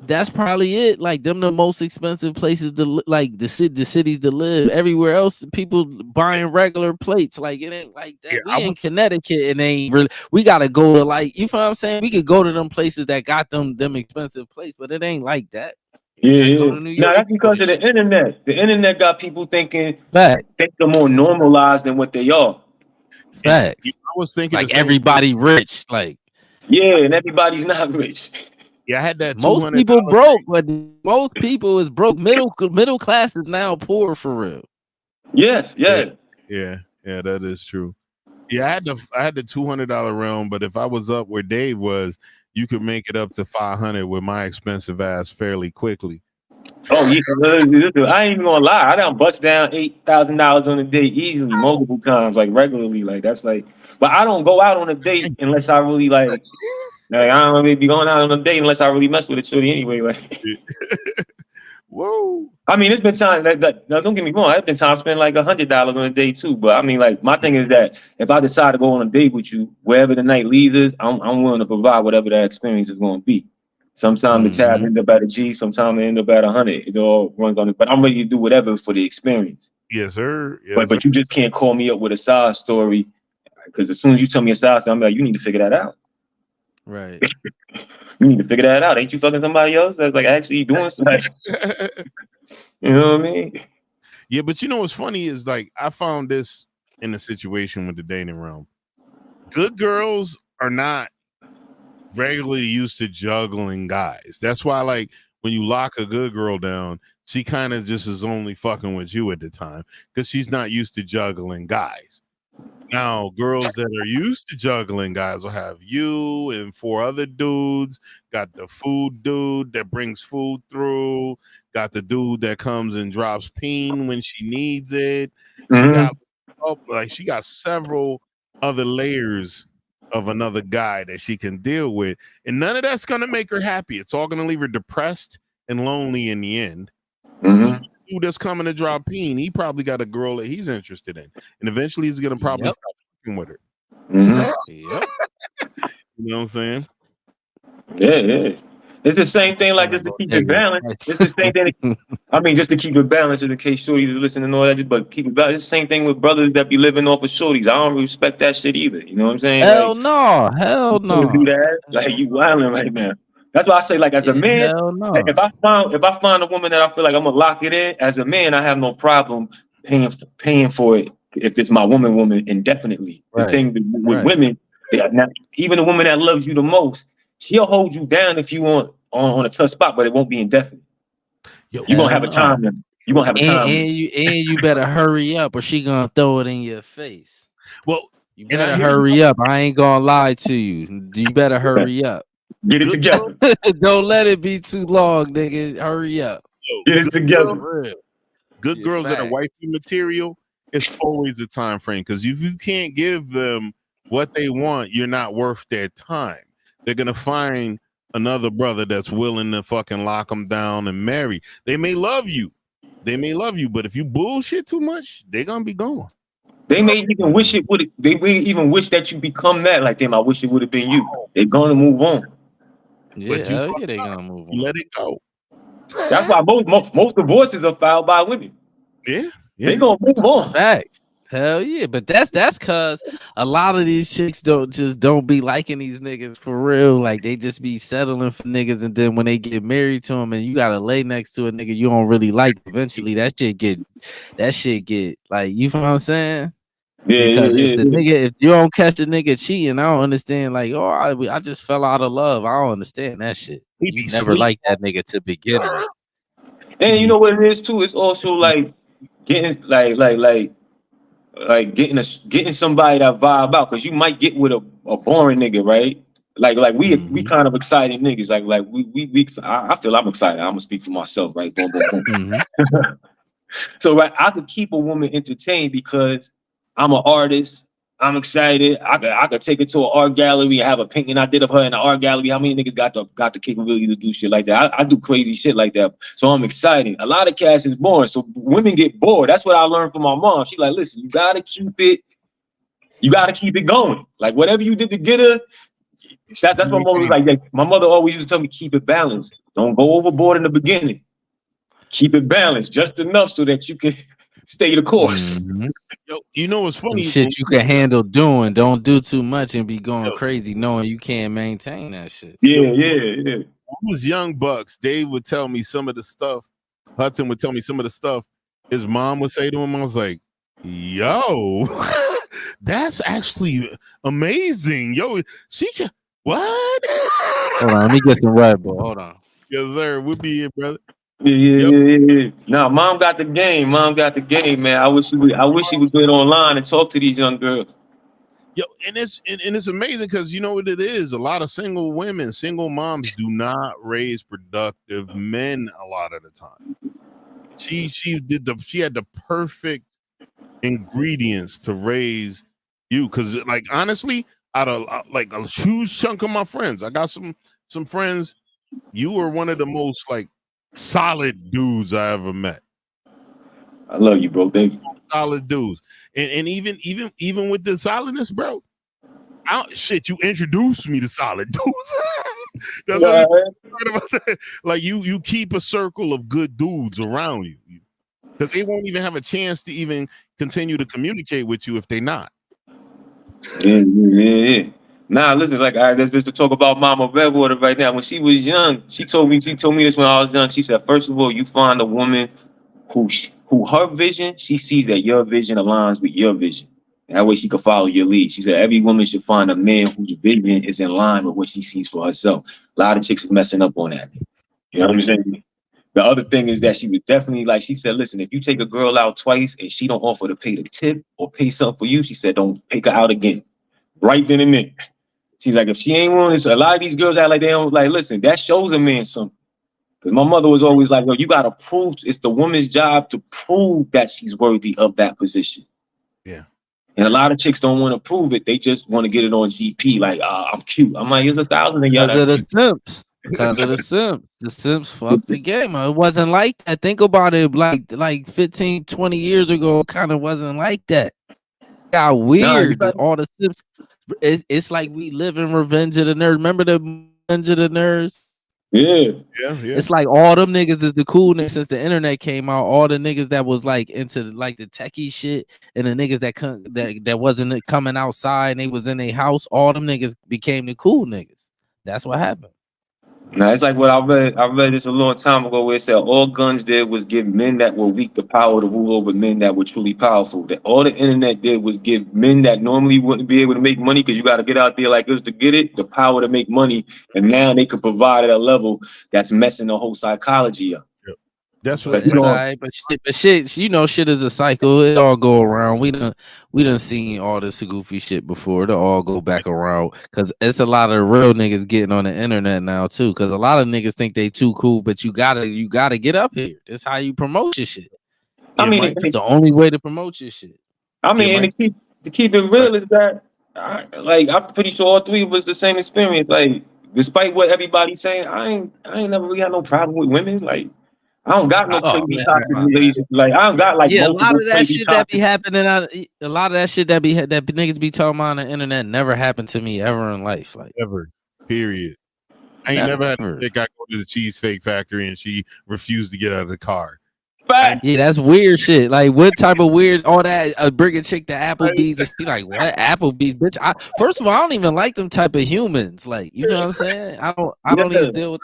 that's probably it. Like, them the most expensive places to the cities to live. Everywhere else, people buying regular plates. Like, it ain't like that. We in Connecticut and ain't really. We gotta go to you feel what I'm saying? We could go to them places that got them expensive places, but it ain't like that. Yeah. Now that's because of the internet. The internet got people thinking they're more normalized than what they are. Facts. I was thinking like everybody rich. Like, yeah, and everybody's not rich. Yeah, I had that. Most people broke, but most people is broke. Middle class is now poor for real. Yes, yeah, that is true. Yeah, I had the $200 realm, but if I was up where Dave was, you could make it up to 500 with my expensive ass fairly quickly. Oh yeah, I ain't even gonna lie. I done bust down $8,000 on a date easily, multiple times, like regularly, like that's like. But I don't go out on a date unless I really like I don't really be going out on a date unless I really mess with a shorty anyway. Like, whoa. I mean, it's been time that don't get me wrong. It's been time I spent like $100 on a date too. But I mean, like, my thing is that if I decide to go on a date with you, wherever the night leads us, I'm willing to provide whatever that experience is going to be. Sometimes the tab end up at a G, sometimes it end up at 100. It all runs on it. But I'm ready to do whatever for the experience. Yes, sir. Yes, But you just can't call me up with a side story, because as soon as you tell me a side story, I'm like, you need to figure that out. Right. You need to figure that out. Ain't you fucking somebody else that's like actually doing something? You know what I mean? Yeah, but you know what's funny is like I found this in a situation with the dating realm. Good girls are not regularly used to juggling guys. That's why, like, when you lock a good girl down, she kind of just is only fucking with you at the time because she's not used to juggling guys. Now, girls that are used to juggling guys will have you and 4 other dudes. Got the food dude that brings food through. Got the dude that comes and drops peen when she needs it. She got she got several other layers of another guy that she can deal with, and none of that's gonna make her happy. It's all gonna leave her depressed and lonely in the end. Dude that's coming to drop peen, he probably got a girl that he's interested in, and eventually he's gonna probably stop fucking with her. Yep. You know what I'm saying? Yeah. It's the same thing, like just to keep it balanced. It's the same thing. I mean, just to keep it balanced in case shorties are listening and all that, but keep it balanced. It's the same thing with brothers that be living off of shorties. I don't respect that shit either. You know what I'm saying? Hell no. Hell no. Do that. Like, you wilding right now. That's why I say, like, as a man, hell no. if I find a woman that I feel like I'm gonna lock it in, as a man, I have no problem paying for it if it's my woman indefinitely. Right. The thing with women, even the woman that loves you the most, she'll hold you down if you want on a tough spot, but it won't be indefinite. You're gonna have a time limit. You're gonna have a time limit. And you better hurry up or she gonna throw it in your face. Well, you better hurry up. I ain't gonna lie to you. You better hurry up. Get it together. Don't let it be too long, nigga. Hurry up. Get it together. Good girls that are wifey material, it's always the time frame, because if you can't give them what they want, you're not worth their time. They're gonna find another brother that's willing to fucking lock them down and marry. They may love you, but if you bullshit too much, they're gonna be gone. They may even wish it would. They may even wish that you become that. Like, damn, I wish it would have been you. They're gonna move on. Yeah, but they're gonna move on. Let it go. That's why most divorces are filed by women. Yeah. They gonna move on. Facts. Hell yeah, but that's cause a lot of these chicks don't be liking these niggas for real. Like, they just be settling for niggas, and then when they get married to them and you gotta lay next to a nigga you don't really like, eventually that shit get like, you feel what I'm saying? Because if you don't catch a nigga cheating, I don't understand. Like, oh, I just fell out of love. I don't understand that shit. You never liked that nigga to begin with. And you know what it is too? It's also like getting getting somebody that vibe out, because you might get with a boring nigga, right? Like we kind of excited niggas. Like we I feel I'm excited. I'm gonna speak for myself, right? Boom, boom, boom. So I could keep a woman entertained because I'm an artist. I'm excited. I could take her to an art gallery and have a painting I did of her in the art gallery. How many niggas got the capability to do shit like that? I do crazy shit like that. So I'm excited. A lot of cats is boring. So women get bored. That's what I learned from my mom. She's like, listen, you gotta keep it going. Like, whatever you did to get her, that's what my mom was like. My mother always used to tell me, keep it balanced. Don't go overboard in the beginning. Keep it balanced just enough so that you can stay the course. Yo, you know what's funny? Some shit you can handle doing. Don't do too much and be going crazy knowing you can't maintain that shit. Yeah. When I was young bucks, Dave would tell me some of the stuff. Hudson would tell me some of the stuff his mom would say to him. I was like, yo, that's actually amazing. Yo, what? Hold on, let me get some Red Bull. Hold on. Yes, sir. We'll be here, brother. Yeah. Nah, mom got the game. Man. I wish she would get online and talk to these young girls. Yo, and it's amazing because you know what it is. A lot of single women, single moms do not raise productive men a lot of the time. She had the perfect ingredients to raise you, because, like, honestly, out of like a huge chunk of my friends, I got some friends. You were one of the most like solid dudes I ever met. I love you, bro. Thank you. Solid dudes, and even with the solidness, bro. You introduced me to solid dudes. That's what I'm talking about. That. Like you keep a circle of good dudes around you, because they won't even have a chance to even continue to communicate with you if they not. Yeah. Nah, listen, like let's just to talk about Mama Redwater right now. When she was young, she told me this when I was young. She said, first of all, you find a woman who her vision, she sees that your vision aligns with your vision. That way she can follow your lead. She said every woman should find a man whose vision is in line with what she sees for herself. A lot of chicks is messing up on that. You know what I'm saying? The other thing is that she was definitely like, she said, listen, if you take a girl out twice and she don't offer to pay the tip or pay something for you, she said, don't take her out again. Right then and there. She's like, if she ain't willing to, a lot of these girls act like they don't, like, listen, that shows a man something. Because my mother was always like, yo, you got to prove, it's the woman's job to prove that she's worthy of that position. Yeah. And a lot of chicks don't want to prove it. They just want to get it on GP. Like, I'm cute. I'm like, there's 1,000 of y'all. Because of the simps. Because of the simps. The simps fucked the game. It wasn't like that. Think about it. Like 15, 20 years ago, it kind of wasn't like that. It got weird. All the simps. It's like we live in Revenge of the Nerds. Remember the Revenge of the Nerds? Yeah. It's like all them niggas is the cool niggas since the internet came out. All the niggas that was like into like the techie shit, and the niggas that wasn't coming outside and they was in their house. All them niggas became the cool niggas. That's what happened. Now it's like what I read this a long time ago, where it said all guns did was give men that were weak the power to rule over men that were truly powerful. That all the internet did was give men that normally wouldn't be able to make money, because you got to get out there like us to get it, the power to make money, and now they could provide at a level that's messing the whole psychology up. Yep. That's what it's all right, but shit, you know, shit is a cycle. It all go around. We done seen all this goofy shit before. It'll all go back around, because it's a lot of real niggas getting on the internet now too. Because a lot of niggas think they too cool, but you gotta get up here. That's how you promote your shit. I mean, it's the only way to promote your shit. I mean, and to keep it real is that, I'm pretty sure all three of us the same experience. Like, despite what everybody's saying, I ain't never really had no problem with women. Like, I don't got no crazy toxic relationship. Like, I don't got like a lot of that shit that be toxic. happening. A lot of that shit that niggas be talking about on the internet never happened to me ever in life. Like ever. Period. I ain't never had a chick I go to the cheesecake factory and she refused to get out of the car. Yeah, that's weird shit. Like, what type of weird? All that bring a chick to Applebee's and she like, what Applebee's, bitch? First of all, I don't even like them type of humans. Like, you know what I'm saying? I don't even deal with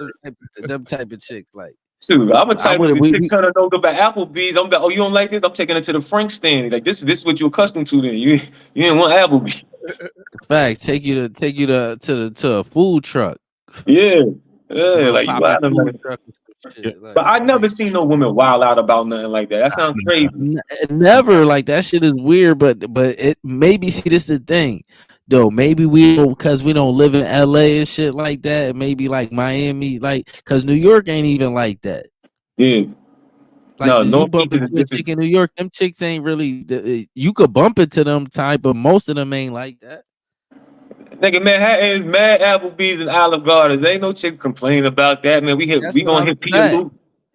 them type of chicks. Like, Shoot, I'm a type of chick turn her don't go back Applebee's. I'm like, oh, you don't like this? I'm taking it to the Frank stand. Like, this is what you're accustomed to. Then you didn't want Applebee's. Facts. Take you to a food truck. Yeah, like you wild about it. But I never seen no woman wild out about nothing like that. That sounds crazy. Never. Like, that shit is weird. But it maybe, see, this is the thing. Though maybe because we don't live in LA and shit like that, and maybe like Miami, like, because New York ain't even like that. Yeah. Like, you bump into a chick in New York, them chicks ain't really. You could bump into them type, but most of them ain't like that. Nigga, Manhattan is mad Applebee's and Olive Garden. There ain't no chick complaining about that, man. We gonna hit Peter Luke.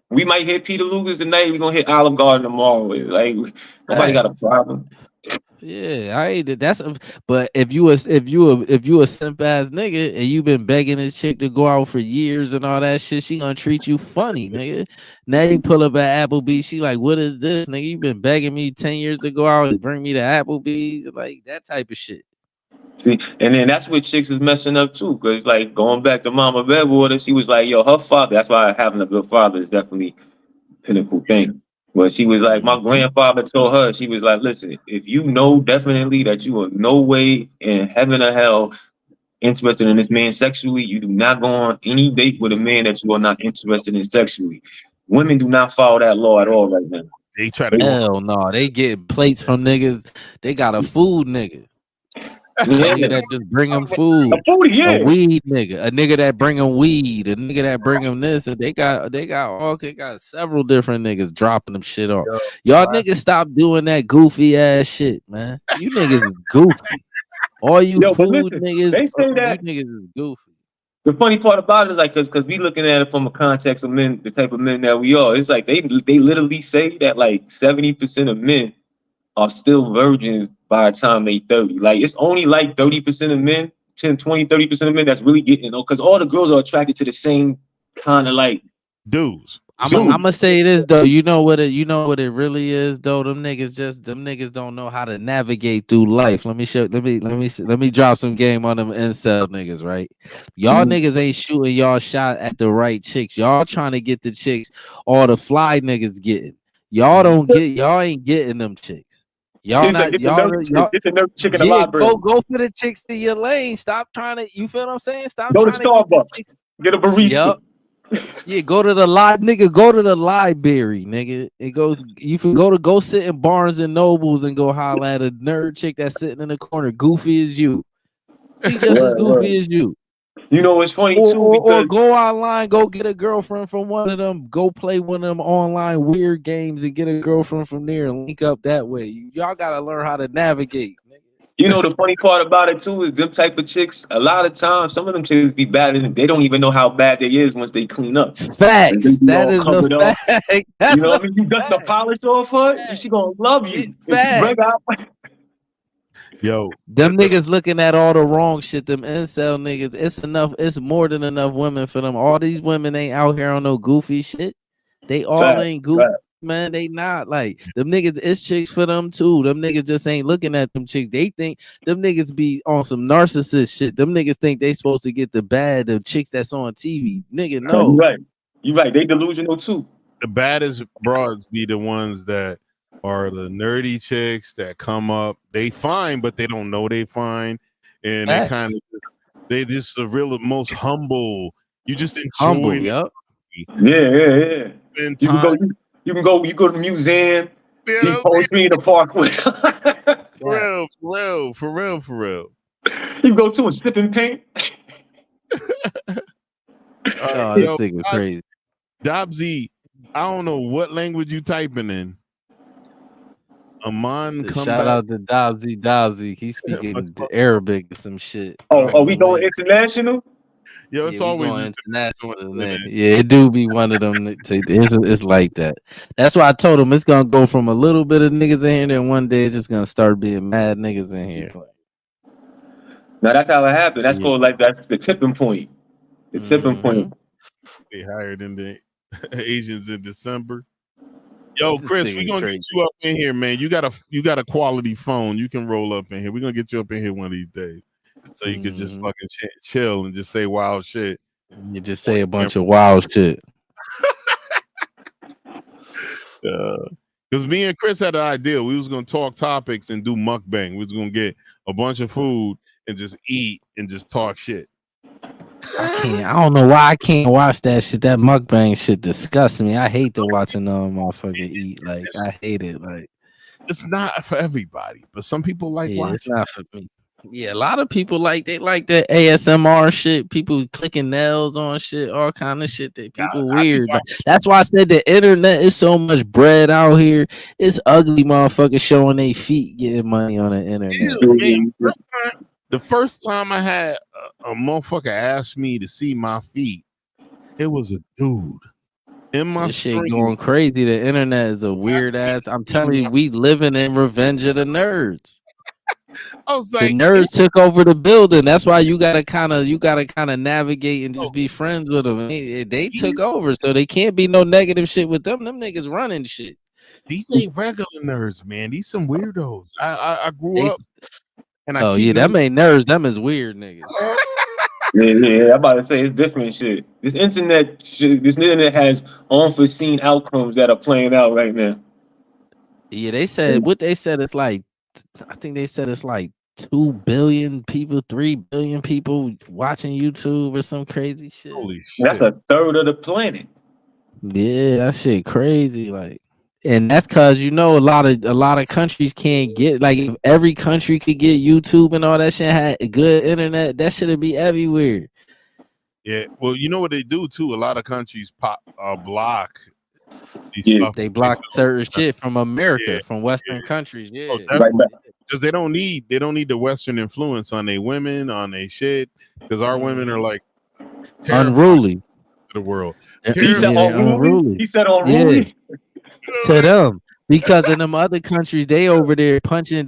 We might hit Peter Lucas tonight. We gonna hit Olive Garden tomorrow. Like, nobody got a problem. Yeah, I ain't that's. But if you a simp ass nigga and you been begging this chick to go out for years and all that shit, she gonna treat you funny, nigga. Now you pull up at Applebee's, she like, what is this, nigga? You been begging me 10 years to go out and bring me to Applebee's, like that type of shit. See, and then that's what chicks is messing up too, because like going back to Mama Redwater, she was like, yo, her father. That's why having a good father is definitely a pinnacle thing. But she was like, my grandfather told her, she was like, listen, if you know definitely that you are no way in heaven or hell interested in this man sexually, you do not go on any date with a man that you are not interested in sexually. Women do not follow that law at all right now. They try to hell no, they get plates from niggas. They got a food nigga. A nigga that just bring them food, a weed nigga, a nigga that bring them weed, a nigga that bring them this, and they got several different niggas dropping them shit off. Y'all niggas stop doing that goofy ass shit, man. You niggas is goofy. All you food niggas, they say that you niggas is goofy. The funny part about it, like, because we looking at it from a context of men, the type of men that we are. It's like they literally say that like 70% of men are still virgins by the time they 30. Like, it's only like 30% of men 10, 20, 30% of men that's really getting, because all the girls are attracted to the same kind of like Dudes. I'm Dude. gonna say this though. You know what it really is though. Them niggas don't know how to navigate through life. Let me drop some game on them incel niggas, right? Y'all niggas ain't shooting y'all shot at the right chicks. Y'all trying to get the chicks all the fly niggas getting. Y'all ain't getting them chicks. Y'all It's like, not get the nerve chick in the library. go for the chicks in your lane. Stop trying to, you feel what I'm saying? Stop Go to trying to get the Starbucks. chicks. Get a barista. Yup. Yeah, go to the library, nigga. It goes. You can go sit in Barnes and Nobles and go holler at a nerd chick that's sitting in the corner, goofy as you. She just as goofy as you. You know what's funny too? Or Because go online, go get a girlfriend from one of them. Go play one of them online weird games and get a girlfriend from there and link up that way. Y'all gotta learn how to navigate. you know the funny part about it too is them type of chicks. A lot of times, some of them chicks be bad, and they don't even know how bad they is once they clean up. Facts. That is a fact. You know what I mean? You dust the polish off her, she gonna love you. Facts. Yo, them niggas looking at all the wrong shit. Them incel niggas. It's enough. It's more than enough women for them. All these women ain't out here on no goofy shit. They all ain't goofy. Man, they not like them niggas. It's chicks for them too. Them niggas just ain't looking at them chicks. They think them niggas be on some narcissist shit. Them niggas think they supposed to get the chicks that's on TV. Nigga, no. You right. They delusional too. The baddest broads be the ones that are the nerdy chicks that come up. They fine, but they don't know they fine, and they kind of they just the real most humble. You just enjoy. Yep. Yeah. You go to the museum. Be poetry in the park with. For real. You go to a sipping paint. This thing is crazy. Dobsy, I don't know what language you typing in. Aman, shout out to Dobsy. He's speaking Arabic or some shit. Oh, we going international? Yo, it's always international, man. Yeah, it do be one of them. It's like that. That's why I told him it's gonna go from a little bit of niggas in here, then one day it's just gonna start being mad niggas in here. Now that's how it happened. That's called that's the tipping point. The tipping point. They hired in the Asians in December. Yo, Chris, we're gonna get you up in here, man. You got a quality phone. You can roll up in here. We're gonna get you up in here one of these days. So you could just fucking chill and just say wild shit. You just say a bunch of wild shit. Because me and Chris had an idea. We was gonna talk topics and do mukbang. We was gonna get a bunch of food and just eat and just talk shit. I don't know why I can't watch that shit. That mukbang shit disgusts me. I hate to watching motherfucker eat. Like I hate it. Like it's not for everybody, but some people like watching. It's not for me. Yeah, a lot of people like the ASMR shit. People clicking nails on shit, all kind of shit. That people weird. That's why I said the internet is so much bread out here. It's ugly motherfuckers showing their feet getting money on the internet. The first time I had a motherfucker ask me to see my feet, it was a dude in my shit going crazy. The internet is a weird ass. I'm telling you, we living in Revenge of the Nerds. I was like, the nerds took over the building. That's why you gotta kind of navigate and just be friends with them. They took over, so they can't be no negative shit with them. Them niggas running shit. These ain't regular nerds, man. These some weirdos. I grew up. And them ain't nerds. Them is weird niggas. Yeah. I'm about to say it's different shit. This internet has unforeseen outcomes that are playing out right now. Yeah, they said it's like. I think they said it's like 2 billion people, 3 billion people watching YouTube or some crazy shit. Holy shit. That's a third of the planet. Yeah, that shit crazy. Like, and that's cause a lot of countries can't get, like, if every country could get YouTube and all that shit, had good internet, that should be everywhere. Yeah, well, you know what they do too. A lot of countries block. They block certain shit from America, from Western countries. Yeah, because they don't need the Western influence on their women, on their shit. Because our women are like unruly to the world. He said unruly. to them. Because in them other countries, they over there punching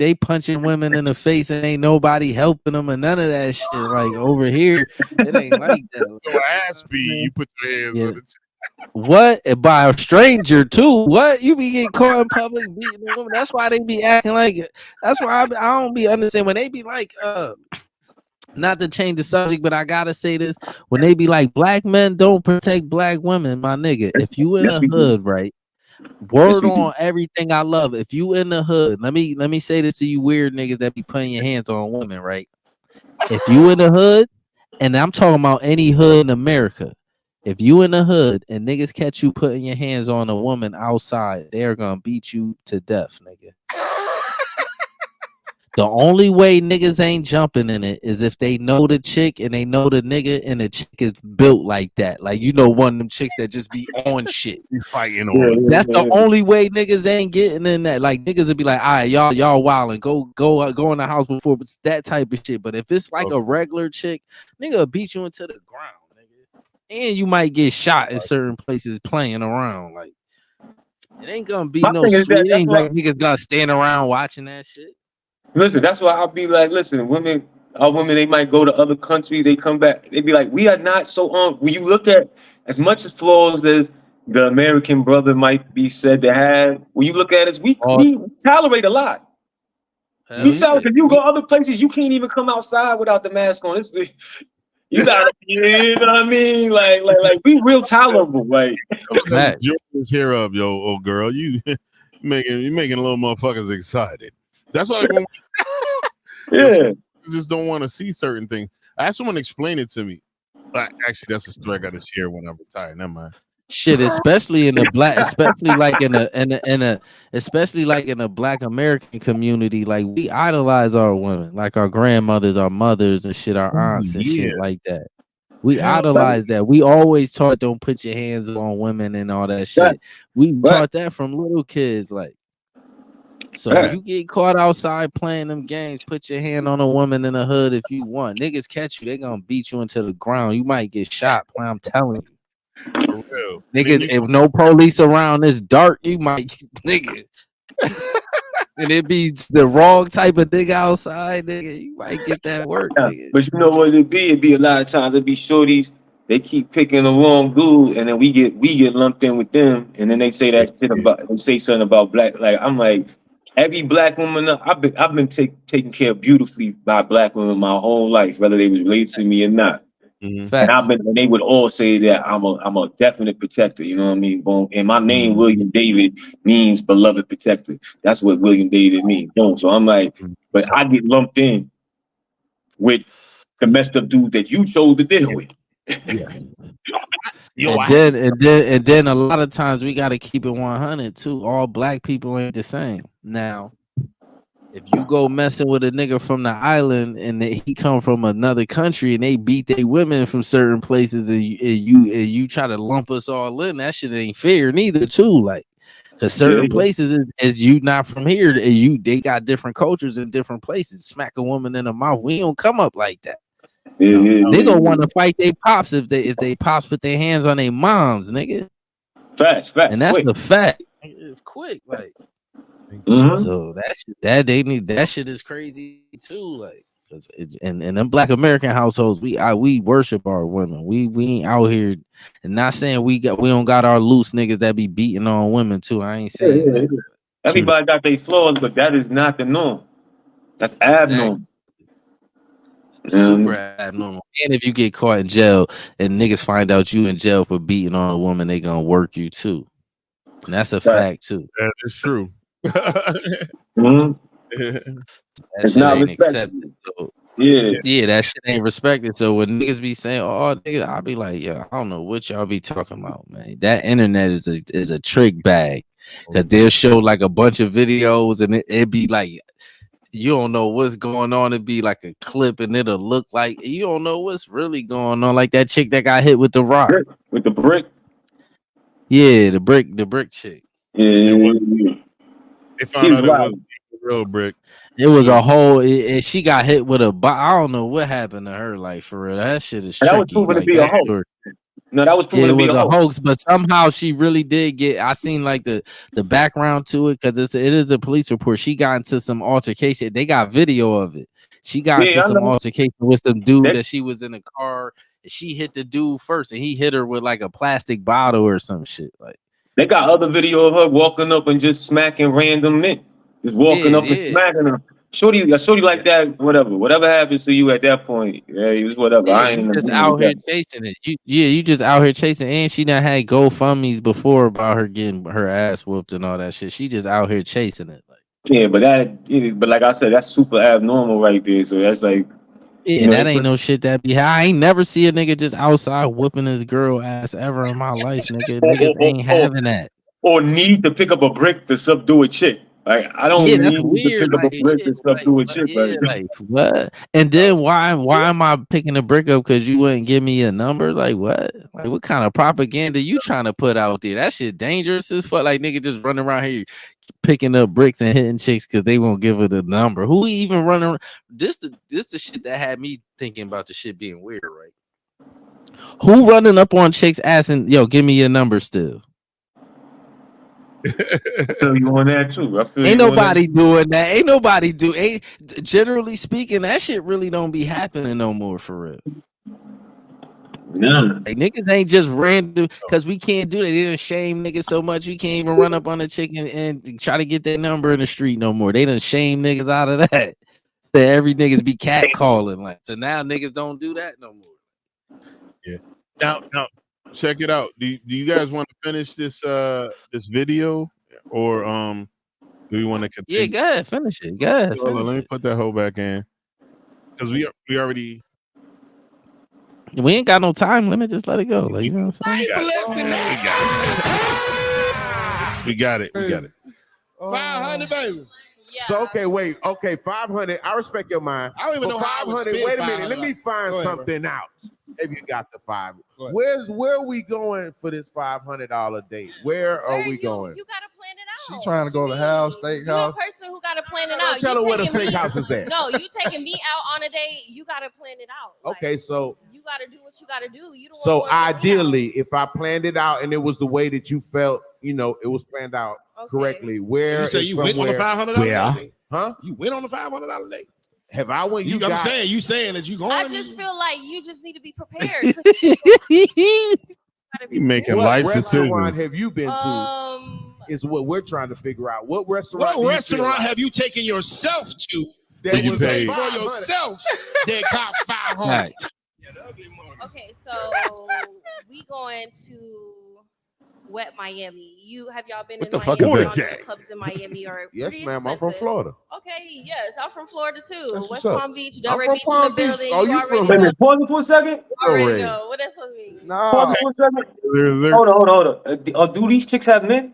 women in the face and ain't nobody helping them and none of that shit. Like over here, it ain't like that. So ass beat, you put your hands Yeah. on it. What? By a stranger too? What? You be getting caught in public beating a woman? That's why they be acting like it. That's why I don't be understanding when they be like, not to change the subject, but I gotta say this: when they be like, black men don't protect black women, my nigga. If you in Yes, a we do. hood, right? Yes, Word we do. on everything I love. If you in the hood, let me say this to you weird niggas that be putting your hands on women, right? If you in the hood, and I'm talking about any hood in America, if you in the hood and niggas catch you putting your hands on a woman outside, they're gonna beat you to death, nigga. The only way niggas ain't jumping in it is if they know the chick and they know the nigga and the chick is built like that. Like, you know, one of them chicks that just be on shit. You fighting Yeah, on. That's the only way niggas ain't getting in that. Like, niggas would be like, all right, y'all wildin', go in the house before, but it's that type of shit. But if it's like a regular chick, nigga will beat you into the ground, nigga. And you might get shot in certain places playing around. Like, it ain't gonna be My no thing is sweet. that It that's ain't why. like niggas gonna stand around watching that shit. Listen, that's why I'll be like, listen, our women, they might go to other countries, they come back, they be like, we are not so on. When you look at as much as flaws as the American brother might be said to have, when you look at us, we tolerate a lot. Hell We yeah. tolerate, because you go other places, you can't even come outside without the mask on. You gotta, you know what I mean? Like we real tolerable. Like, Facts. Jordan's hair up, yo, old girl. You making little motherfuckers excited. That's why yeah. just don't want to see certain things. I had someone explain it to me. Actually, that's a story I got to share when I'm retired. Never mind. Shit, especially in the black, especially like in a especially like in a black American community, like we idolize our women, like our grandmothers, our mothers and shit, our aunts and shit like that. We idolize that. We always taught don't put your hands on women and all that shit. We taught that from little kids, like. So you get caught outside playing them games, put your hand on a woman in the hood if you want. Niggas catch you, they gonna beat you into the ground. You might get shot. I'm telling you. For real. Nigga, if no police around, it's dark, you might, nigga. And it be the wrong type of nigga outside, nigga. You might get that work, nigga. But you know what it'd be? It'd be a lot of times it'd be shorties. They keep picking the wrong dude, and then we get lumped in with them, and then they say that shit about, they say something about black. Like, I'm like, every black woman, I've been taken care of beautifully by black women my whole life, whether they was related to me or not. Mm-hmm. And they would all say that I'm a definite protector. You know what I mean? Boom. And my name, William David, means beloved protector. That's what William David means. Boom. So I'm like, but I get lumped in with the messed up dude that you chose to deal with. Yes. And then a lot of times we gotta keep it 100 too. All black people ain't the same. Now, if you go messing with a nigga from the island and he come from another country and they beat their women from certain places and you try to lump us all in, that shit ain't fair neither too. Like, cause certain places is you not from here, they got different cultures in different places. Smack a woman in the mouth, we don't come up like that. They gonna want to fight their pops if they pops put their hands on their moms, nigga. Facts, and that's quick. the fact. It's quick, like. So that they need that shit is crazy too, like. Cause it's in them black American households, we worship our women. We ain't out here, and not saying we don't got our loose niggas that be beating on women too. I ain't saying that. Everybody got their flaws, but that is not the norm. That's abnormal. Super abnormal. And if you get caught in jail and niggas find out you in jail for beating on a woman, they gonna work you too. And that's a fact too. That is true. That shit ain't accepted. So, yeah, that shit ain't respected. So when niggas be saying, "Oh, nigga," I'll be like, "Yeah, I don't know what y'all be talking about, man. That internet is a trick bag, because they'll show like a bunch of videos and it be like." You don't know what's going on. It'd be like a clip and it'll look like you don't know what's really going on. Like that chick that got hit with the rock. With the brick? Yeah, the brick chick. Yeah. They found out it was a real brick. It was a whole and she got hit with I don't know what happened to her, like for real. That shit is tricky. That was proven to be a hoax. No, that was Yeah, proven it to be was a a hoax. hoax, but somehow she really did get. I seen like the background to it because it is a police report. She got into some altercation. They got video of it. She got into Yeah, I some know. altercation with some dude That- that she was in a car. And she hit the dude first, and he hit her with like a plastic bottle or some shit. Like, They got other video of her walking up and just smacking random men. Just walking yeah, up and yeah. smacking them. Shorty like that, whatever happens to you at that point, yeah, it was whatever. Yeah, I ain't you in just the out here that. chasing it. You just out here chasing, and she done had GoFundMe's before about her getting her ass whooped and all that shit. She just out here chasing it. Like, Yeah, but like I said, that's super abnormal right there. So that's like, yeah, you know, that ain't no shit that be. I ain't never see a nigga just outside whooping his girl ass ever in my life, nigga. Niggas ain't having that. or need to pick up a brick to subdue a chick. Like I don't Yeah, that's need to weird. pick up Like, a brick yeah, to subdue a chick. yeah, like what? And then why am I picking a brick up because you wouldn't give me a number? Like what? Like what kind of propaganda you trying to put out there? That shit dangerous as fuck. Like nigga just running around here picking up bricks and hitting chicks because they won't give her the number. Who even running? This the shit that had me thinking about the shit being weird, right? Who running up on chicks asking, yo, give me your number still? I feel you on that too. Ain't nobody doing that. Ain't nobody do. Ain't generally speaking, that shit really don't be happening no more for real. Nah. Like niggas ain't just random because we can't do that. They done shame niggas so much we can't even run up on a chick and try to get their number in the street no more. They done shame niggas out of that. So every niggas be cat calling like. So now niggas don't do that no more. Yeah. Now, check it out. Do you guys want to finish this this video or do we want to continue? Yeah, go ahead, finish it. Go ahead. Hold on, let me put that hoe back in because we already. We ain't got no time limit. Just let it go. Like, you know what I'm saying? We got it. 500, baby. Yeah. So okay, 500. I respect your mind. I don't even know how I would 500. spend Wait a minute. Let me $500. find Go ahead, something out. If you got the $500, Go ahead. where are we going for this $500 date? Where are we going? You gotta plan it out. She trying to go to house, You steakhouse. a person who gotta plan it Don't out. tell her You where the taking me- steakhouse is at. No, you taking me out on a date. You gotta plan it out. Like, Okay, so you gotta do what you gotta do. You don't. so wanna go to ideally, if I planned it out and it was the way that you felt, it was planned out Okay. correctly. So Where you say is you went on the somewhere- $500 date? Huh? You went on the $500 date? Have I went? I'm got- saying you saying that you going. I just feel like you just need to be prepared. You making What life restaurant decisions. have you been to? Is what we're trying to figure out. What restaurant? do What you feel restaurant like have you taken yourself to that that you you was pay paid? for yourself that costs 500? Right. Okay, so we going to Wet Miami. Have y'all been What in the Miami? fuck is Or that? gone to the clubs in Miami are Yes, pretty ma'am. I'm from expensive. Florida. Okay, yes, I'm from Florida too. That's West what's up. Palm Beach, I'm Delray from Beach in Palm the Beach. building. Oh, you you already from- Wait a know. minute, pause it for a second. You already Delray. know. What that's supposed to mean? Nah. Pause it for a second. Is there- Hold on. Do these chicks have men?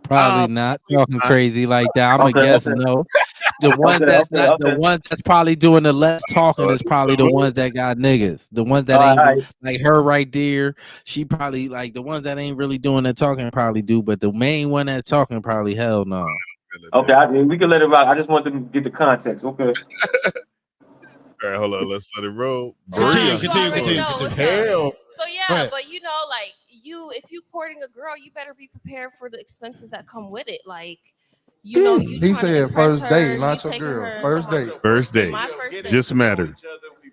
Probably not talking crazy like that. I'm Okay, gonna guess okay. no. The ones Okay, that's okay, not the okay. ones that's probably doing the less talking is probably the ones that got niggas. The ones that ain't Alright. like her right there. She probably like the ones that ain't really doing the talking probably do, but the main one that's talking probably hell no. Okay, we can let it rock. I just want to get the context. Okay. All right, hold on. Let's let it roll. Continue, You continue, already continue, know continue. what's up. Hell, So Go yeah, ahead. but like if you courting a girl, you better be prepared for the expenses that come with it. Like, you He trying to said impress first her, date, you not your taking girl. her- First date. First date. My first date. Just mattered.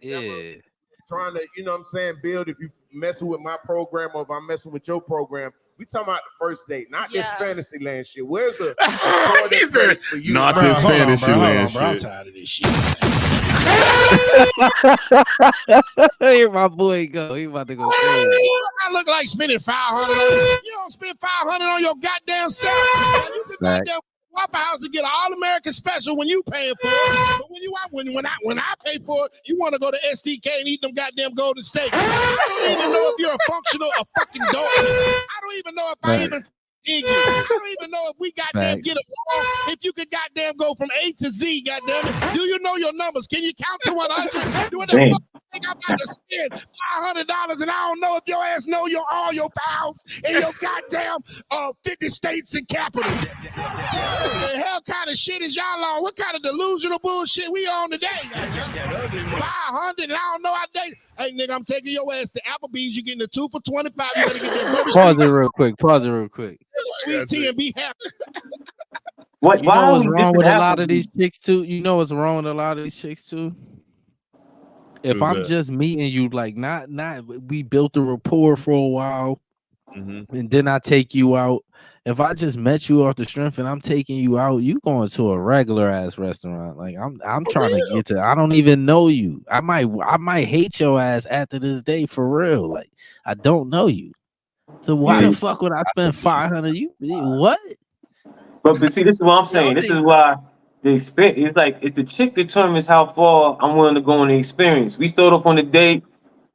Yeah. Trying to, you know what I'm saying, build. If you messing with my program or if I'm messing with your program, we talking about the first date, not this Yeah. fantasy land shit. Where's the He said, place for you? not Bro, this hold on, fantasy bro. Hold land on, bro. I'm shit. tired of this shit. Here my boy go. He about to go crazy. I look like spending 500 on you. You don't spend 500 on your goddamn self. Now, you can Right. goddamn Waffle House to get an all-American special when you paying for it. But when I pay for it, you want to go to STK and eat them goddamn golden steak. I don't even know if you're a fucking dog. I don't even know if I Right. even dig you. I don't even know if we goddamn Facts. get along. If you could goddamn go from A to Z, goddamn it. Do you know your numbers? Can you count to 100? Do what the Damn. fuck think I'm about to spend $500 and I don't know if your ass know all your fouls in your goddamn 50 states and capital. The hell kind of shit is y'all on? What kind of delusional bullshit we on today? 500 and I don't know how they. Hey nigga, I'm taking your ass to Applebee's. You getting a 2 for $25. You better get that butterscotch. Pause it real quick. Sweet tea and be happy. What? You Why know are what's we wrong dissing with a lot of Applebee's? these chicks too? You know what's wrong with a lot of these chicks too? If Who's I'm that? just meeting you, like not we built a rapport for a while, and then I take you out. If I just met you off the strength and I'm taking you out, you going to a regular ass restaurant. Like I'm trying to get to. I don't even know you. I might hate your ass after this day for real. Like I don't know you. So why the fuck would I spend 500? You what? But see, this is what I'm saying. This is why the experience. It's like if the chick determines how far I'm willing to go in the experience. We start off on a date.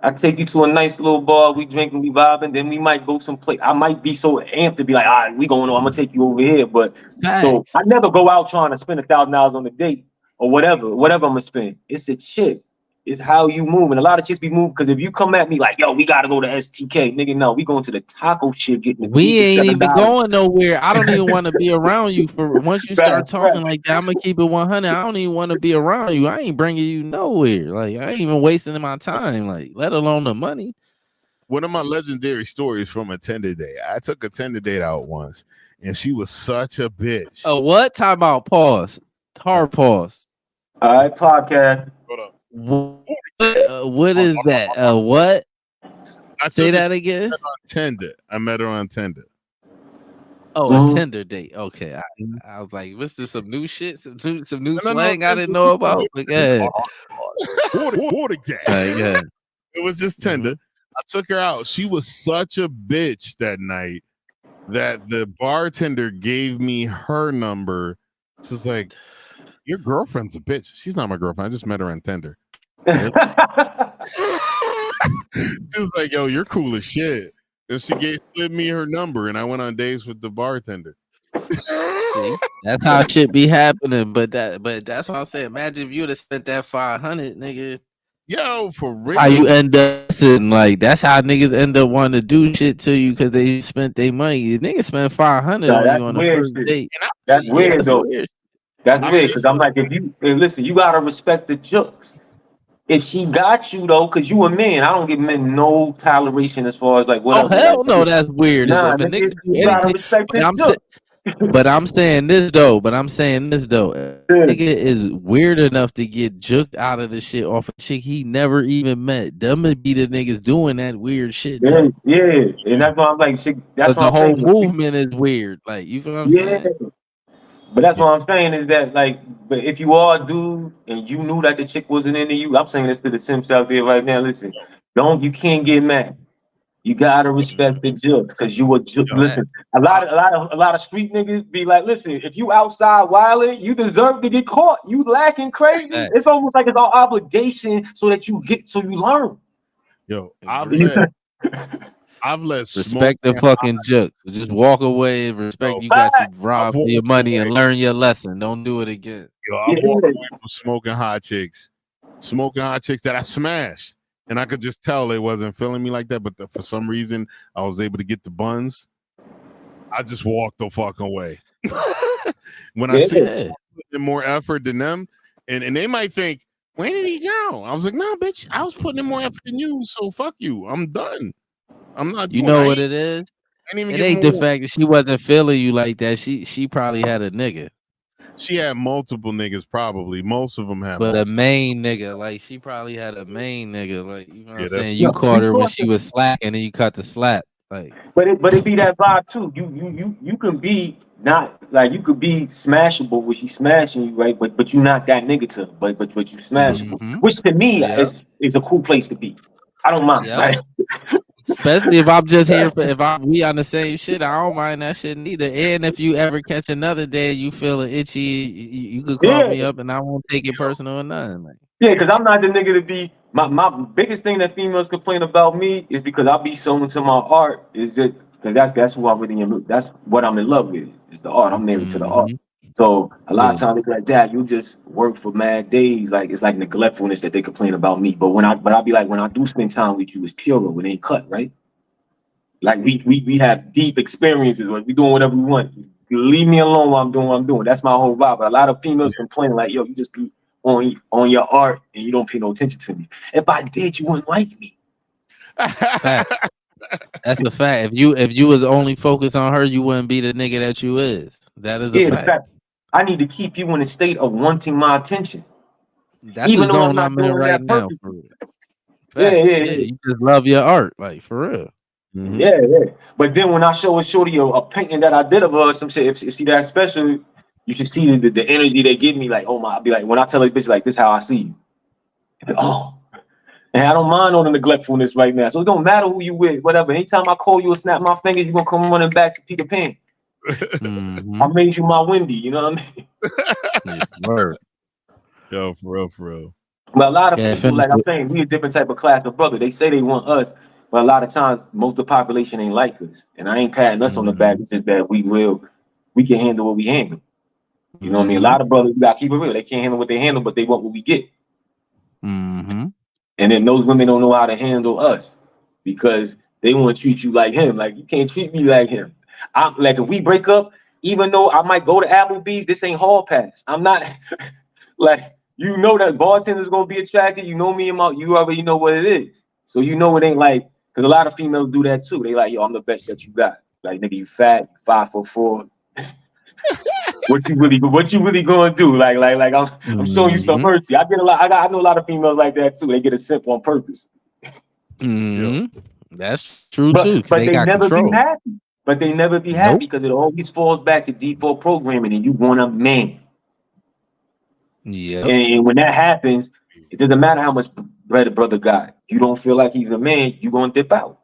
I take you to a nice little bar. We drinking, we vibing. Then we might go someplace. I might be so amped to be like, all right, we going on. I'm gonna take you over here. But so I never go out trying to spend $1,000 on a date or whatever I'm gonna spend. It's a chick. It's how you move. And a lot of chicks be moving because if you come at me like, yo, we gotta go to STK, nigga, no, we going to the taco shit, getting the We ain't even $7. going nowhere. I don't even want to be around you for once you start talking like that. I'm gonna keep it 100. I don't even want to be around you. I ain't bringing you nowhere. Like I ain't even wasting my time. Like let alone the money. One of my legendary stories from a Tinder date. I took a Tinder date out once, and she was such a bitch. Oh, what? Time out. Pause. Hard pause. All right, podcast. Hold up. What is that? What? I Say that again. On Tinder. I met her on Tinder. Oh, a Tinder date. Okay, I was like, "What's this? Some new shit? Some new slang I didn't know about?" But yeah, Water gas. yeah. It was just Tinder. I took her out. She was such a bitch that night that the bartender gave me her number. She was like, "Your girlfriend's a bitch." She's not my girlfriend. I just met her on Tinder. She was like, "Yo, you're cool as shit." And she slid me her number, and I went on dates with the bartender. See, that's how shit be happening. But that's what I'm saying. Imagine if you'd have spent that 500, nigga. Yo, for real. How you end up sitting like that's how niggas end up wanting to do shit to you because they spent their money. Niggas spend 500 on you on the first date. That's weird that's though. Weird. That's weird because I'm like, listen, you gotta respect the jokes. If she got you though, because you a man, I don't give men no toleration as far as like whatever. Oh hell no, that's weird. Nah, If a nigga do you gotta anything, respect the jokes. But I'm saying this though. Nigga is weird enough to get juked out of the shit off a chick he never even met. Them would be the niggas doing that weird shit. Yeah, and that's why I'm like, shit. That's the what whole I'm saying. movement is weird. Like you feel what I'm saying? But that's what I'm saying is that like, but if you are a dude and you knew that the chick wasn't into you, I'm saying this to the simps out there right now. Listen, you can't get mad. You gotta respect the jokes because you were listen. A lot of street niggas be like, listen, if you outside wilding, you deserve to get caught. You lacking crazy. It's almost like it's our obligation so that you learn. Yo, I've let respect the fucking jokes. Just walk away and respect. You got to rob your money and learn your lesson. Don't do it again. Yo, I walked away from smoking hot chicks that I smashed. And I could just tell they wasn't feeling me like that, but for some reason I was able to get the buns. I just walked the fuck away. When I see more effort than them, and they might think, where did he go? I was like, nah, bitch, I was putting in more effort than you, so fuck you. I'm done. I'm not. You know what it is? It ain't the fact that she wasn't feeling you like that. She probably had a nigga. She had multiple niggas, probably. Most of them had. But a main nigga, like she probably had a main nigga, like you know what I'm saying. You caught her when she was slacking, and you cut the slap, like. But it be that vibe too. You can be not like you could be smashable when she's smashing you, right? But you're not that nigga to her. But you smashable, which to me is a cool place to be. I don't mind, right? Especially if I'm just here we on the same shit, I don't mind that shit neither. And if you ever catch another day you feel itchy, you could call me up and I won't take it personal or nothing. Like. Yeah, because I'm not the nigga to be my biggest thing that females complain about me is because I'll be so into my art is just because that's who I really am. That's what I'm in love with is the art. I'm married to the art. So a lot of Yeah. times they be like, Dad, you just work for mad days. Like it's like neglectfulness that they complain about me. But I be like, when I do spend time with you, it's pure. It ain't cut, right? Like we have deep experiences. Like we doing whatever we want. You leave me alone while I'm doing what I'm doing. That's my whole vibe. But a lot of females complain like, yo, you just be on your art and you don't pay no attention to me. If I did, you wouldn't like me. Facts. That's the fact. If you was only focused on her, you wouldn't be the nigga that you is. That is a Yeah, the fact. fact I need to keep you in a state of wanting my attention. That's Even the though I'm zone not I'm in doing right that now. purpose. For real. Yeah, Facts. yeah. You just love your art, like for real. Mhm. Yeah. But then when I show a shorty a painting that I did of her, some shit, if she that special, you should see the energy they give me. Like, oh my, I'll be like, when I tell a bitch like this, how I see you. Like, oh, and I don't mind all the neglectfulness right now. So it don't matter who you with, whatever. Anytime I call you or snap my fingers, you're gonna come running back to Peter Pan. I made you my Wendy, you know what I mean? Yeah, word. Yo, for real. But a lot of Yeah, people, like I'm saying, we a different type of class of brother. They say they want us, but a lot of times most of the population ain't like us. And I ain't patting us on the back. It's just that we can handle what we handle. You know what I mean? A lot of brothers, we gotta keep it real. They can't handle what they handle, but they want what we get. And then those women don't know how to handle us because they want to treat you like him. Like you can't treat me like him. I'm like if we break up, even though I might go to Applebee's, this ain't hall pass. I'm not like you know that bartender's gonna be attracted. You know me and you already know what it is. So you know it ain't like because a lot of females do that too. They like, yo, I'm the best that you got. Like nigga, you fat, 5'4". What you really gonna do? Like I'm showing you some mercy. I know a lot of females like that too. They get a simp on purpose. That's true too. But They they got never control. be happy. But they never be happy because it always falls back to default programming, and you want a man. Yeah. And when that happens, it doesn't matter how much bread a brother got. You don't feel like he's a man, you're gonna dip out.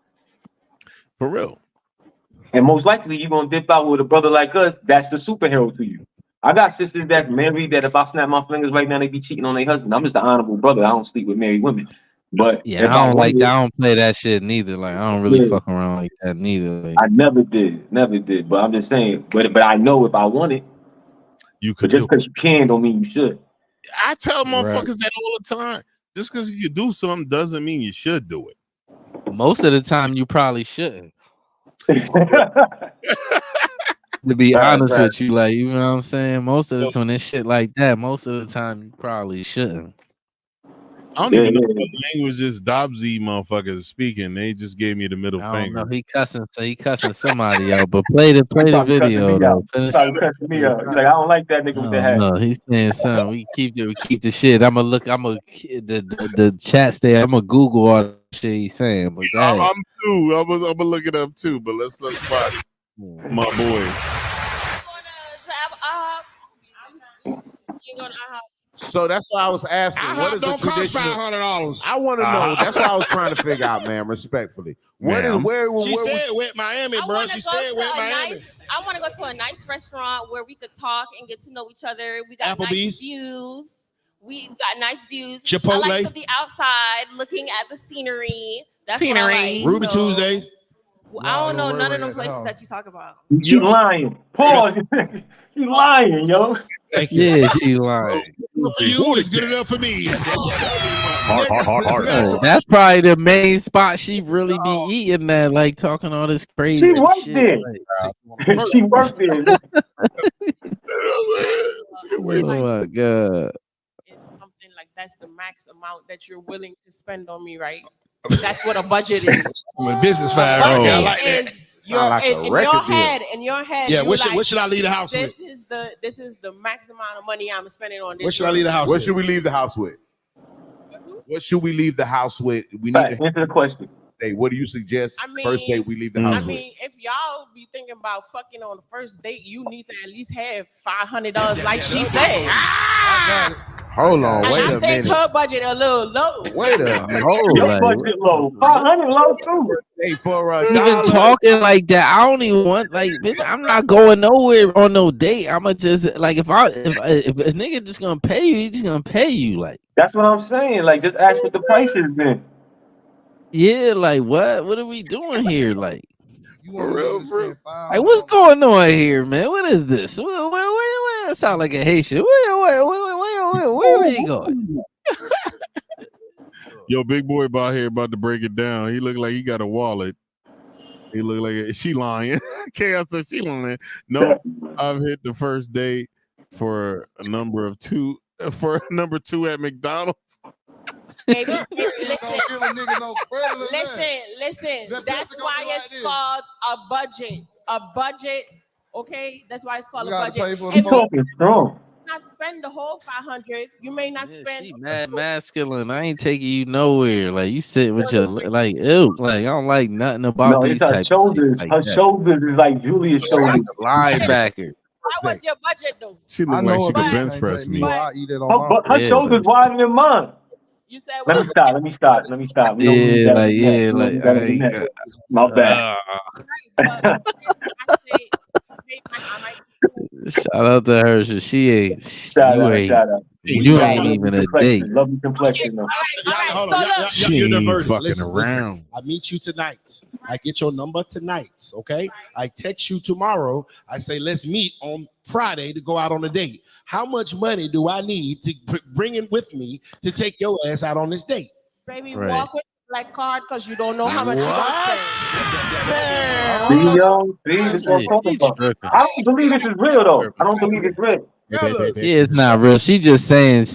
For real. And most likely you're gonna dip out with a brother like us. That's the superhero to you. I got sisters that's married that if I snap my fingers right now, they be cheating on their husband. I'm just an honorable brother. I don't sleep with married women. But Yeah, I don't like that. I don't play that shit neither. Like I don't really fuck around like that neither. Like, I never did. But I'm just saying. But I know if I want it, you could. But just because you can don't mean you should. I tell motherfuckers that all the time. Just because you do something doesn't mean you should do it. Most of the time, you probably shouldn't. To be honest with you, like, you know what I'm saying? Most of the time, this shit like that, most of the time, you probably shouldn't. I don't even know what languages Dobbsy motherfuckers speaking. They just gave me the middle finger. No, he cussing somebody out. But play the video though. He's me out. He's like, I don't like that nigga with the hat. No, he's saying something. We keep the shit. The chat stay. I'm gonna Google all the shit he's saying. But I'm too. I'm gonna look it up too. But let's watch my boy. So that's why I was asking. What is don't the cost traditional? $500. I want to know. That's what I was trying to figure out, man. Respectfully, where she said with Miami, bro. She said with Miami. I want to go to a nice restaurant where we could talk and get to know each other. We got Applebee's. Nice views. We got nice views. Chipotle. I like to be outside looking at the scenery. That's Scenery. what I like. Ruby Tuesdays. I don't know none of them places that you talk about. You lying. Pause. You lying, yo. Thank you. Yeah, she lying. For you, it's good enough for me. That's probably the main spot she really be eating that, like talking all this crazy She worked shit. there. Like, She worked there. oh my god. It's something like that's the max amount that you're willing to spend on me, right? That's what a budget is. I'm a business fan. Budget I like that. is in your head. Yeah, what like, should I leave the house with? This is the max amount of money I'm spending on this. What should I leave the house What with? should we leave the house with? What should we leave the house with? We need to answer the question. Hey, what do you suggest? First date we leave the house with. If y'all be thinking about fucking on the first date, you need to at least have $500, like she said. Hold on, wait I a think minute. her budget a little low. Wait a minute. Your budget low. 500 low too. Hey, for a Even dollar. talking like that, I don't even want bitch. I'm not going nowhere on no date. I'ma just like if a nigga just gonna pay you, he just gonna pay you. Like that's what I'm saying. Like just ask what the price is then. Yeah, like what are we doing here? Like For real. Like what's going on here, man? What is this? That sound like a Haitian. Where you going? Yo, big boy about here about to break it down. He look like he got a wallet. He look like she lying. Chaos says she lying. No, I've hit the first date for a number of two number 2 at McDonald's. Baby, Don't give a nigga no credit on that. listen. That That's pussy gonna why be like it's this. called a budget. A budget, okay? That's why it's called You a gotta budget. pay for If the you Talking strong. not spend the whole 500, you may not Yeah, spend. she mad masculine. I ain't taking you nowhere. Like you sitting with your like, ew. Like I don't like nothing about No, these it's her type of shoulders. shit like Her that. shoulders is like Julia's Like shoulders. a linebacker. How was your budget though? She I look know like she if could you bench can't press take me. me, I eat it on my Her shoulders wider than mine. You said Let what? me stop. We don't need Yeah, that. like in the neck. yeah, We don't like need that in the I neck. ain't My bad. Right, but I say, I might. shout out to her. So she ain't. Shout You out, ain't. shout out. You Shout out. ain't Lovely even a complexion. date. Lovely complexion though. Hold So on. look, She You're ain't diverted. fucking Listen. around. I meet you tonight. I get your number tonight. Okay. I text you tomorrow. I say, let's meet on Friday to go out on a date. How much money do I need to bring in with me to take your ass out on this date? baby, Right. walk with like card because you don't know how much you gonna spend. See, yo, see, this is what I'm Yeah, talking she's about. tripping. I don't believe this is real though. I don't believe it's real. Fellas, Yeah, it's not real. She just saying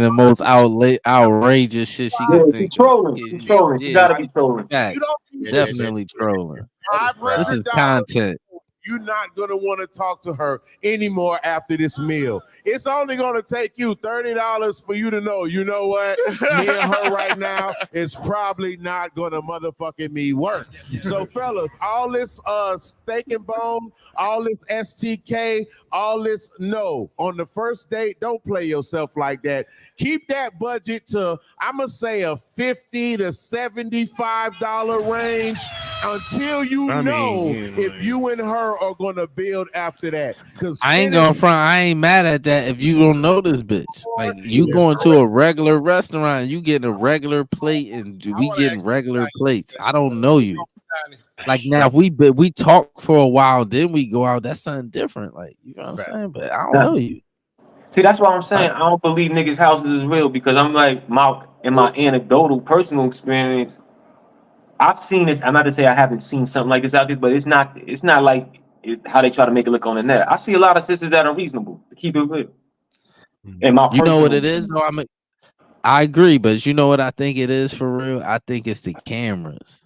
the most outrageous shit she Yeah, could she's think of. trolling. She's trolling. She gotta be trolling. Fact. You don't Definitely trolling. This is $500. content. You're not gonna want to talk to her anymore after this meal. It's only gonna take you $30 for you to know. You know what? Me and her right now is probably not gonna motherfucking me work. So, fellas, all this steak and bone, all this STK, all this on the first date. Don't play yourself like that. Keep that budget to I'ma say a $50 to $75 range until you know if you and her are gonna build after that. Because I ain't gonna front. I ain't mad at that if you don't know this bitch. Like you going to a regular restaurant, you getting a regular plate, and we getting regular plates. I don't know you. Like now, if we talk for a while, then we go out. That's something different. Like you know what I'm saying. But I don't know you. See, that's what I'm saying. I don't believe niggas' houses is real because I'm like in my anecdotal personal experience, I've seen this. I'm not to say I haven't seen something like this out there, but it's not like how they try to make it look on the net. I see a lot of sisters that are reasonable to keep it real. And You know what it is? No, I agree, but you know what I think it is for real? I think it's the cameras.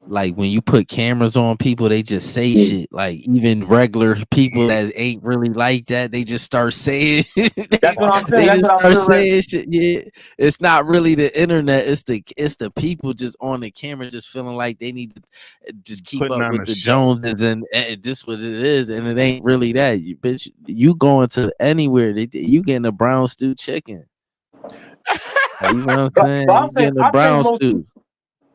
Like when you put cameras on people, they just say shit. Like even regular people that ain't really like that, they just start saying. That's what I'm saying. They That's just what I'm start saying. saying shit. Yeah, it's not really the internet. It's the people just on the camera, just feeling like they need to just keep Putting up on with a the show. Joneses, and this what it is, and it ain't really that. You bitch, you going to anywhere? You getting a brown stew chicken? Like, you know what I'm saying? But I'm You saying, getting a brown stew.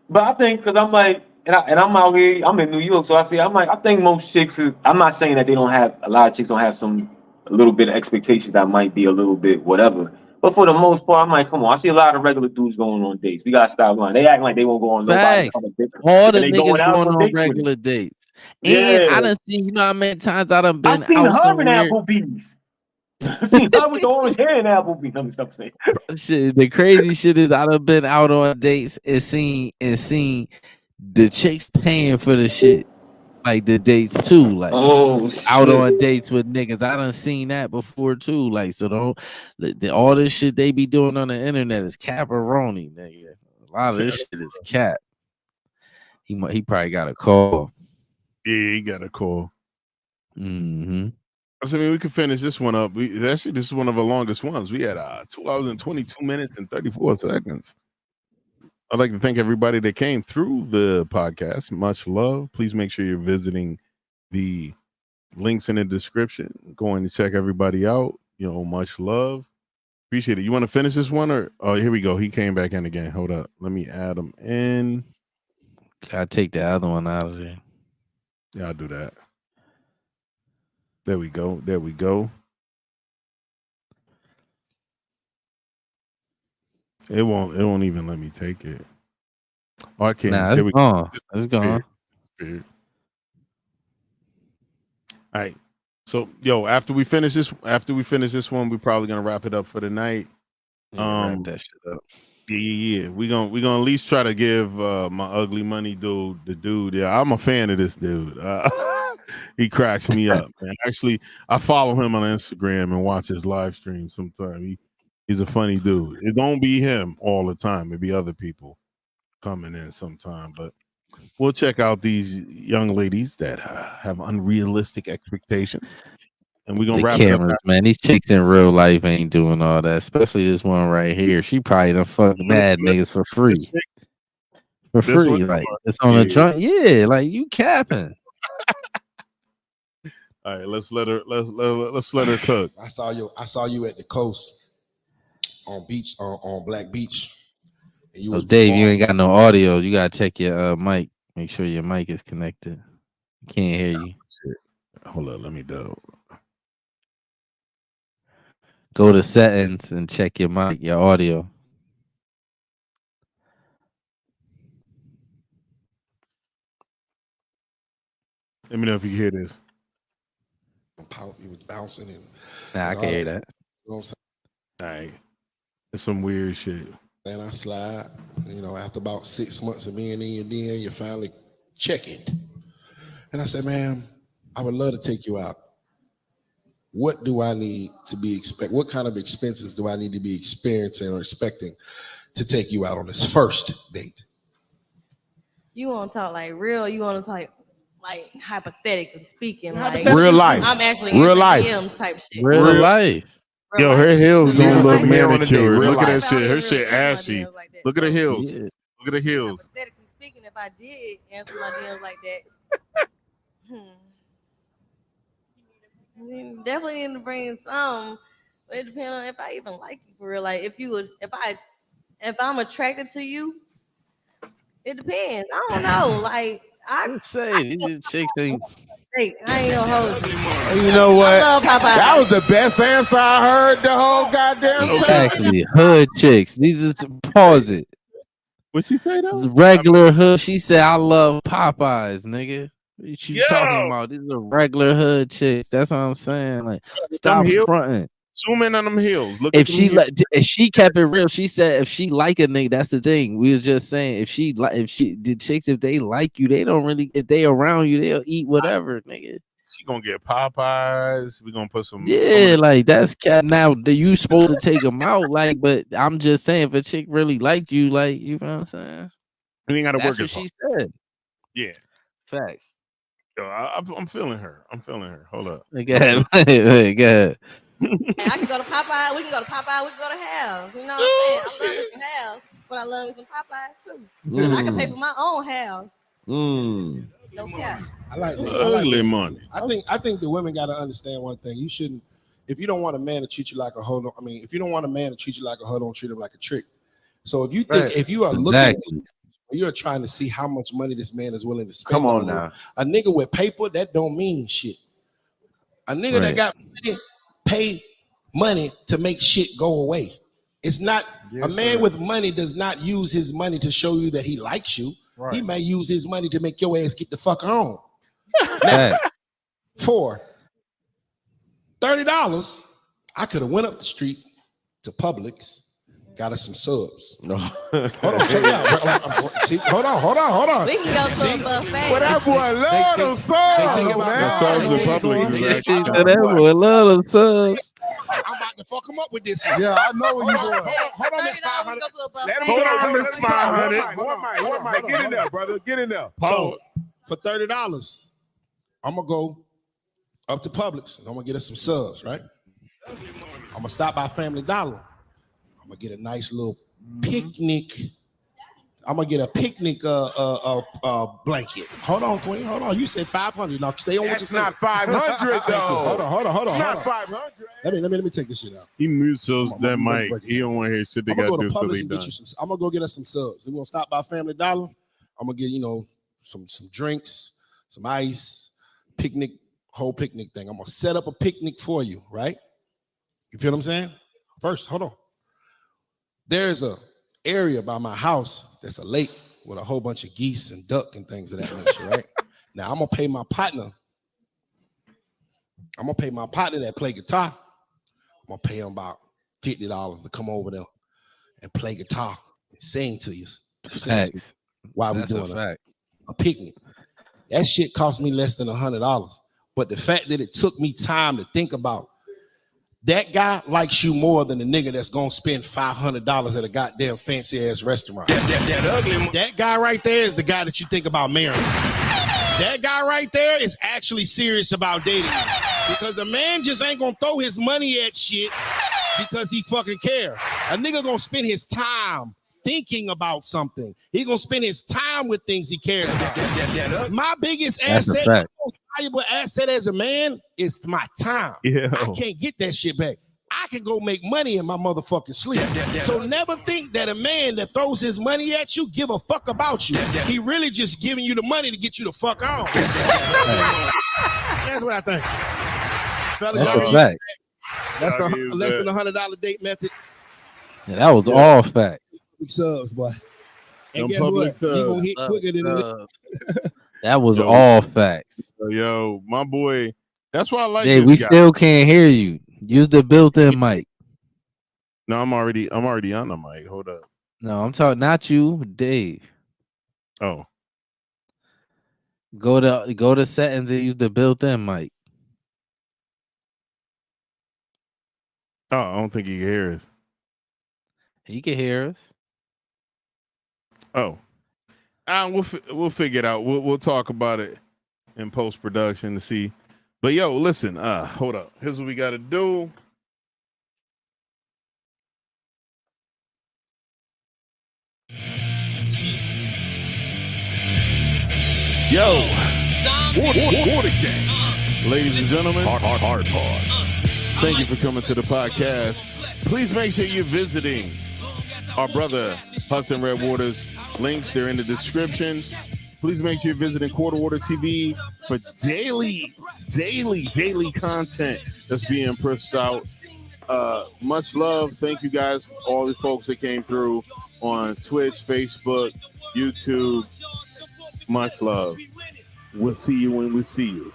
But I think because I'm like, and I'm out here, I'm in New York, so I think most chicks is. I'm not saying that they don't have a lot of chicks don't have a little bit of expectations that might be a little bit whatever. But for the most part, I'm like, come on, I see a lot of regular dudes going on dates. We gotta stop lying. They acting like they won't go on nobody. Facts. All the They niggas out going on dates with regular it. dates. And Yeah. I done seen, you know how many times I done I been seen out her in somewhere. Applebee's. I seen her with the orange hair in Applebee's. Let me stop saying. Shit, the crazy shit is I done been out on dates and seen the chicks paying for the shit. Like the dates too. Like out on dates with niggas. I done seen that before too. Like, so all this shit they be doing on the internet is caparoni, nigga. A lot of this shit is cap. He probably got a call. Yeah, he got a call. Mm-hmm. I mean, we could finish this one up. This is one of the longest ones. We had 2 hours and 22 minutes and 34 seconds. I'd like to thank everybody that came through the podcast. Much love. Please make sure you're visiting the links in the description. Going to check everybody out. You know, much love. Appreciate it. You want to finish this one or? Oh, here we go. He came back in again. Hold up. Let me add him in. Gotta take the other one out of there. Yeah, I'll do that. There we go. There we go. It won't even let me take it. Oh, I can't. Nah, it's gone. It's gone. All right. So, yo, after we finish this one, we're probably gonna wrap it up for the night. Wrap that shit up. Yeah. We gonna at least try to give my ugly money dude the dude. Yeah, I'm a fan of this dude. He cracks me up, man. Actually, I follow him on Instagram and watch his live stream sometime. He's a funny dude. It don't be him all the time. It be other people coming in sometime, but we'll check out these young ladies that have unrealistic expectations. And we're gonna The wrap cameras, it up. man. These chicks in real life ain't doing all that. Especially this one right here. She probably done fuck mad niggas for free. For This free, one? like it's on a Yeah. drunk. Yeah, like you capping. All right, let's let her cook. I saw you at the coast on Black Beach. And you Oh, was Dave, you performing. ain't got no audio. You gotta check your mic. Make sure your mic is connected. Can't hear you. Shit. Hold on, let me do. Go to settings and check your mic, your audio. Let me know if you can hear this. He was bouncing and Nah, I can hear that. you know what All right, it's some weird shit. I'm saying? I slide. After about 6 months of being in your den, you finally check it. And I said, ma'am, I would love to take you out. What do I need to be what kind of expenses do I need to be experiencing or expecting to take you out on this first date? You want to talk like real? You want to talk like hypothetically speaking, like Real life. I'm actually Real answering life. DMs type shit. Real life. Yo, her heels Real don't look life. Here on the day, manicured. real Look at life. that shit. Her Really shit answer my ashy. DMs like that. Look at the heels. Yeah. Look at the heels. Hypothetically speaking, if I did answer my DMs like that, definitely need to bring some. But it depends on if I even like you for real. Like if I'm attracted to you, it depends. I don't know. Like I Say these chicks think I ain't gonna hold you. You know what? I love Popeye. That was the best answer I heard the whole goddamn time. exactly hood chicks. These is pause it. What she say It's though? regular hood. She said, "I love Popeyes, nigga." What she's Yo! talking about? These are regular hood chicks. That's what I'm saying. Like, stop heels. fronting. Zoom in on them heels. Look If at them she heels. if she kept it real, she said if she like a nigga, that's the thing. We was just saying if the chicks, if they like you, they don't really, if they around you, they'll eat whatever, nigga. She gonna get Popeyes. We gonna put some. Yeah, like that's cat. Now you supposed to take them out, like, but I'm just saying if a chick really like you, like, you know what I'm saying. We ain't gotta That's work what as hard. she said. Yeah. Facts. Yo, I'm feeling her. Hold up. Go ahead. Go ahead. I can go to Popeye. We can go to Popeye. We can go to Hal's. You know what I'm saying? I love me some Hal's, but I love me some Popeyes too. Because I can pay for my own house. No cap. I like that. Ugly money. I think the women got to understand one thing. You shouldn't, if you don't want a man to treat you like a hoe, if you don't want a man to treat you like a hoe, don't treat him like a trick. So if you think, if you are looking at this, you're trying to see how much money this man is willing to spend. Come on you. now. A nigga with paper, that don't mean shit. A nigga that got money, pay money to make shit go away. It's not, a man with money does not use his money to show you that he likes you. Right. He may use his money to make your ass get the fuck on. Now, for $30, I could have went up the street to Publix, got us some subs. No. Hold on, check it out. See, hold on. We can go to a buffet. But that boy love them songs, That song's in man. public. that boy love them subs. I'm about to fuck him up with this one. Yeah, I know where you going. Hold on, Miss $30, 500. we go to a buffet. Let him Hold go. on, Miss 500. One mic. Get in there, brother. Get in there. So for $30, I'm gonna go up to Publix and I'm gonna get us some subs, right? I'm gonna stop by Family Dollar. I'm gonna get a nice little picnic. I'm gonna get a picnic blanket. Hold on, Queen. Hold on. You said 500. Now stay on what you It's said. not 500 though. Hold on. It's not 500. Let me take this shit out. He mutes those I'm that gonna mic. break it He down. don't want to hear shit they I'm got gonna to go do to till Publix they and done. get you some. I'm gonna go get us some subs. We're gonna stop by Family Dollar. I'm gonna get some drinks, some ice, picnic, whole picnic thing. I'm gonna set up a picnic for you, right? You feel what I'm saying? First, hold on. There's a area by my house that's a lake with a whole bunch of geese and duck and things of that nature, right? Now I'm gonna pay my partner I'm gonna pay my partner that play guitar. I'm gonna pay him about $50 to come over there and play guitar and sing to you. Facts. While we That's doing a fact. a picnic. That shit cost me less than $100. But the fact that it took me time to think about, that guy likes you more than the nigga that's gonna spend $500 at a goddamn fancy ass restaurant. That ugly. That guy right there is the guy that you think about marrying. That guy right there is actually serious about dating you. Because a man just ain't gonna throw his money at shit because he fucking care. A nigga gonna spend his time thinking about something. He gonna spend his time with things he cares about. My biggest asset, my most valuable asset as a man is my time. Yeah. I can't get that shit back. I can go make money in my motherfucking sleep. So never think that a man that throws his money at you give a fuck about you. He really just giving you the money to get you the fuck on. That's what I think. Fella, That's y'all a can fact. That's the less than $100 date method. Yeah, that was all facts. Big subs, boy. And Them guess public what? You gonna hit subs. quicker than the That was Yo. all facts. Yo, my boy. That's why I like Jay, this we guy. still can't hear you. Use the built-in mic. No, I'm already on the mic. Hold up. No, I'm talking not you, Dave. Oh. Go to settings and use the built-in mic. Oh, I don't think he can hear us. He can hear us. Oh. We'll figure it out. We'll talk about it in post-production to see. But yo, listen, hold up. Here's what we gotta do. Yo, Water Gang. Ladies and gentlemen, hard pause. Thank you for coming to the podcast. Please make sure you're visiting our brother Hudson Redwater's links. They're in the description. Please make sure you're visiting Quarter Water TV for daily content that's being pushed out. Much love. Thank you guys, all the folks that came through on Twitch, Facebook, YouTube. Much love. We'll see you when we see you.